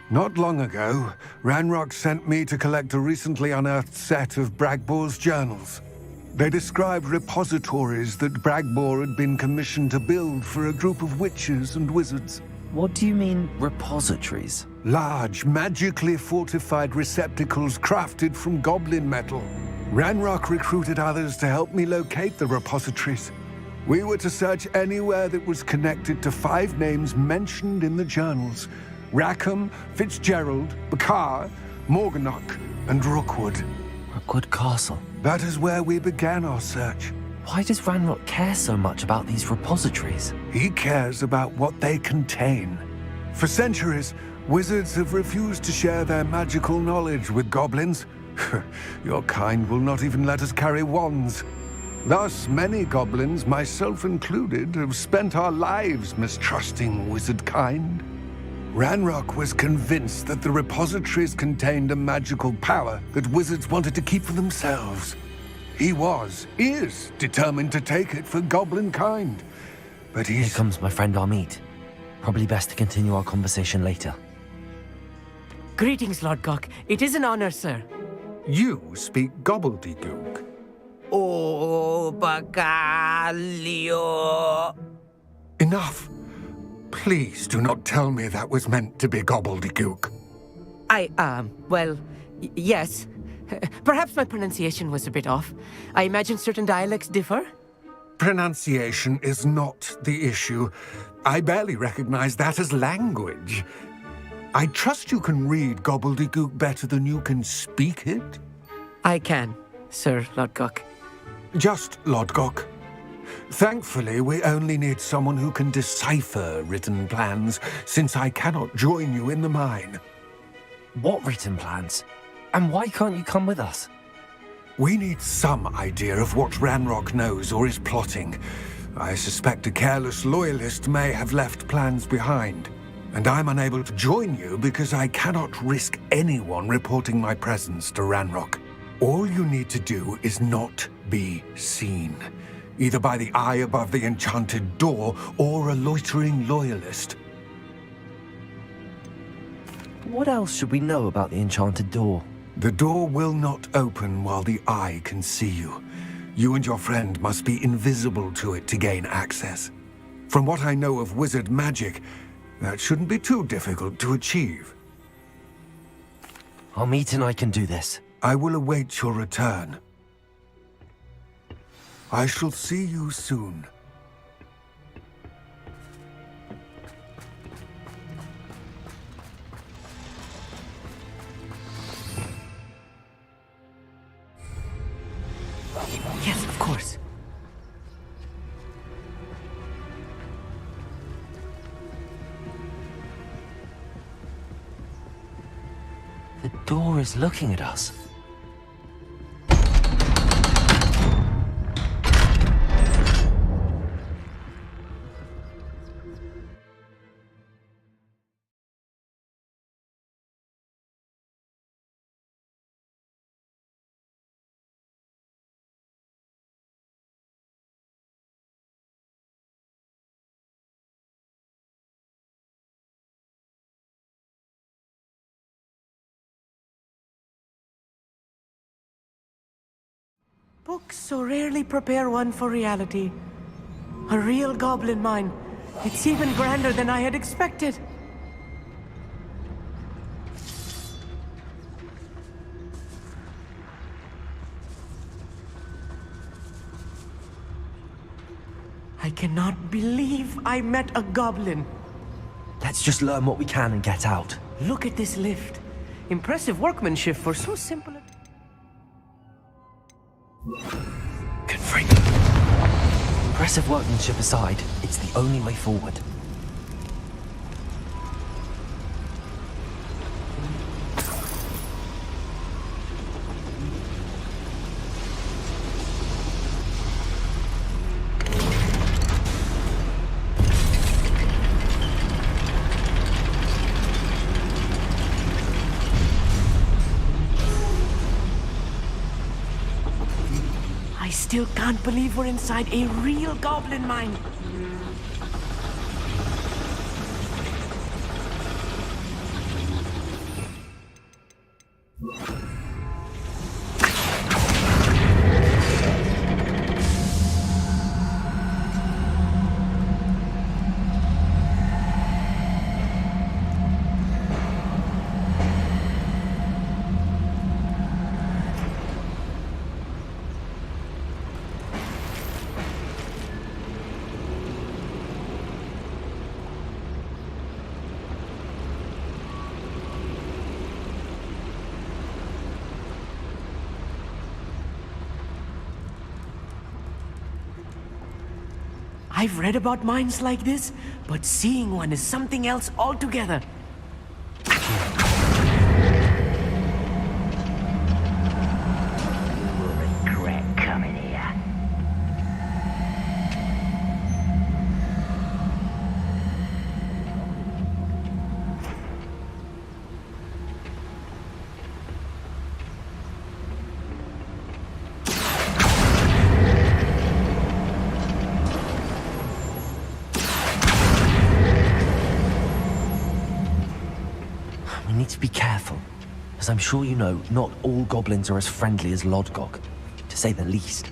Speaker 7: Not long ago, Ranrock sent me to collect a recently unearthed set of Bragbor's journals. They described repositories that Bragbor had been commissioned to build for a group of witches and wizards.
Speaker 2: What do you mean, repositories?
Speaker 7: Large, magically fortified receptacles crafted from goblin metal. Ranrock recruited others to help me locate the repositories. We were to search anywhere that was connected to 5 names mentioned in the journals: Rackham, Fitzgerald, Bakar, Morganach, and Rookwood.
Speaker 2: Rookwood Castle?
Speaker 7: That is where we began our search.
Speaker 2: Why does Ranrock care so much about these repositories?
Speaker 7: He cares about what they contain. For centuries, wizards have refused to share their magical knowledge with goblins. Your kind will not even let us carry wands. Thus, many goblins, myself included, have spent our lives mistrusting wizard kind. Ranrock was convinced that the repositories contained a magical power that wizards wanted to keep for themselves. He is determined to take it for goblin kind. But
Speaker 2: Here comes my friend Amit. Probably best to continue our conversation later.
Speaker 18: Greetings, Lord Gok. It is an honor, sir.
Speaker 7: You speak gobbledygook.
Speaker 18: Oh, Bagalio.
Speaker 7: Enough. Please do not tell me that was meant to be gobbledygook.
Speaker 18: Yes. Perhaps my pronunciation was a bit off. I imagine certain dialects differ.
Speaker 7: Pronunciation is not the issue. I barely recognize that as language. I trust you can read gobbledygook better than you can speak it?
Speaker 18: I can, Sir Lodgok.
Speaker 7: Just Lodgok. Thankfully, we only need someone who can decipher written plans, since I cannot join you in the mine.
Speaker 2: What written plans? And why can't you come with us?
Speaker 7: We need some idea of what Ranrock knows or is plotting. I suspect a careless loyalist may have left plans behind. And I'm unable to join you because I cannot risk anyone reporting my presence to Ranrock. All you need to do is not be seen, either by the eye above the enchanted door or a loitering loyalist.
Speaker 2: What else should we know about the enchanted door?
Speaker 8: The door will not open while the eye can see you. You and your friend must be invisible to it to gain access. From what I know of wizard magic, that shouldn't be too difficult to achieve.
Speaker 2: Our meet and I can do this.
Speaker 8: I will await your return. I shall see you soon.
Speaker 18: Yes, of course.
Speaker 2: The door is looking at us.
Speaker 18: Books so rarely prepare one for reality. A real goblin mine. It's even grander than I had expected. I cannot believe I met a goblin.
Speaker 2: Let's just learn what we can and get out.
Speaker 18: Look at this lift. Impressive workmanship for so simple a...
Speaker 2: Good freak. Impressive workmanship aside, it's the only way forward.
Speaker 18: I still can't believe we're inside a real goblin mine. I've read about mines like this, but seeing one is something else altogether.
Speaker 14: You will regret coming here.
Speaker 2: We need to be careful. As I'm sure you know, not all goblins are as friendly as Lodgok, to say the least.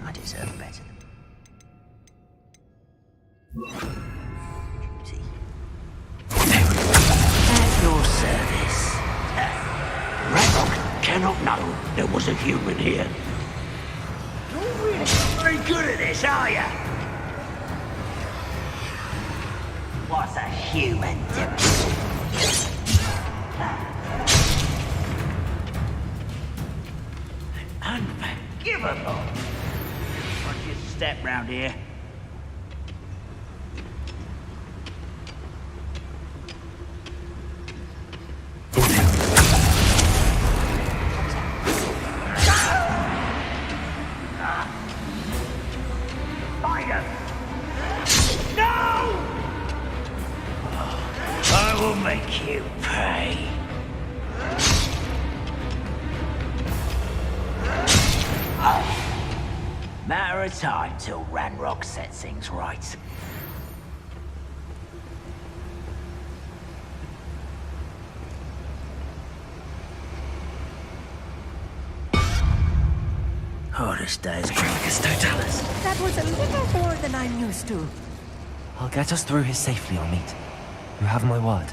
Speaker 14: I deserve better. At your service. Radok cannot know there was a human here. You're really very good at this, are you? What's a human to Unforgivable. Watch your step round here. I will make you pay.
Speaker 15: Matter of time till Ranrock sets things right.
Speaker 2: Oh, this day is Granicus Totalis.
Speaker 18: That was a little more than I'm used to.
Speaker 2: I'll get us through here safely, Amit. You have my word.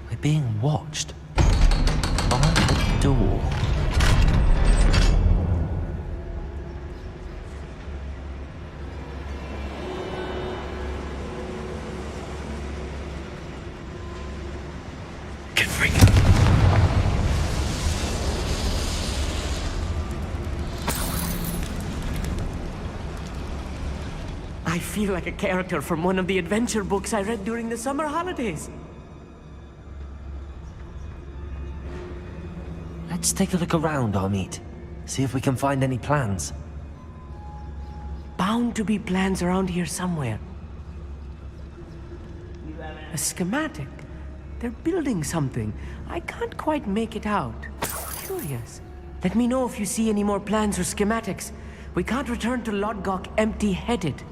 Speaker 2: We're being watched. By the door.
Speaker 18: I feel like a character from one of the adventure books I read during the summer holidays.
Speaker 2: Let's take a look around, Amit. See if we can find any plans.
Speaker 18: Bound to be plans around here somewhere. A schematic. They're building something. I can't quite make it out. Curious. Let me know if you see any more plans or schematics. We can't return to Lodgok empty-headed.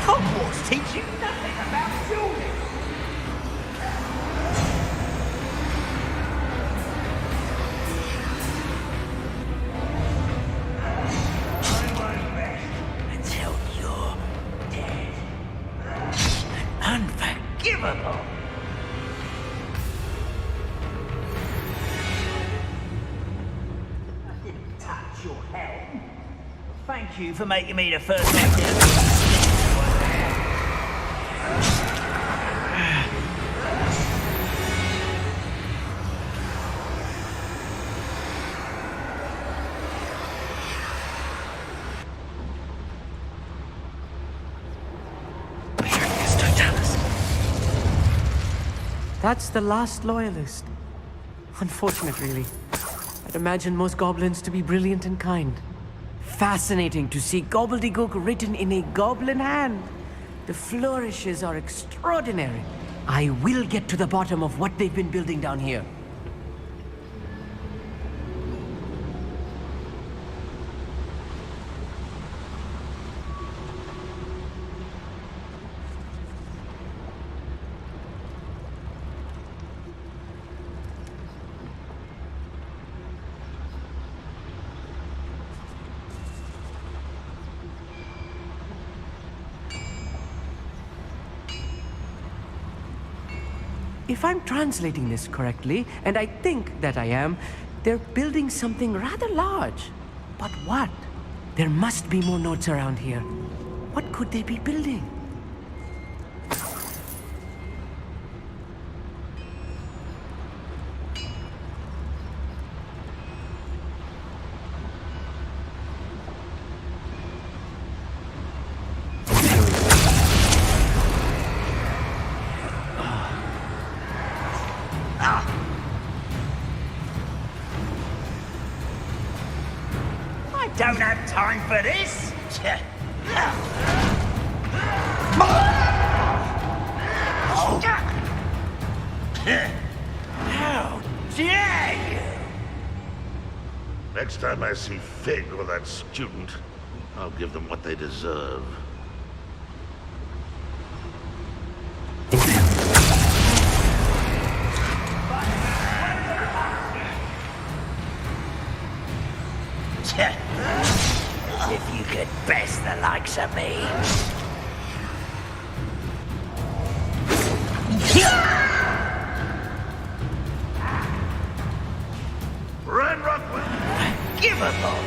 Speaker 15: Hogwarts teach you nothing about building. Until you're dead. Unforgivable. I didn't touch your helm. Thank you for making me the first actor.
Speaker 18: That's the last loyalist. Unfortunate, really. I'd imagine most goblins to be brilliant and kind. Fascinating to see gobbledygook written in a goblin hand. The flourishes are extraordinary. I will get to the bottom of what they've been building down here. If I'm translating this correctly, and I think that I am, they're building something rather large. But what? There must be more notes around here. What could they be building?
Speaker 15: time for this? How dare you!
Speaker 3: Next time I see Fig or that student, I'll give them what they deserve.
Speaker 15: If you could best the likes of me.
Speaker 3: Unforgivable!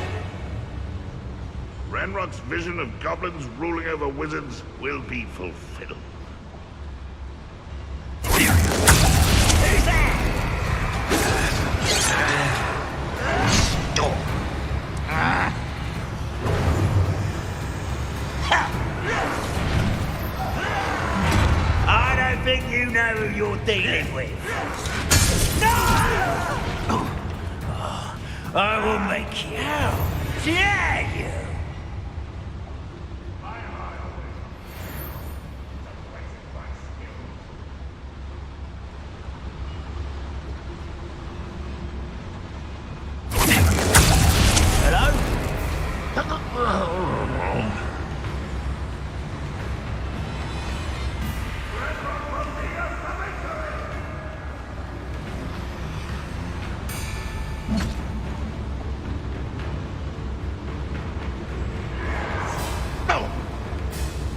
Speaker 3: Ranrock's vision of goblins ruling over wizards will be fulfilled.
Speaker 15: Who's there? I don't think you know who you're dealing with. No! I will make you. How dare you!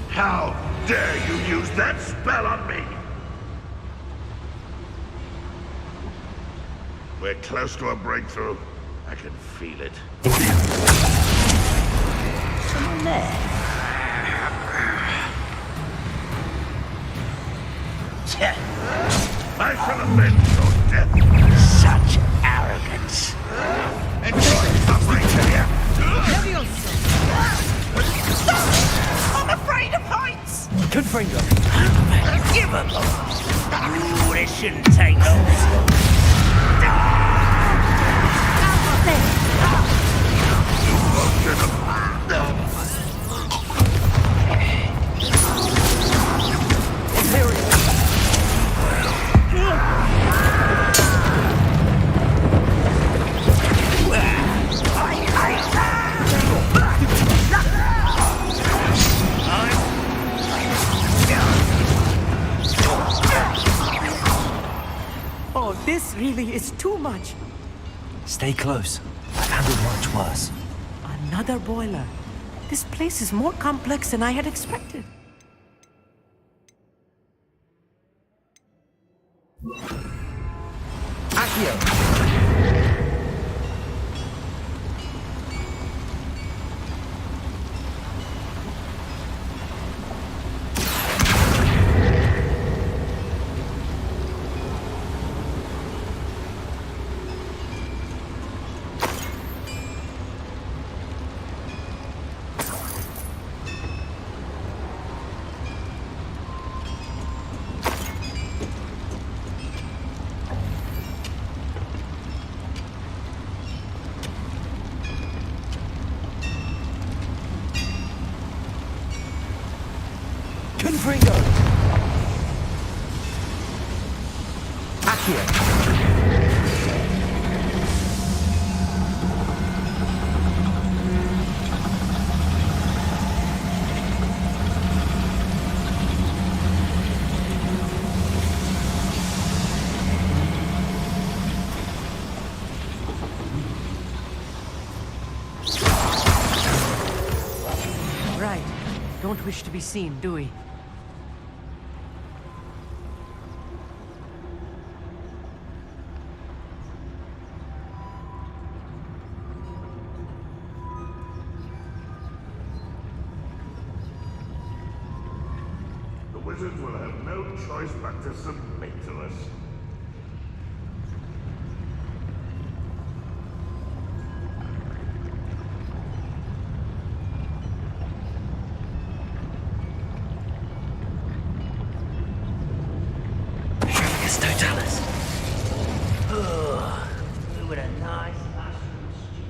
Speaker 3: How dare you use that spell on me? We're close to a breakthrough. I can feel it.
Speaker 15: Someone there.
Speaker 3: I shall avenge your death.
Speaker 15: Such arrogance.
Speaker 3: Enjoy suffering, here.
Speaker 15: I'm afraid of heights.
Speaker 18: Confringo.
Speaker 15: Unforgivable. Ooh, this shouldn't take long.
Speaker 18: Oh, this really is too much.
Speaker 2: Stay close. I've handled much worse.
Speaker 18: Another boiler. This place is more complex than I had expected. Accio.
Speaker 2: Confringo!
Speaker 18: Accio. Right. Don't wish to be seen, do we?
Speaker 3: The wizards will have no choice but to submit to us.
Speaker 2: It's Totalis.
Speaker 15: Oh, we were a nice mushroom stew.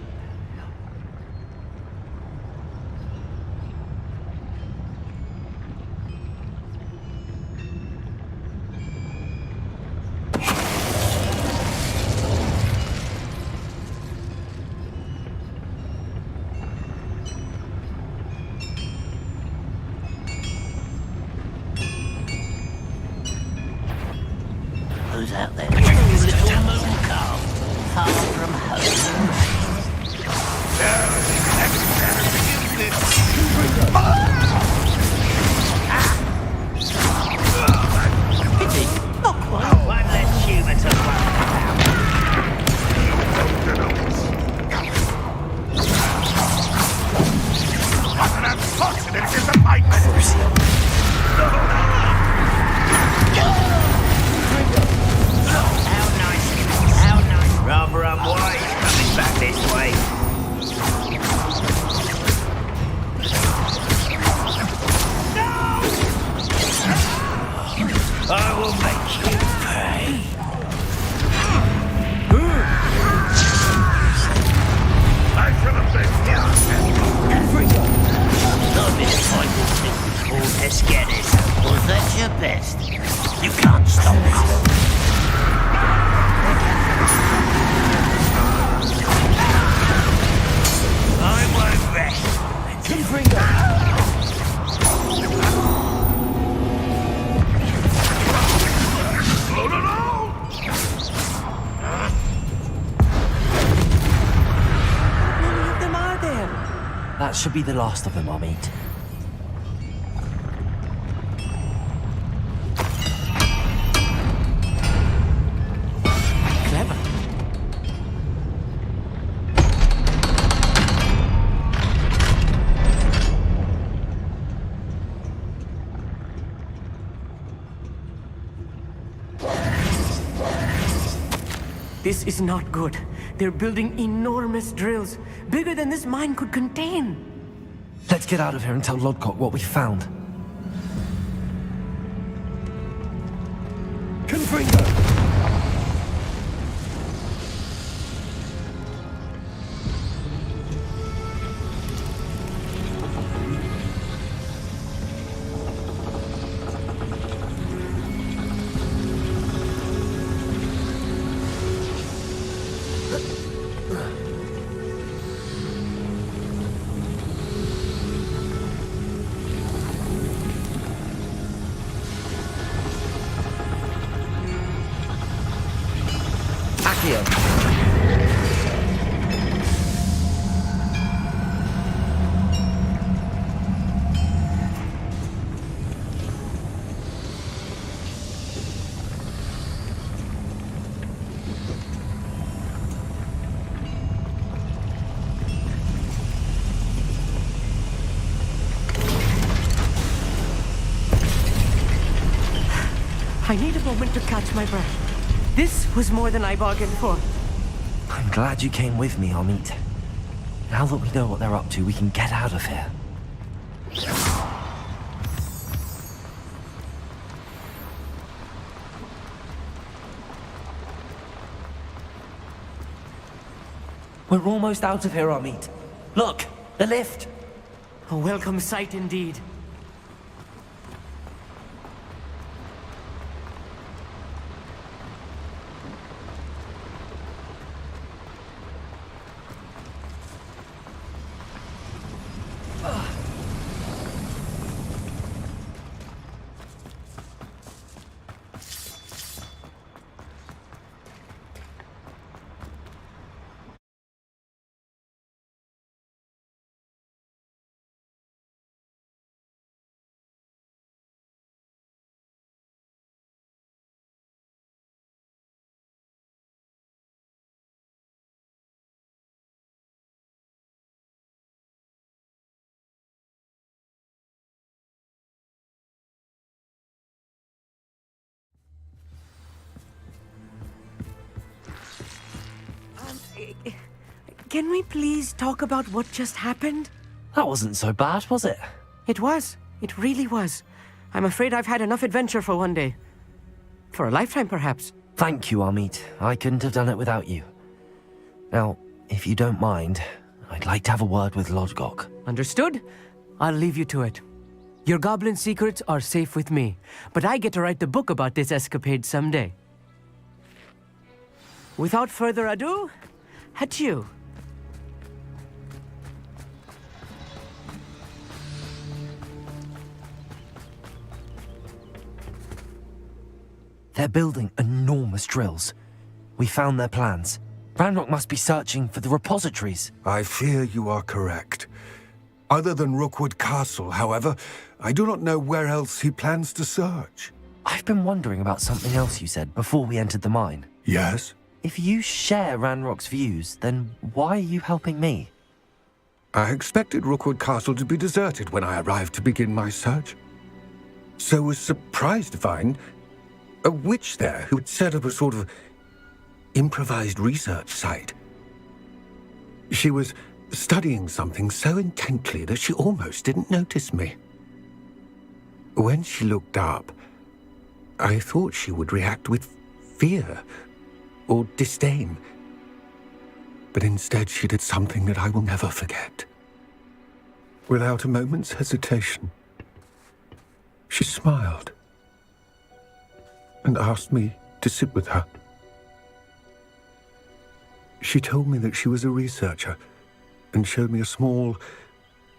Speaker 13: out there. You little moon calf, far from home.
Speaker 18: Pity. Not quite.
Speaker 14: One less human to worry about.
Speaker 3: What an unfortunate disappointment!
Speaker 14: How nice. How nice. Rather unwise coming back this way. I will make you pay.
Speaker 3: I should have been here.
Speaker 13: Not disappointed since all this Guinness. Was that your best? You can't stop me.
Speaker 14: I won't rest.
Speaker 18: Confringo.
Speaker 3: No, no, no!
Speaker 18: How many of them are there?
Speaker 2: That should be the last of them, Amit.
Speaker 18: Clever. This is not good. They're building enormous drills, bigger than this mine could contain.
Speaker 2: Let's get out of here and tell Lodcock what we found.
Speaker 18: Confringo! I need a moment to catch my breath. This was more than I bargained for.
Speaker 2: I'm glad you came with me, Amit. Now that we know what they're up to, we can get out of here. We're almost out of here, Amit. Look, the lift.
Speaker 18: A welcome sight indeed. Can we please talk about what just happened?
Speaker 2: That wasn't so bad, was it?
Speaker 18: It was. It really was. I'm afraid I've had enough adventure for one day. For a lifetime, perhaps.
Speaker 2: Thank you, Amit. I couldn't have done it without you. Now, if you don't mind, I'd like to have a word with Lodgok.
Speaker 18: Understood? I'll leave you to it. Your goblin secrets are safe with me, but I get to write the book about this escapade someday. Without further ado, adieu.
Speaker 2: They're building enormous drills. We found their plans. Ranrock must be searching for the repositories.
Speaker 8: I fear you are correct. Other than Rookwood Castle, however, I do not know where else he plans to search.
Speaker 2: I've been wondering about something else you said before we entered the mine.
Speaker 8: Yes?
Speaker 2: If you share Ranrock's views, then why are you helping me?
Speaker 8: I expected Rookwood Castle to be deserted when I arrived to begin my search. So was surprised to find a witch there who had set up a sort of improvised research site. She was studying something so intently that she almost didn't notice me. When she looked up, I thought she would react with fear or disdain. But instead she did something that I will never forget. Without a moment's hesitation, she smiled and asked me to sit with her. She told me that she was a researcher and showed me a small,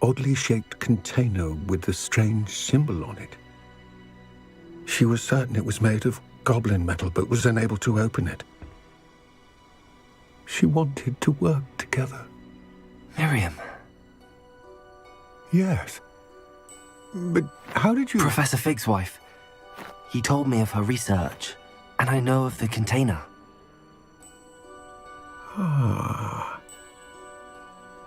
Speaker 8: oddly shaped container with a strange symbol on it. She was certain it was made of goblin metal, but was unable to open it. She wanted to work together.
Speaker 2: Miriam.
Speaker 8: Yes. But how did you...
Speaker 2: Professor Fig's wife. He told me of her research, and I know of the container.
Speaker 8: Ah.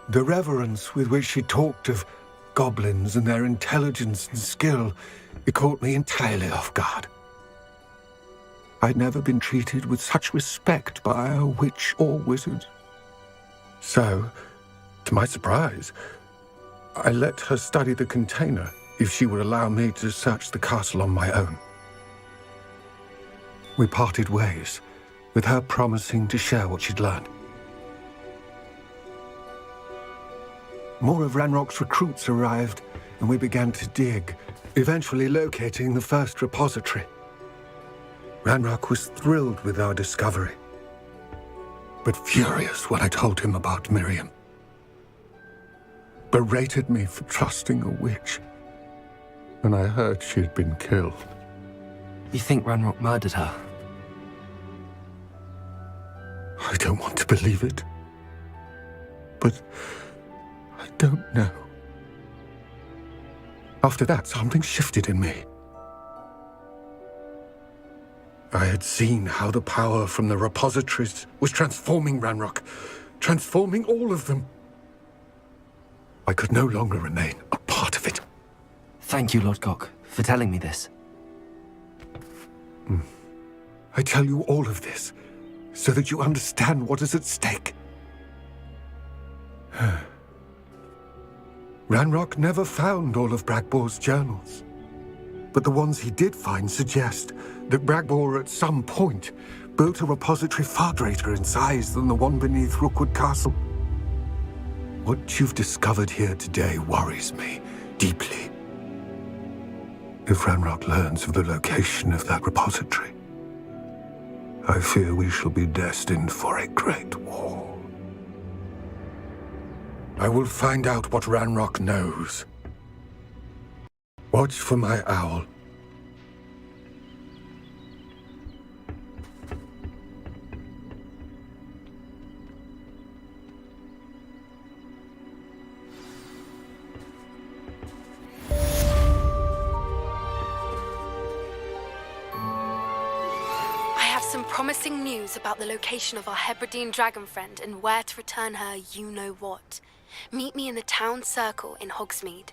Speaker 8: The reverence with which she talked of goblins and their intelligence and skill, it caught me entirely off guard. I'd never been treated with such respect by a witch or wizard. So, to my surprise, I let her study the container if she would allow me to search the castle on my own. We parted ways, with her promising to share what she'd learned. More of Ranrock's recruits arrived, and we began to dig, eventually locating the first repository. Ranrock was thrilled with our discovery, but furious when I told him about Miriam. Berated me for trusting a witch when I heard she had been killed.
Speaker 2: You think Ranrock murdered her?
Speaker 8: I don't want to believe it, but I don't know. After that, something shifted in me. I had seen how the power from the repositories was transforming Ranrock, transforming all of them. I could no longer remain a part of it.
Speaker 2: Thank you, Lord Cock, for telling me this.
Speaker 8: I tell you all of this so that you understand what is at stake. Ranrock never found all of Bragbor's journals, but the ones he did find suggest that Bragbor at some point built a repository far greater in size than the one beneath Rookwood Castle. What you've discovered here today worries me deeply. If Ranrock learns of the location of that repository, I fear we shall be destined for a great war. I will find out what Ranrock knows. Watch for my owl.
Speaker 10: Some promising news about the location of our Hebridean dragon friend and where to return her you-know-what. Meet me in the town circle in Hogsmeade.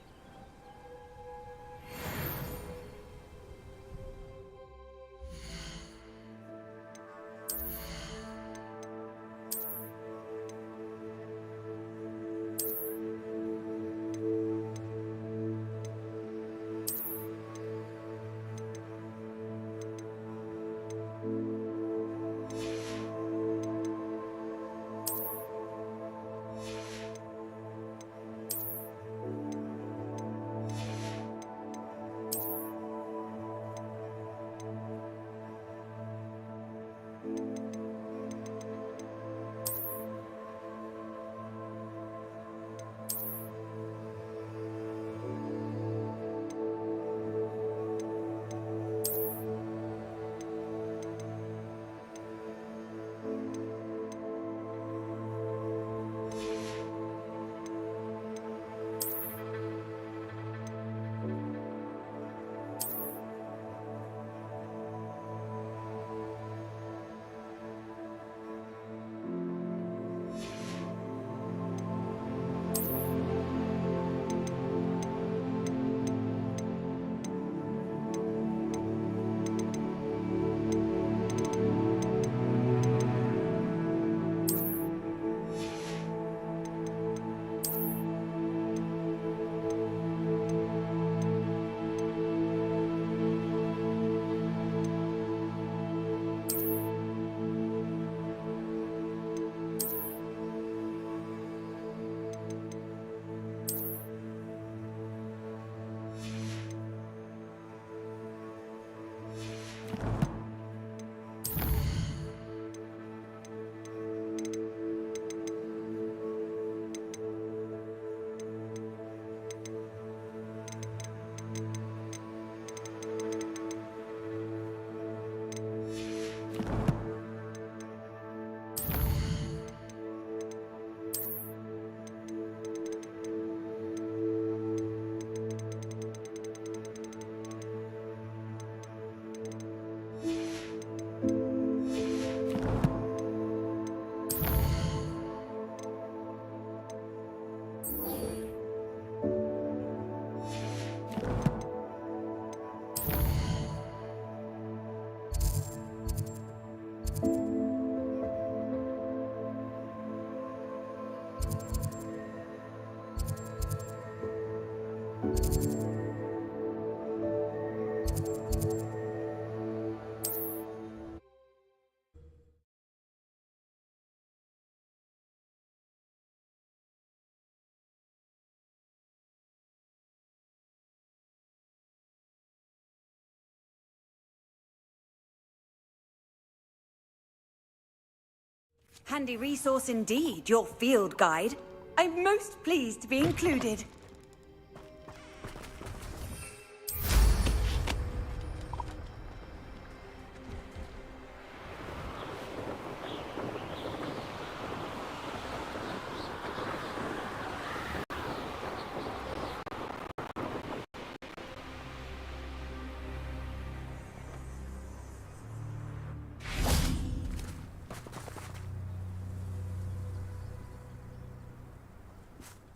Speaker 1: Handy resource indeed, your field guide. I'm most pleased to be included.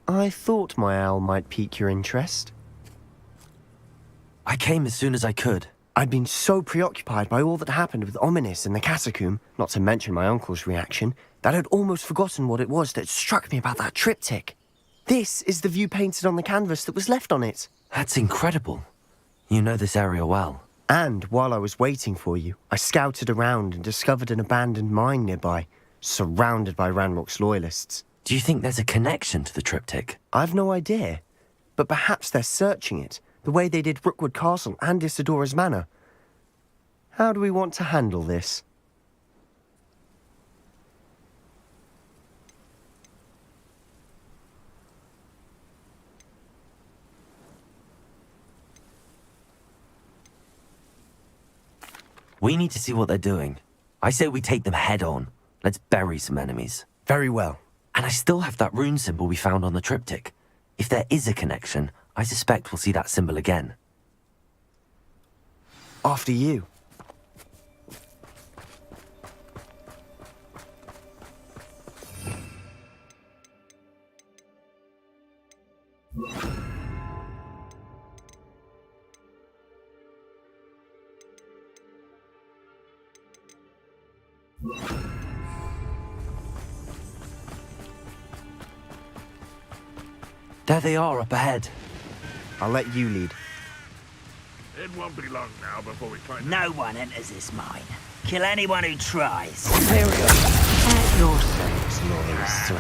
Speaker 19: I thought my owl might pique your interest.
Speaker 2: I came as soon as I could.
Speaker 19: I'd been so preoccupied by all that happened with Ominis and the catacomb, not to mention my uncle's reaction, that I'd almost forgotten what it was that struck me about that triptych. This is the view painted on the canvas that was left on it.
Speaker 2: That's incredible. You know this area well.
Speaker 19: And while I was waiting for you, I scouted around and discovered an abandoned mine nearby, surrounded by Ranrock's loyalists.
Speaker 2: Do you think there's a connection to the triptych?
Speaker 19: I've no idea, but perhaps they're searching it, the way they did Rookwood Castle and Isidora's Manor. How do we want to handle this?
Speaker 2: We need to see what they're doing. I say we take them head on. Let's bury some enemies.
Speaker 19: Very well.
Speaker 2: And I still have that rune symbol we found on the triptych. If there is a connection, I suspect we'll see that symbol again.
Speaker 19: After you.
Speaker 2: There they are up ahead.
Speaker 19: I'll let you lead.
Speaker 3: It won't be long now before we find
Speaker 15: No one enters this mine. Kill anyone who tries.
Speaker 19: There we go. At your service, loyalists to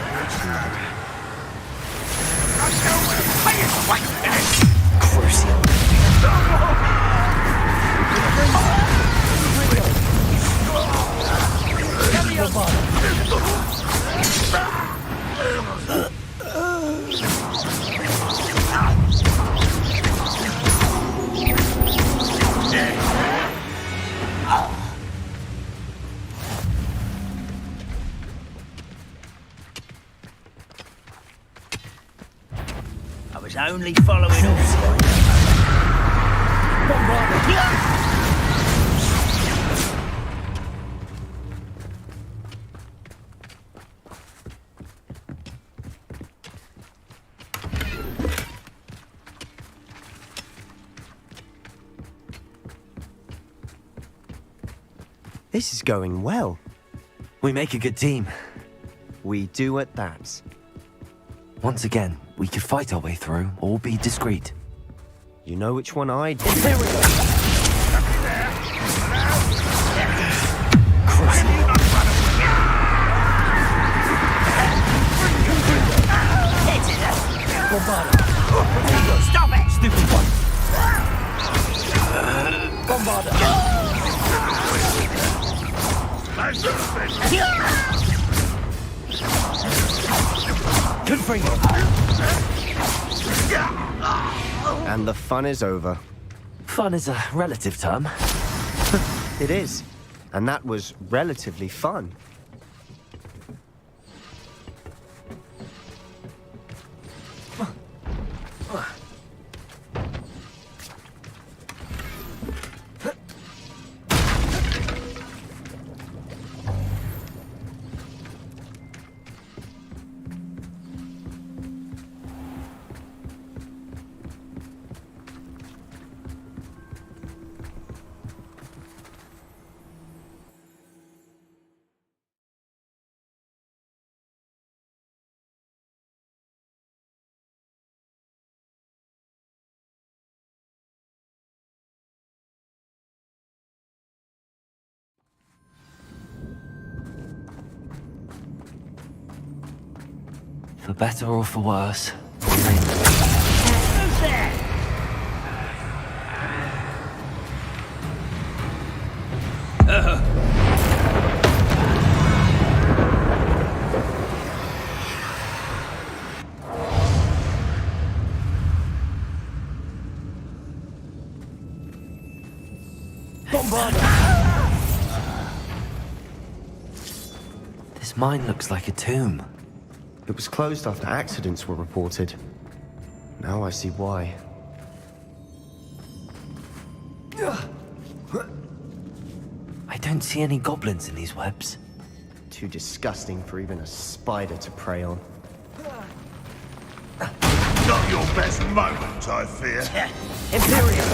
Speaker 15: I was only following orders.
Speaker 19: This is going well.
Speaker 2: We make a good team.
Speaker 19: We do at that.
Speaker 2: Once again, we could fight our way through or be discreet.
Speaker 19: You know which one I do.
Speaker 2: There we go.
Speaker 15: Stop it!
Speaker 2: Stupid one.
Speaker 15: Bombarda!
Speaker 2: Good for you.
Speaker 19: And the fun is over.
Speaker 2: Fun is a relative term.
Speaker 19: It is. And that was relatively fun.
Speaker 2: For better or for worse.
Speaker 15: Who's there?
Speaker 2: This mine looks like a tomb.
Speaker 19: It was closed after accidents were reported. Now I see why.
Speaker 2: I don't see any goblins in these webs.
Speaker 19: Too disgusting for even a spider to prey on.
Speaker 3: Not your best moment, I fear.
Speaker 15: Imperial!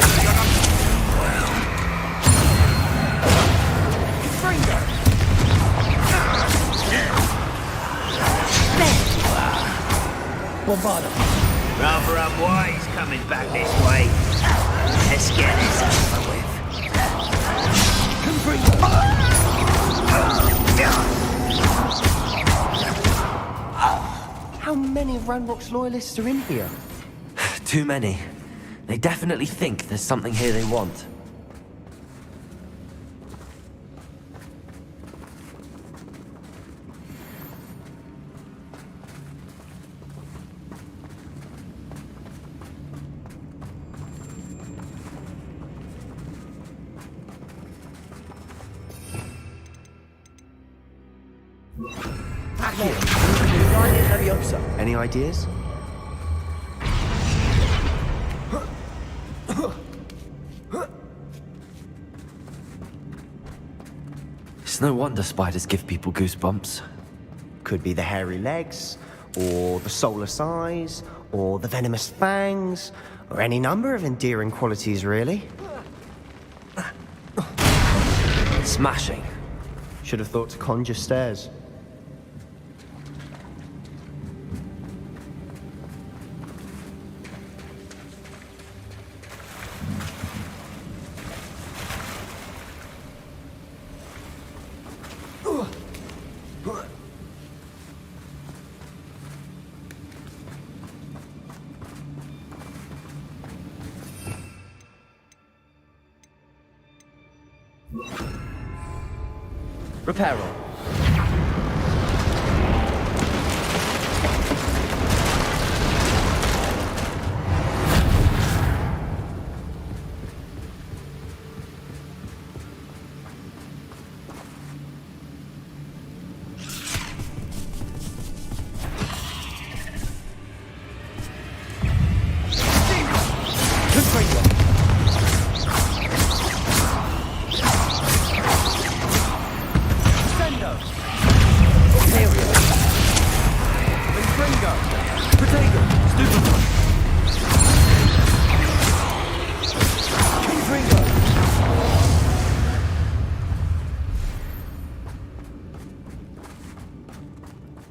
Speaker 15: Bombardo!
Speaker 14: Rather unwise coming back this way. Let's get this over with.
Speaker 19: How many Ranrock's loyalists are in here?
Speaker 2: Too many. They definitely think there's something here they want.
Speaker 19: Any ideas?
Speaker 2: It's no wonder spiders give people goosebumps.
Speaker 19: Could be the hairy legs, or the soulless eyes, or the venomous fangs, or any number of endearing qualities, really.
Speaker 2: Smashing.
Speaker 19: Should have thought to conjure stairs.
Speaker 2: Reparo.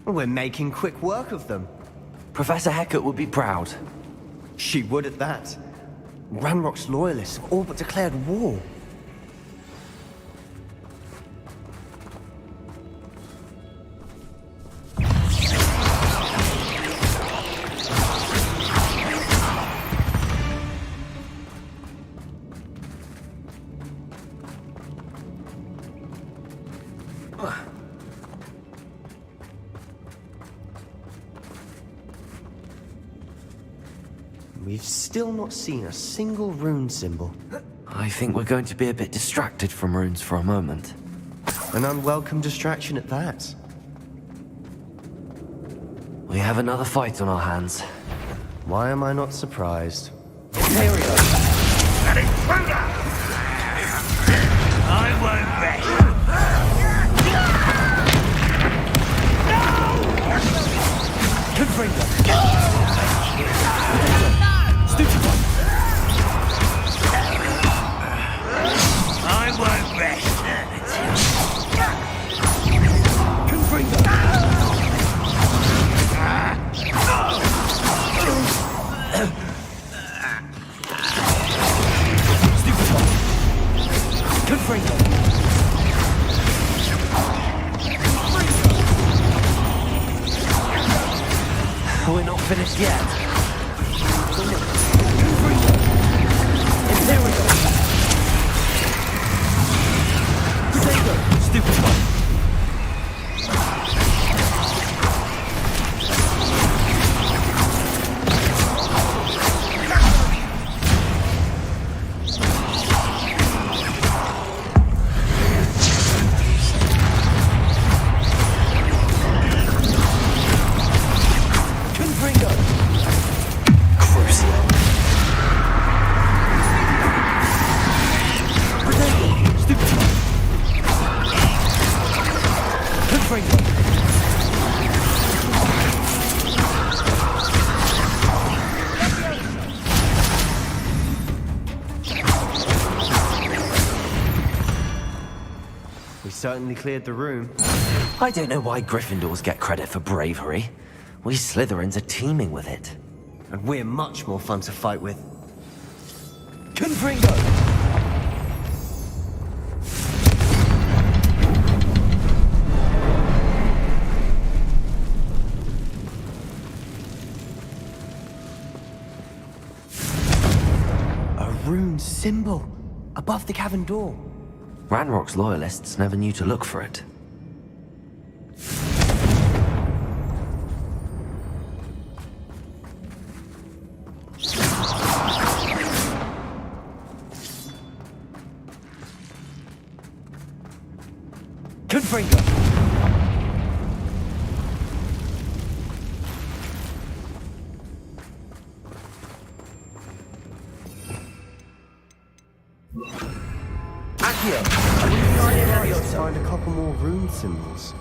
Speaker 19: We're making quick work of them.
Speaker 2: Professor Hecat would be proud.
Speaker 19: She would at that. Ranrock's loyalists have all but declared war. We've still not seen a single rune symbol.
Speaker 2: I think we're going to be a bit distracted from runes for a moment.
Speaker 19: An unwelcome distraction at that.
Speaker 2: We have another fight on our hands.
Speaker 19: Why am I not surprised?
Speaker 14: An intruder! I won't rest. I won't rest.
Speaker 2: We're not finished yet. Stupid one.
Speaker 19: certainly cleared the room.
Speaker 2: I don't know why Gryffindors get credit for bravery. We Slytherins are teeming with it.
Speaker 19: And we're much more fun to fight with.
Speaker 2: Confringo!
Speaker 19: A rune symbol above the cavern door.
Speaker 2: Ranrock's loyalists never knew to look for it. Confringo!
Speaker 19: Find a couple more rune symbols.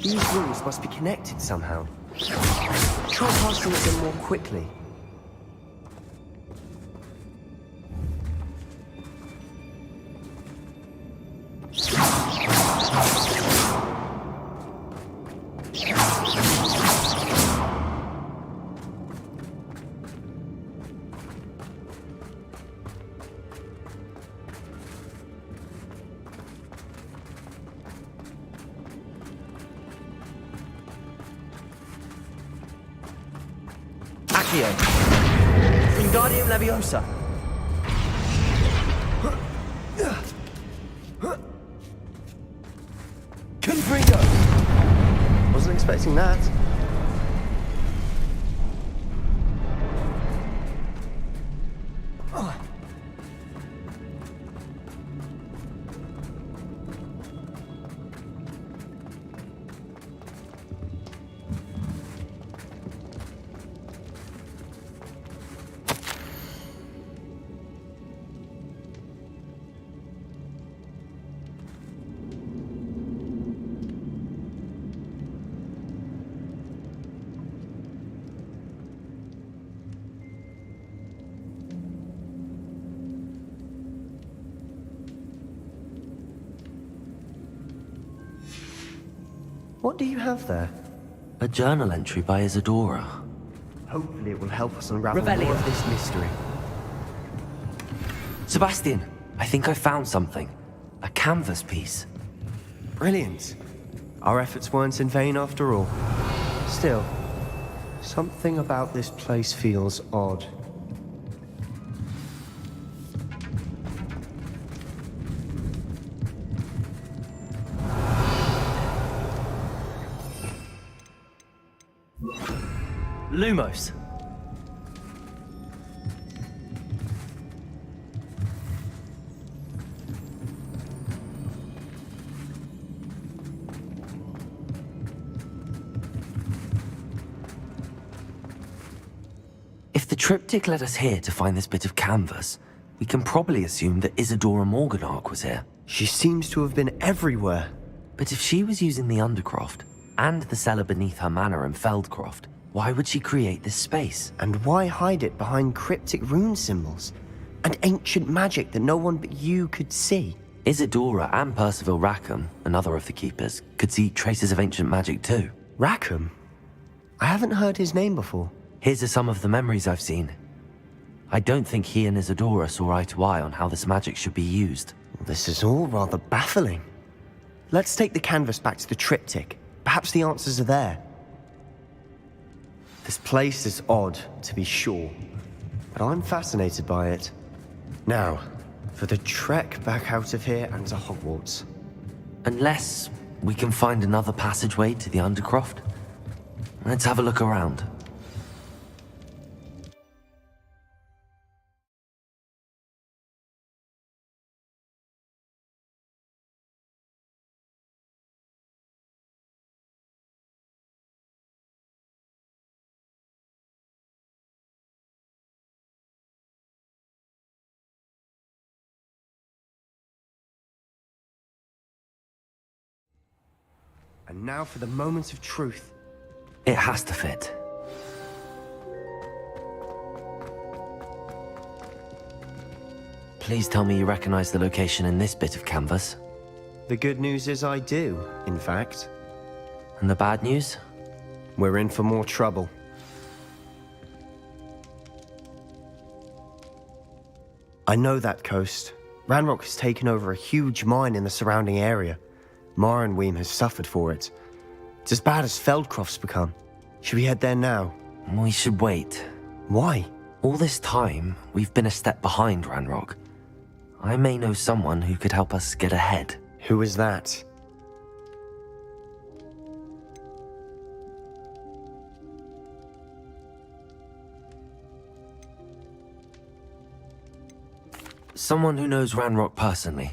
Speaker 19: These rooms must be connected somehow. Try passing them more quickly. Wingardium Leviosa. Confringo. Wasn't expecting that. What do you have there?
Speaker 2: A journal entry by Isadora.
Speaker 19: Hopefully it will help us unravel more of this mystery.
Speaker 2: Sebastian, I think I found something. A canvas piece.
Speaker 19: Brilliant. Our efforts weren't in vain after all. Still, something about this place feels odd.
Speaker 2: Lumos. If the triptych led us here to find this bit of canvas, we can probably assume that Isadora Morganach was here.
Speaker 19: She seems to have been everywhere.
Speaker 2: But if she was using the Undercroft and the cellar beneath her manor in Feldcroft, why would she create this space?
Speaker 19: And why hide it behind cryptic rune symbols? And ancient magic that no one but you could see?
Speaker 2: Isadora and Percival Rackham, another of the Keepers, could see traces of ancient magic too.
Speaker 19: Rackham? I haven't heard his name before.
Speaker 2: Here's are some of the memories I've seen. I don't think he and Isadora saw eye to eye on how this magic should be used.
Speaker 19: This is all rather baffling. Let's take the canvas back to the triptych. Perhaps the answers are there. This place is odd, to be sure, but I'm fascinated by it. Now, for the trek back out of here and to Hogwarts.
Speaker 2: Unless we can find another passageway to the Undercroft. Let's have a look around.
Speaker 19: And now for the moment of truth.
Speaker 2: It has to fit. Please tell me you recognize the location in this bit of canvas.
Speaker 19: The good news is I do, in fact.
Speaker 2: And the bad news?
Speaker 19: We're in for more trouble. I know that coast. Ranrock has taken over a huge mine in the surrounding area. Marrenweem has suffered for it. It's as bad as Feldcroft's become. Should we head there now?
Speaker 2: We should wait.
Speaker 19: Why?
Speaker 2: All this time, we've been a step behind Ranrock. I may know someone who could help us get ahead.
Speaker 19: Who is that?
Speaker 2: Someone who knows Ranrock personally.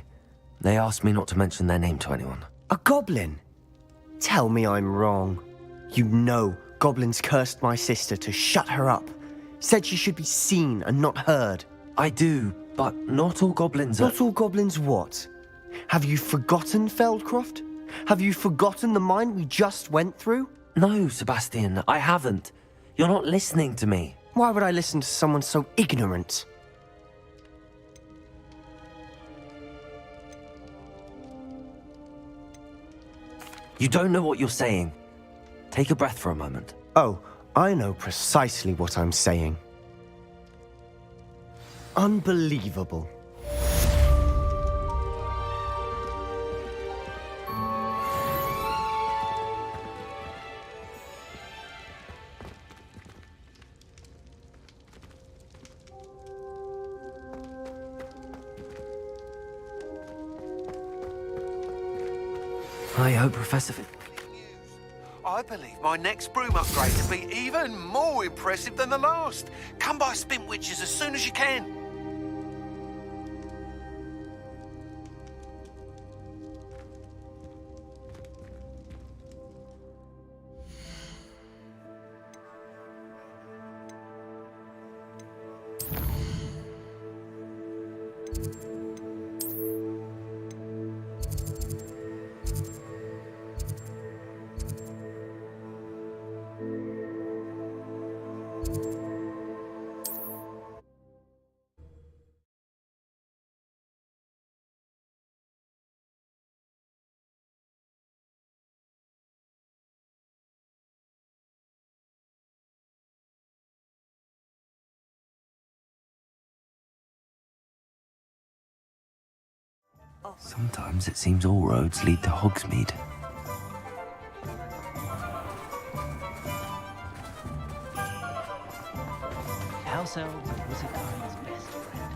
Speaker 2: They asked me not to mention their name to anyone.
Speaker 19: A goblin? Tell me I'm wrong. You know goblins cursed my sister to shut her up. Said she should be seen and not heard.
Speaker 2: I do, but not all goblins are...
Speaker 19: Not all goblins what? Have you forgotten Feldcroft? Have you forgotten the mine we just went through?
Speaker 2: No, Sebastian, I haven't. You're not listening to me.
Speaker 19: Why would I listen to someone so ignorant?
Speaker 2: You don't know what you're saying. Take a breath for a moment.
Speaker 19: Oh, I know precisely what I'm saying. Unbelievable.
Speaker 2: I hope Professor...
Speaker 7: I believe my next broom upgrade will be even more impressive than the last. Come by Spintwitches as soon as you can.
Speaker 2: Sometimes it seems all roads lead to Hogsmeade.
Speaker 15: House elves and wizardkind's best friend.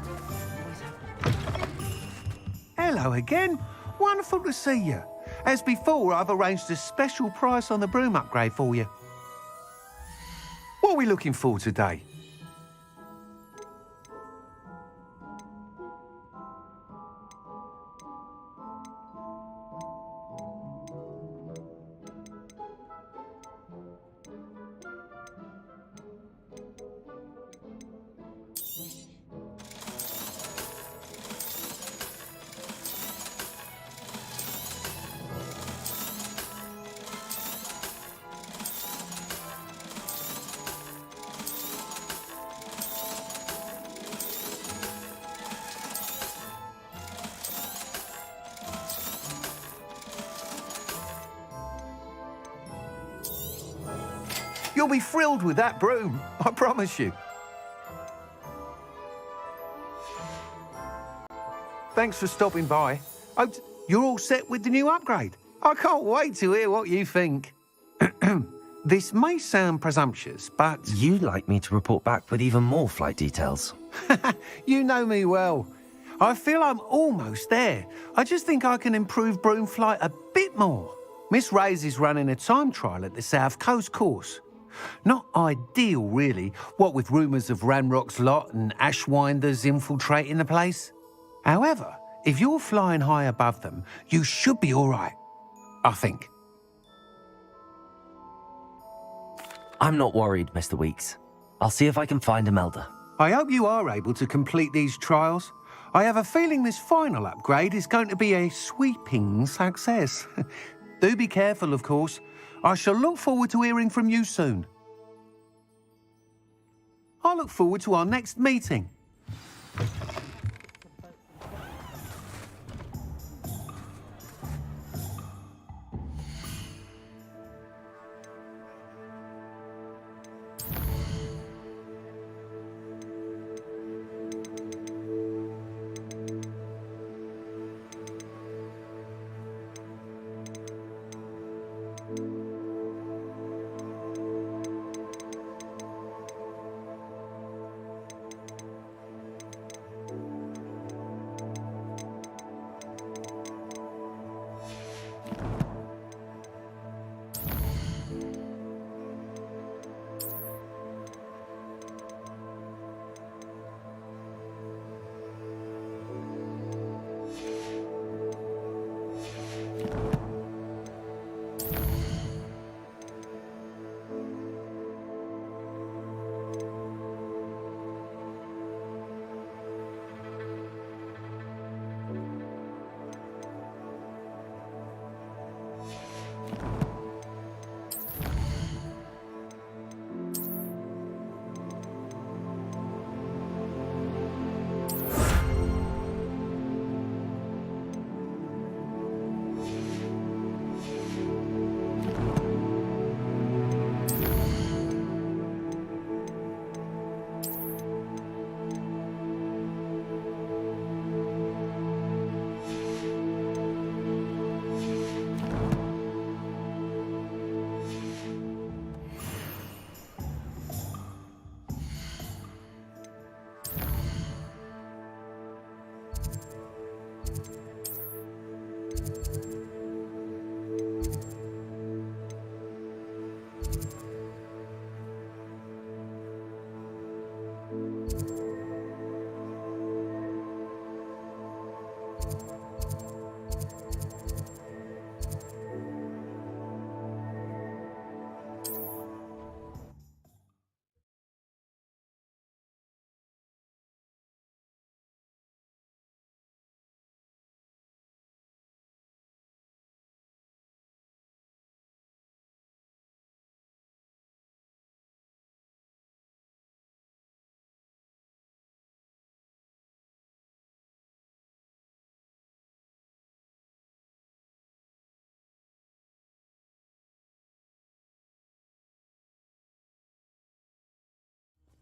Speaker 7: Hello again. Wonderful to see you. As before, I've arranged a special price on the broom upgrade for you. What are we looking for today? You'll be thrilled with that broom, I promise you. Thanks for stopping by. Oh, you're all set with the new upgrade. I can't wait to hear what you think. This may sound presumptuous, but...
Speaker 2: You'd like me to report back with even more flight details.
Speaker 7: You know me well. I feel I'm almost there. I just think I can improve broom flight a bit more. Miss Ray's is running a time trial at the South Coast course. Not ideal, really, what with rumours of Ranrock's lot and Ashwinders infiltrating the place. However, if you're flying high above them, you should be all right, I think.
Speaker 2: I'm not worried, Mr. Weeks. I'll see if I can find Imelda.
Speaker 7: I hope you are able to complete these trials. I have a feeling this final upgrade is going to be a sweeping success. Do be careful, of course. I shall look forward to hearing from you soon. I look forward to our next meeting.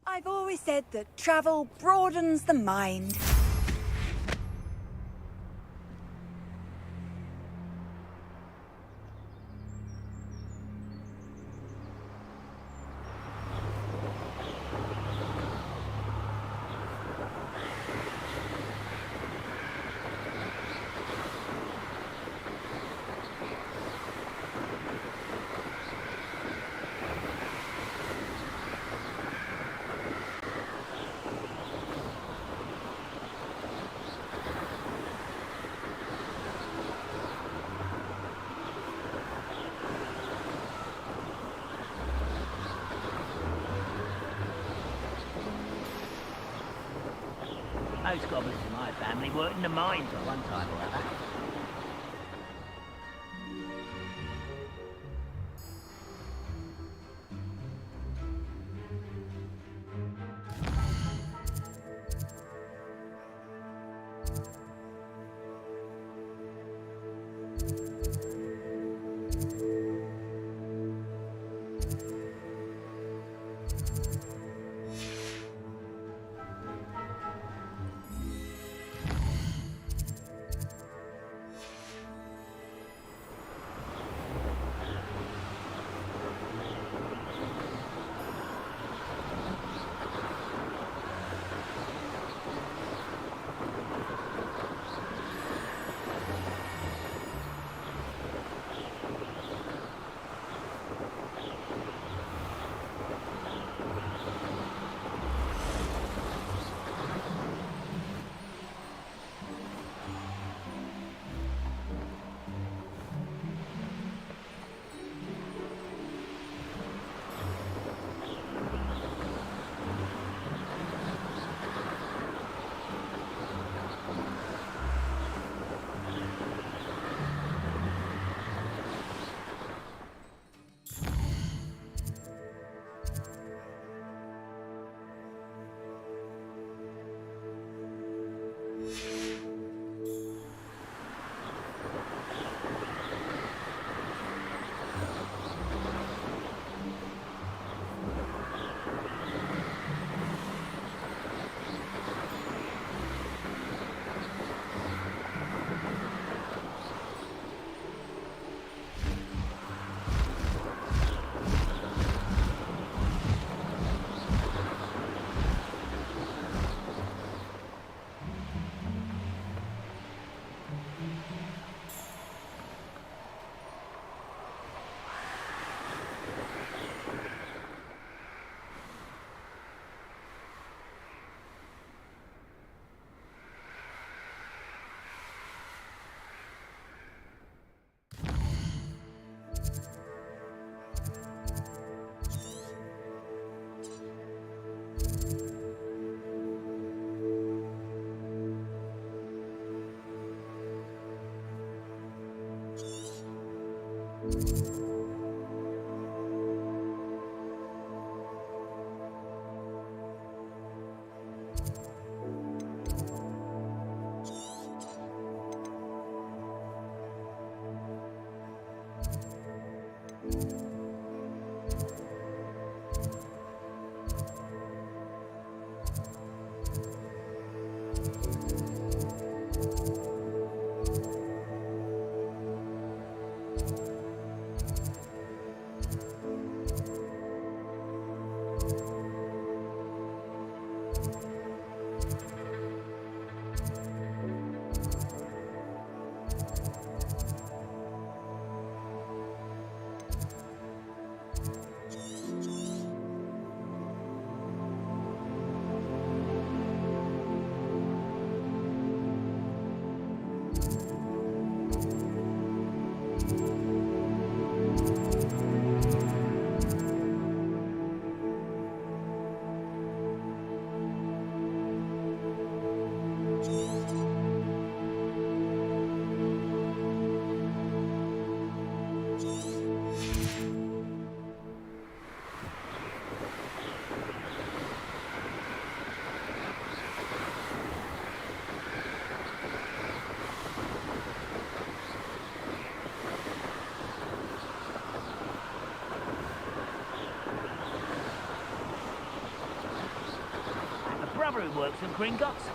Speaker 1: I've always said that travel broadens the mind.
Speaker 14: Most goblins in my family worked in the mines at one time or other. works at Gringotts.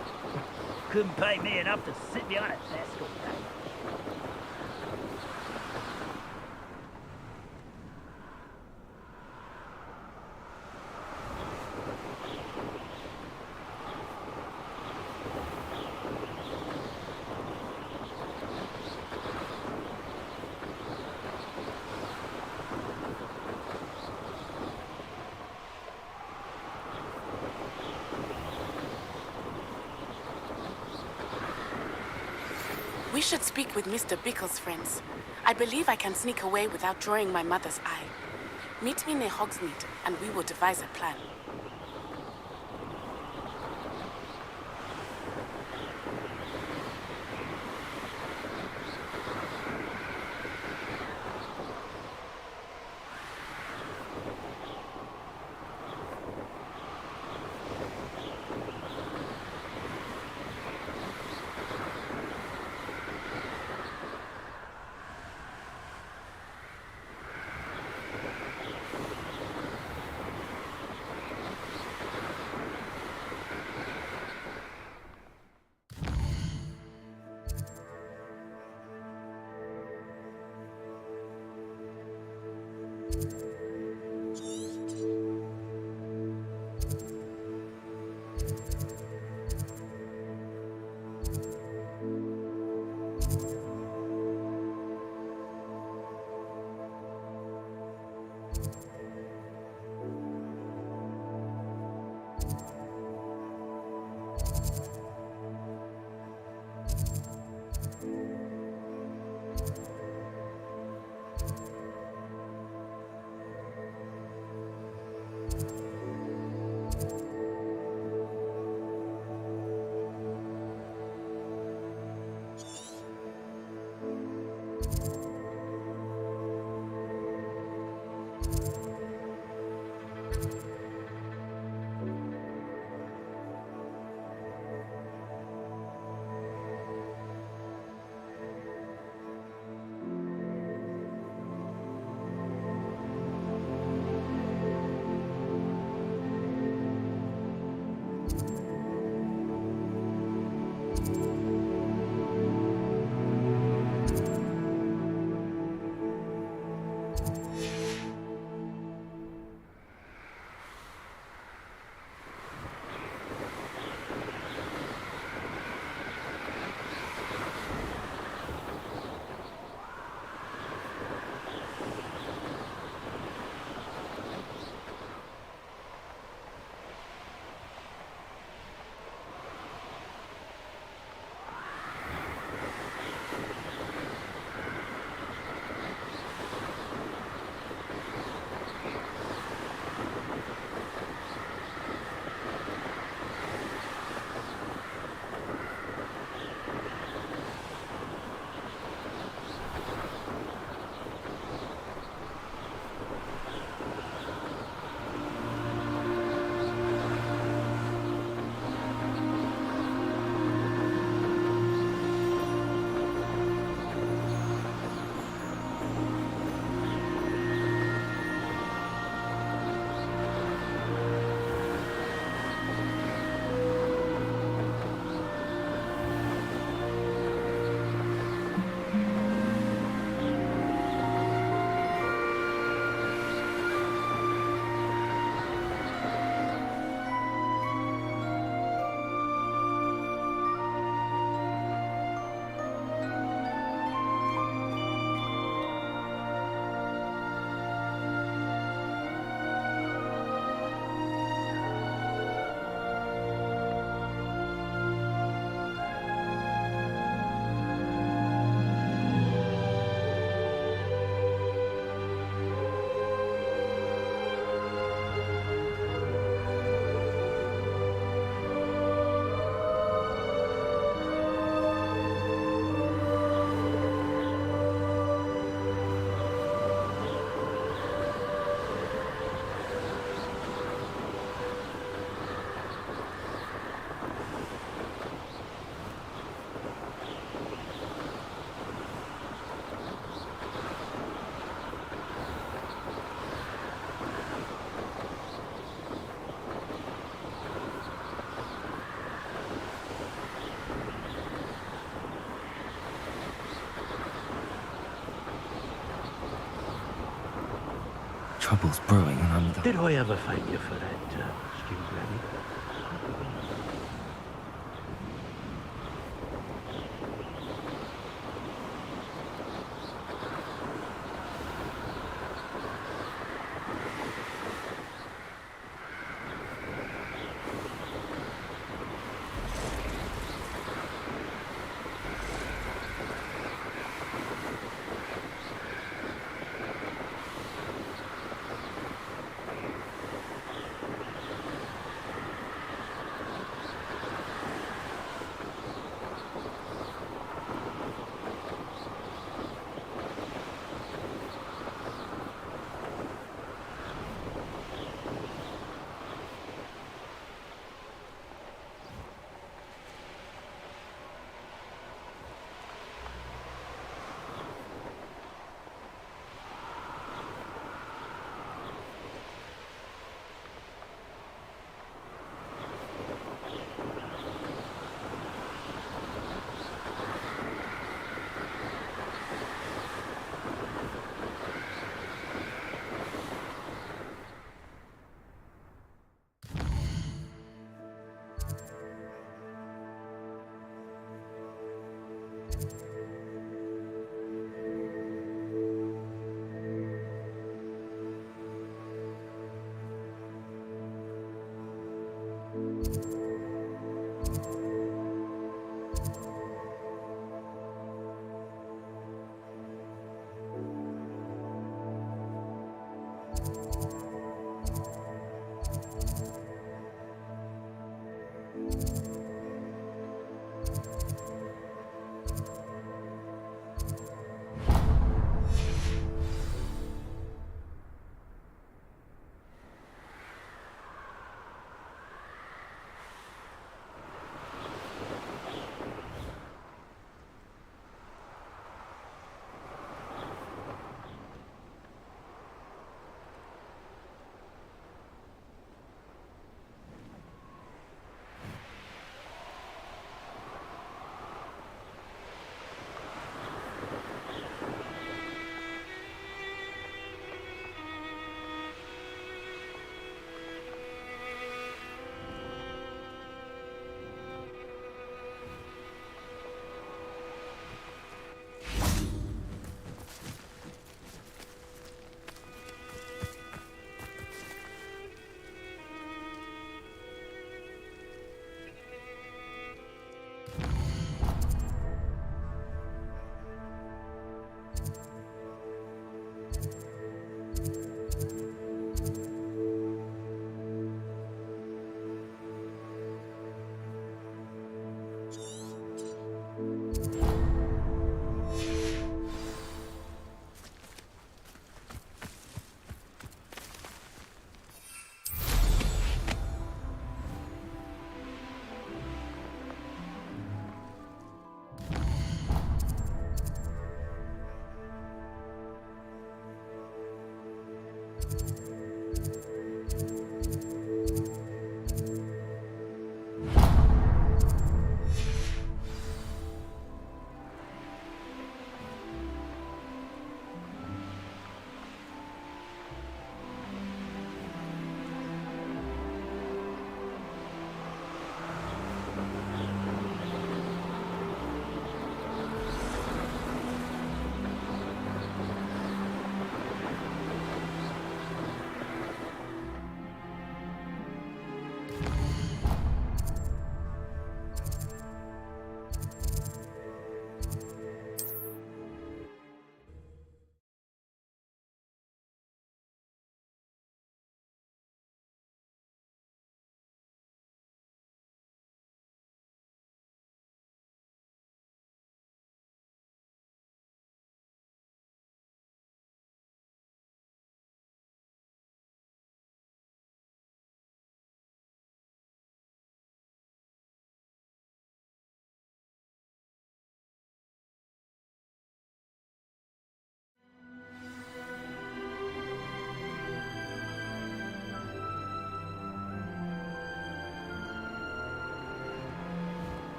Speaker 14: Couldn't pay me enough to sit behind a desk all day.
Speaker 17: We should speak with Mr. Bickle's friends. I believe I can sneak away without drawing my mother's eye. Meet me near Hogsmeade, and we will devise a plan.
Speaker 2: Trouble's brewing and I'm the...
Speaker 13: Did I ever thank you for that, stew, Granny?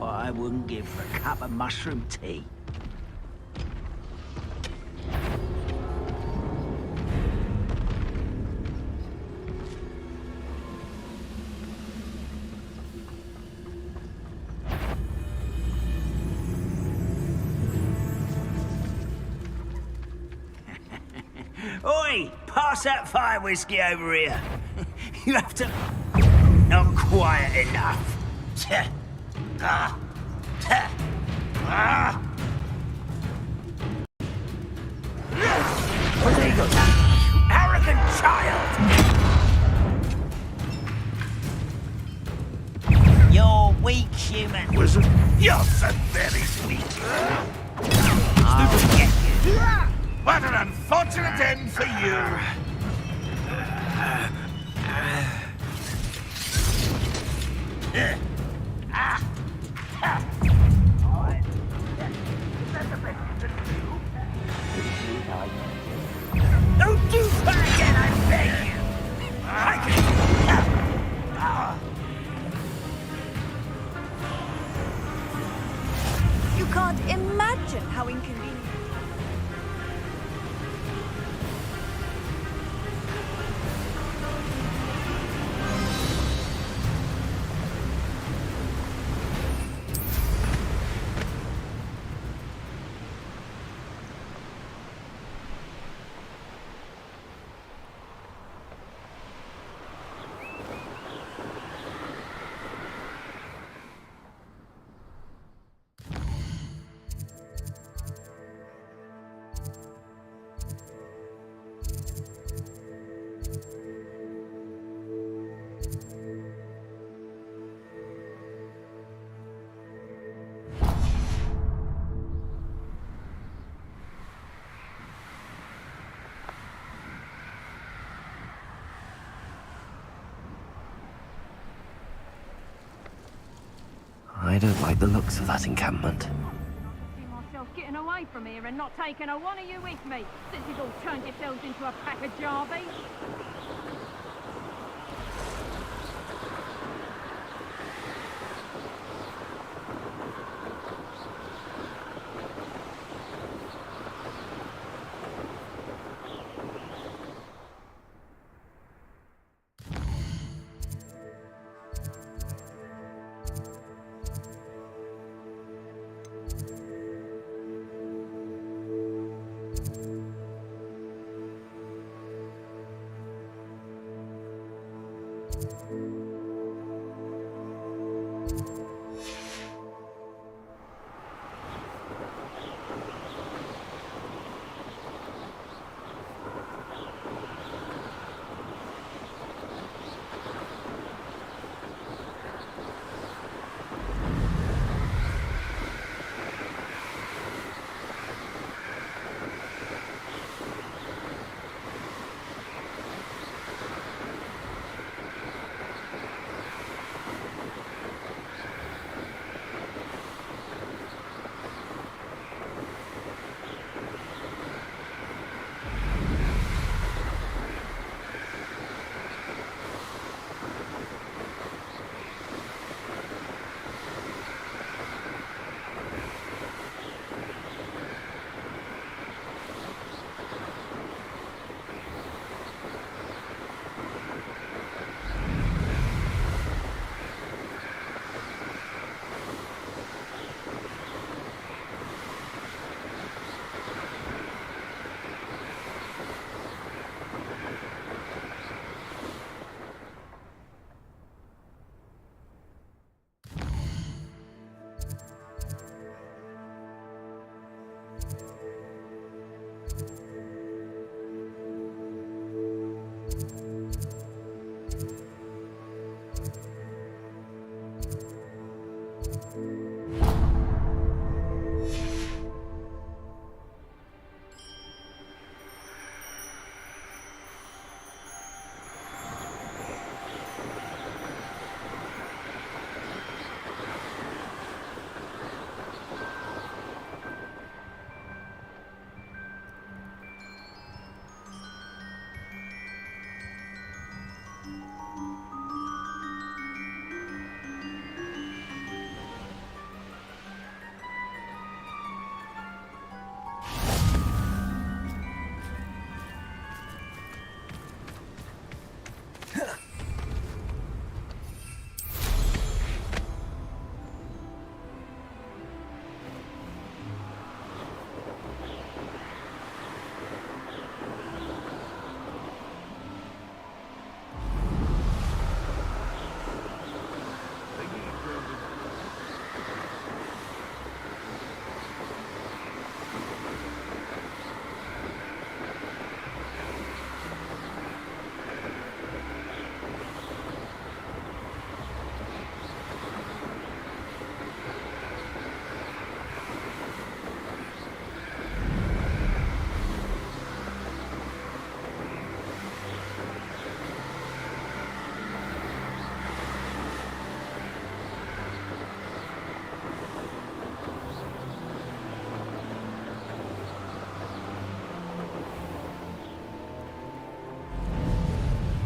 Speaker 15: I wouldn't give for a cup of mushroom tea. Oi! Pass that fire whiskey over here. You have to... Not quiet enough. Illegal! You arrogant child! You're weak, human.
Speaker 3: Wizard, you're so very weak.
Speaker 15: I'll get you.
Speaker 3: What an unfortunate end for you.
Speaker 15: Don't do that again, I beg you! I can...
Speaker 1: You can't imagine how inconvenient.
Speaker 2: I don't like the looks of that encampment.
Speaker 4: See myself getting away from here and not taking a one of you with me, since you've all turned yourselves into a pack of Jarvies.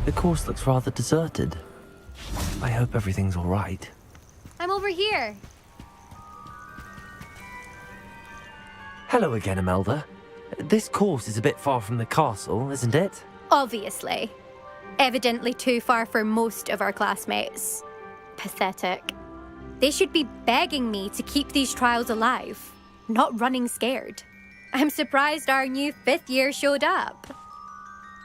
Speaker 2: The course looks rather deserted. I hope everything's all right.
Speaker 12: I'm over here.
Speaker 2: Hello again, Imelda. This course is a bit far from the castle, isn't it?
Speaker 12: Obviously. Evidently too far for most of our classmates. Pathetic. They should be begging me to keep these trials alive, not running scared. I'm surprised our new 5th year showed up.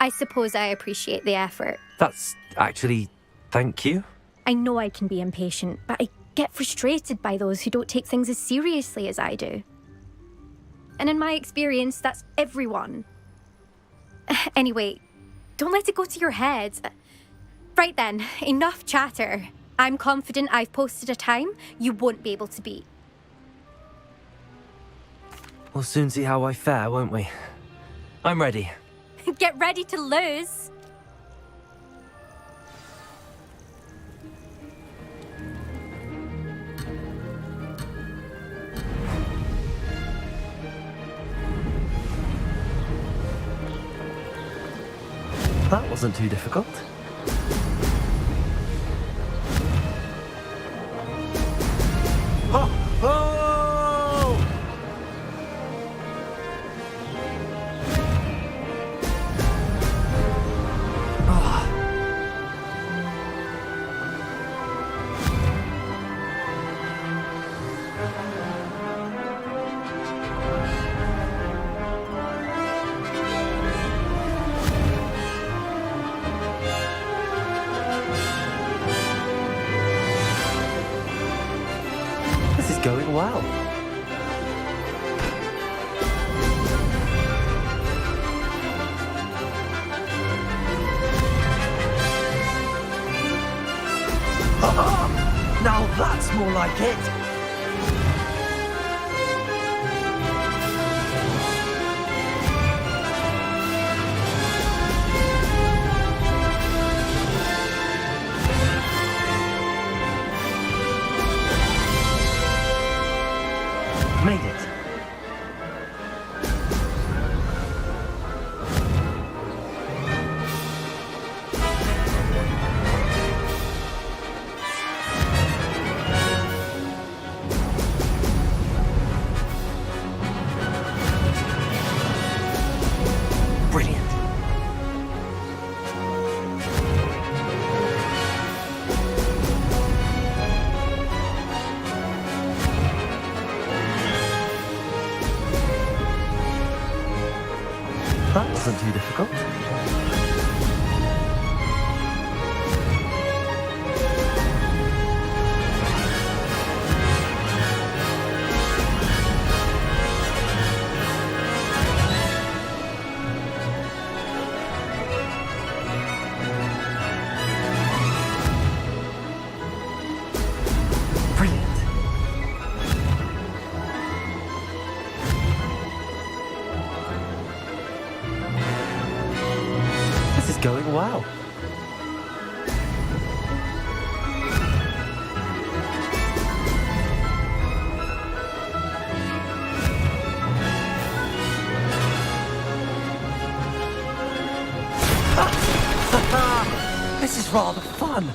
Speaker 12: I suppose I appreciate the effort.
Speaker 2: That's actually... thank you.
Speaker 12: I know I can be impatient, but I get frustrated by those who don't take things as seriously as I do. And in my experience, that's everyone. Anyway, don't let it go to your head. Right then, enough chatter. I'm confident I've posted a time you won't be able to beat.
Speaker 2: We'll soon see how I fare, won't we? I'm ready.
Speaker 12: Get ready to lose.
Speaker 2: That wasn't too difficult. Oh! Oh! This is going well. Now that's more like it. Made it. Brilliant. That wasn't too difficult. Brilliant. This is going well. This is rather fun.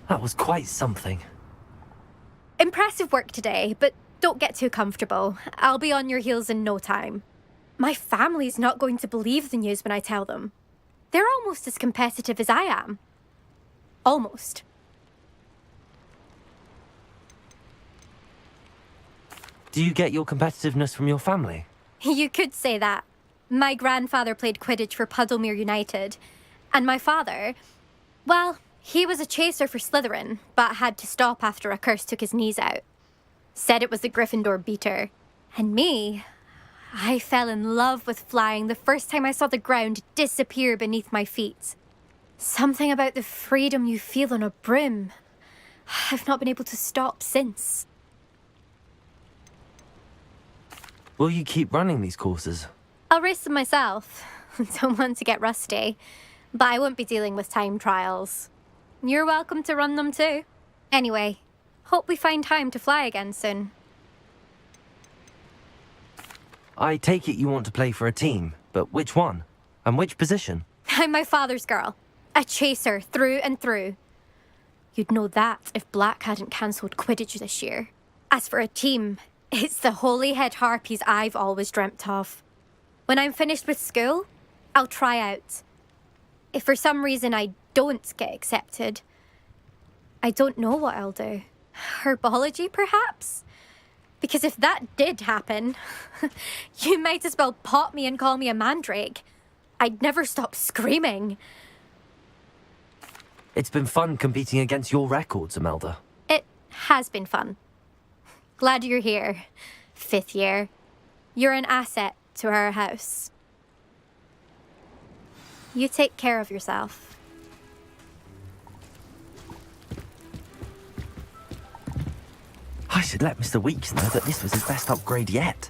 Speaker 2: That was quite something.
Speaker 12: Impressive work today, but don't get too comfortable. I'll be on your heels in no time. My family's not going to believe the news when I tell them. They're almost as competitive as I am. Almost.
Speaker 2: Do you get your competitiveness from your family?
Speaker 12: You could say that. My grandfather played Quidditch for Puddlemere United. And my father, well, he was a chaser for Slytherin, but had to stop after a curse took his knees out. Said it was the Gryffindor beater. And me, I fell in love with flying the first time I saw the ground disappear beneath my feet. Something about the freedom you feel on a broom. I've not been able to stop since.
Speaker 2: Will you keep running these courses?
Speaker 12: I'll race them myself. Don't want to get rusty. But I won't be dealing with time trials. You're welcome to run them too. Anyway,
Speaker 20: Hope we find time to fly again soon.
Speaker 2: I take it you want to play for a team, but which one? And which position?
Speaker 20: I'm my father's girl. A chaser through and through. You'd know that if Black hadn't cancelled Quidditch this year. As for a team, it's the Holyhead Harpies I've always dreamt of. When I'm finished with school, I'll try out. If for some reason I don't get accepted, I don't know what I'll do. Herbology, perhaps? Because if that did happen, you might as well pop me and call me a mandrake. I'd never stop screaming.
Speaker 2: It's been fun competing against your records, Imelda.
Speaker 20: It has been fun. Glad you're here, 5th year. You're an asset to our house. You take care of yourself.
Speaker 2: I should let Mr. Weeks know that this was his best upgrade yet.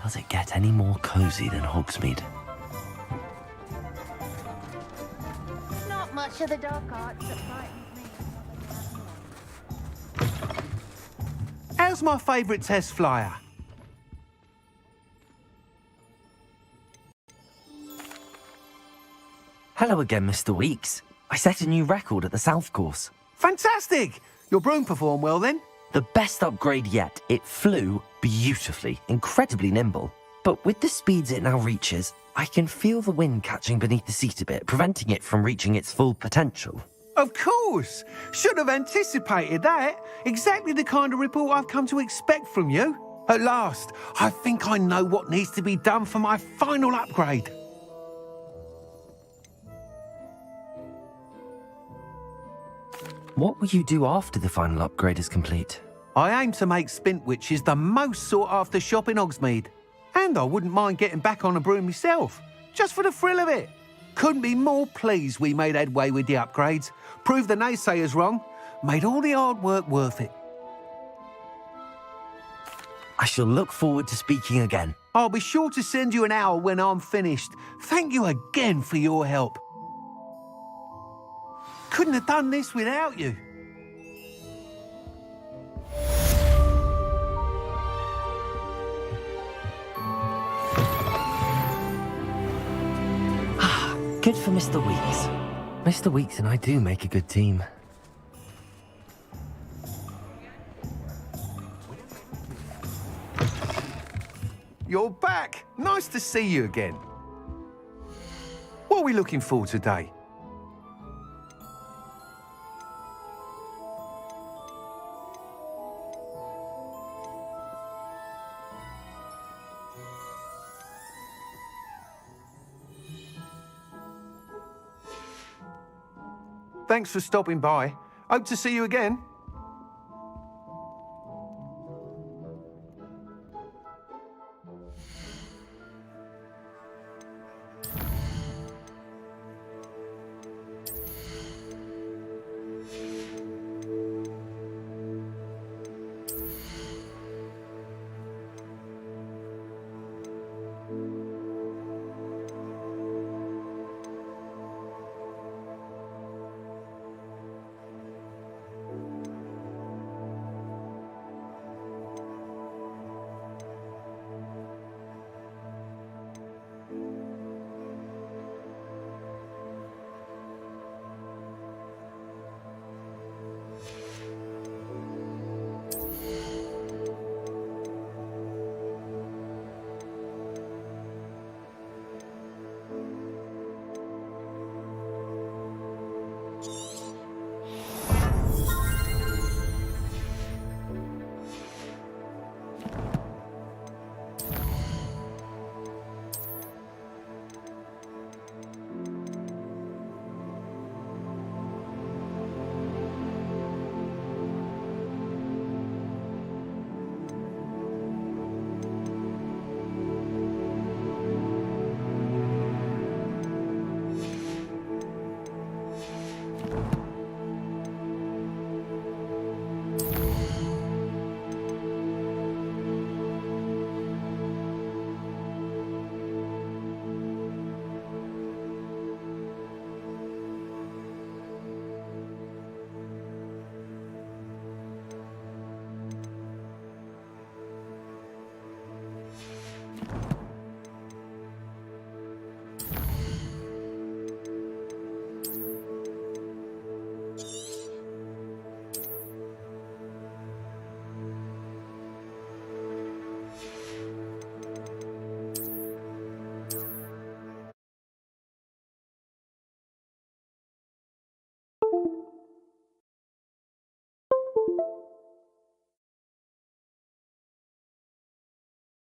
Speaker 2: Does it get any more cozy than Hogsmeade?
Speaker 4: Not much of the dark arts that frightens me.
Speaker 7: How's my favourite test flyer?
Speaker 2: Hello again, Mr. Weeks. I set a new record at the South Course.
Speaker 7: Fantastic! Your broom performed well then?
Speaker 2: The best upgrade yet. It flew beautifully, incredibly nimble. But with the speeds it now reaches, I can feel the wind catching beneath the seat a bit, preventing it from reaching its full potential.
Speaker 7: Of course! Should have anticipated that. Exactly the kind of report I've come to expect from you. At last, I think I know what needs to be done for my final upgrade.
Speaker 2: What will you do after the final upgrade is complete?
Speaker 7: I aim to make Spintwitches the most sought-after shop in Hogsmeade. And I wouldn't mind getting back on a broom myself, just for the thrill of it. Couldn't be more pleased we made headway with the upgrades, proved the naysayers wrong, made all the hard work worth it.
Speaker 2: I shall look forward to speaking again.
Speaker 7: I'll be sure to send you an owl when I'm finished. Thank you again for your help. Couldn't have done this without you.
Speaker 2: Good for Mr. Weeks. Mr. Weeks and I do make a good team.
Speaker 7: You're back. Nice to see you again. What are we looking for today? Thanks for stopping by. Hope to see you again.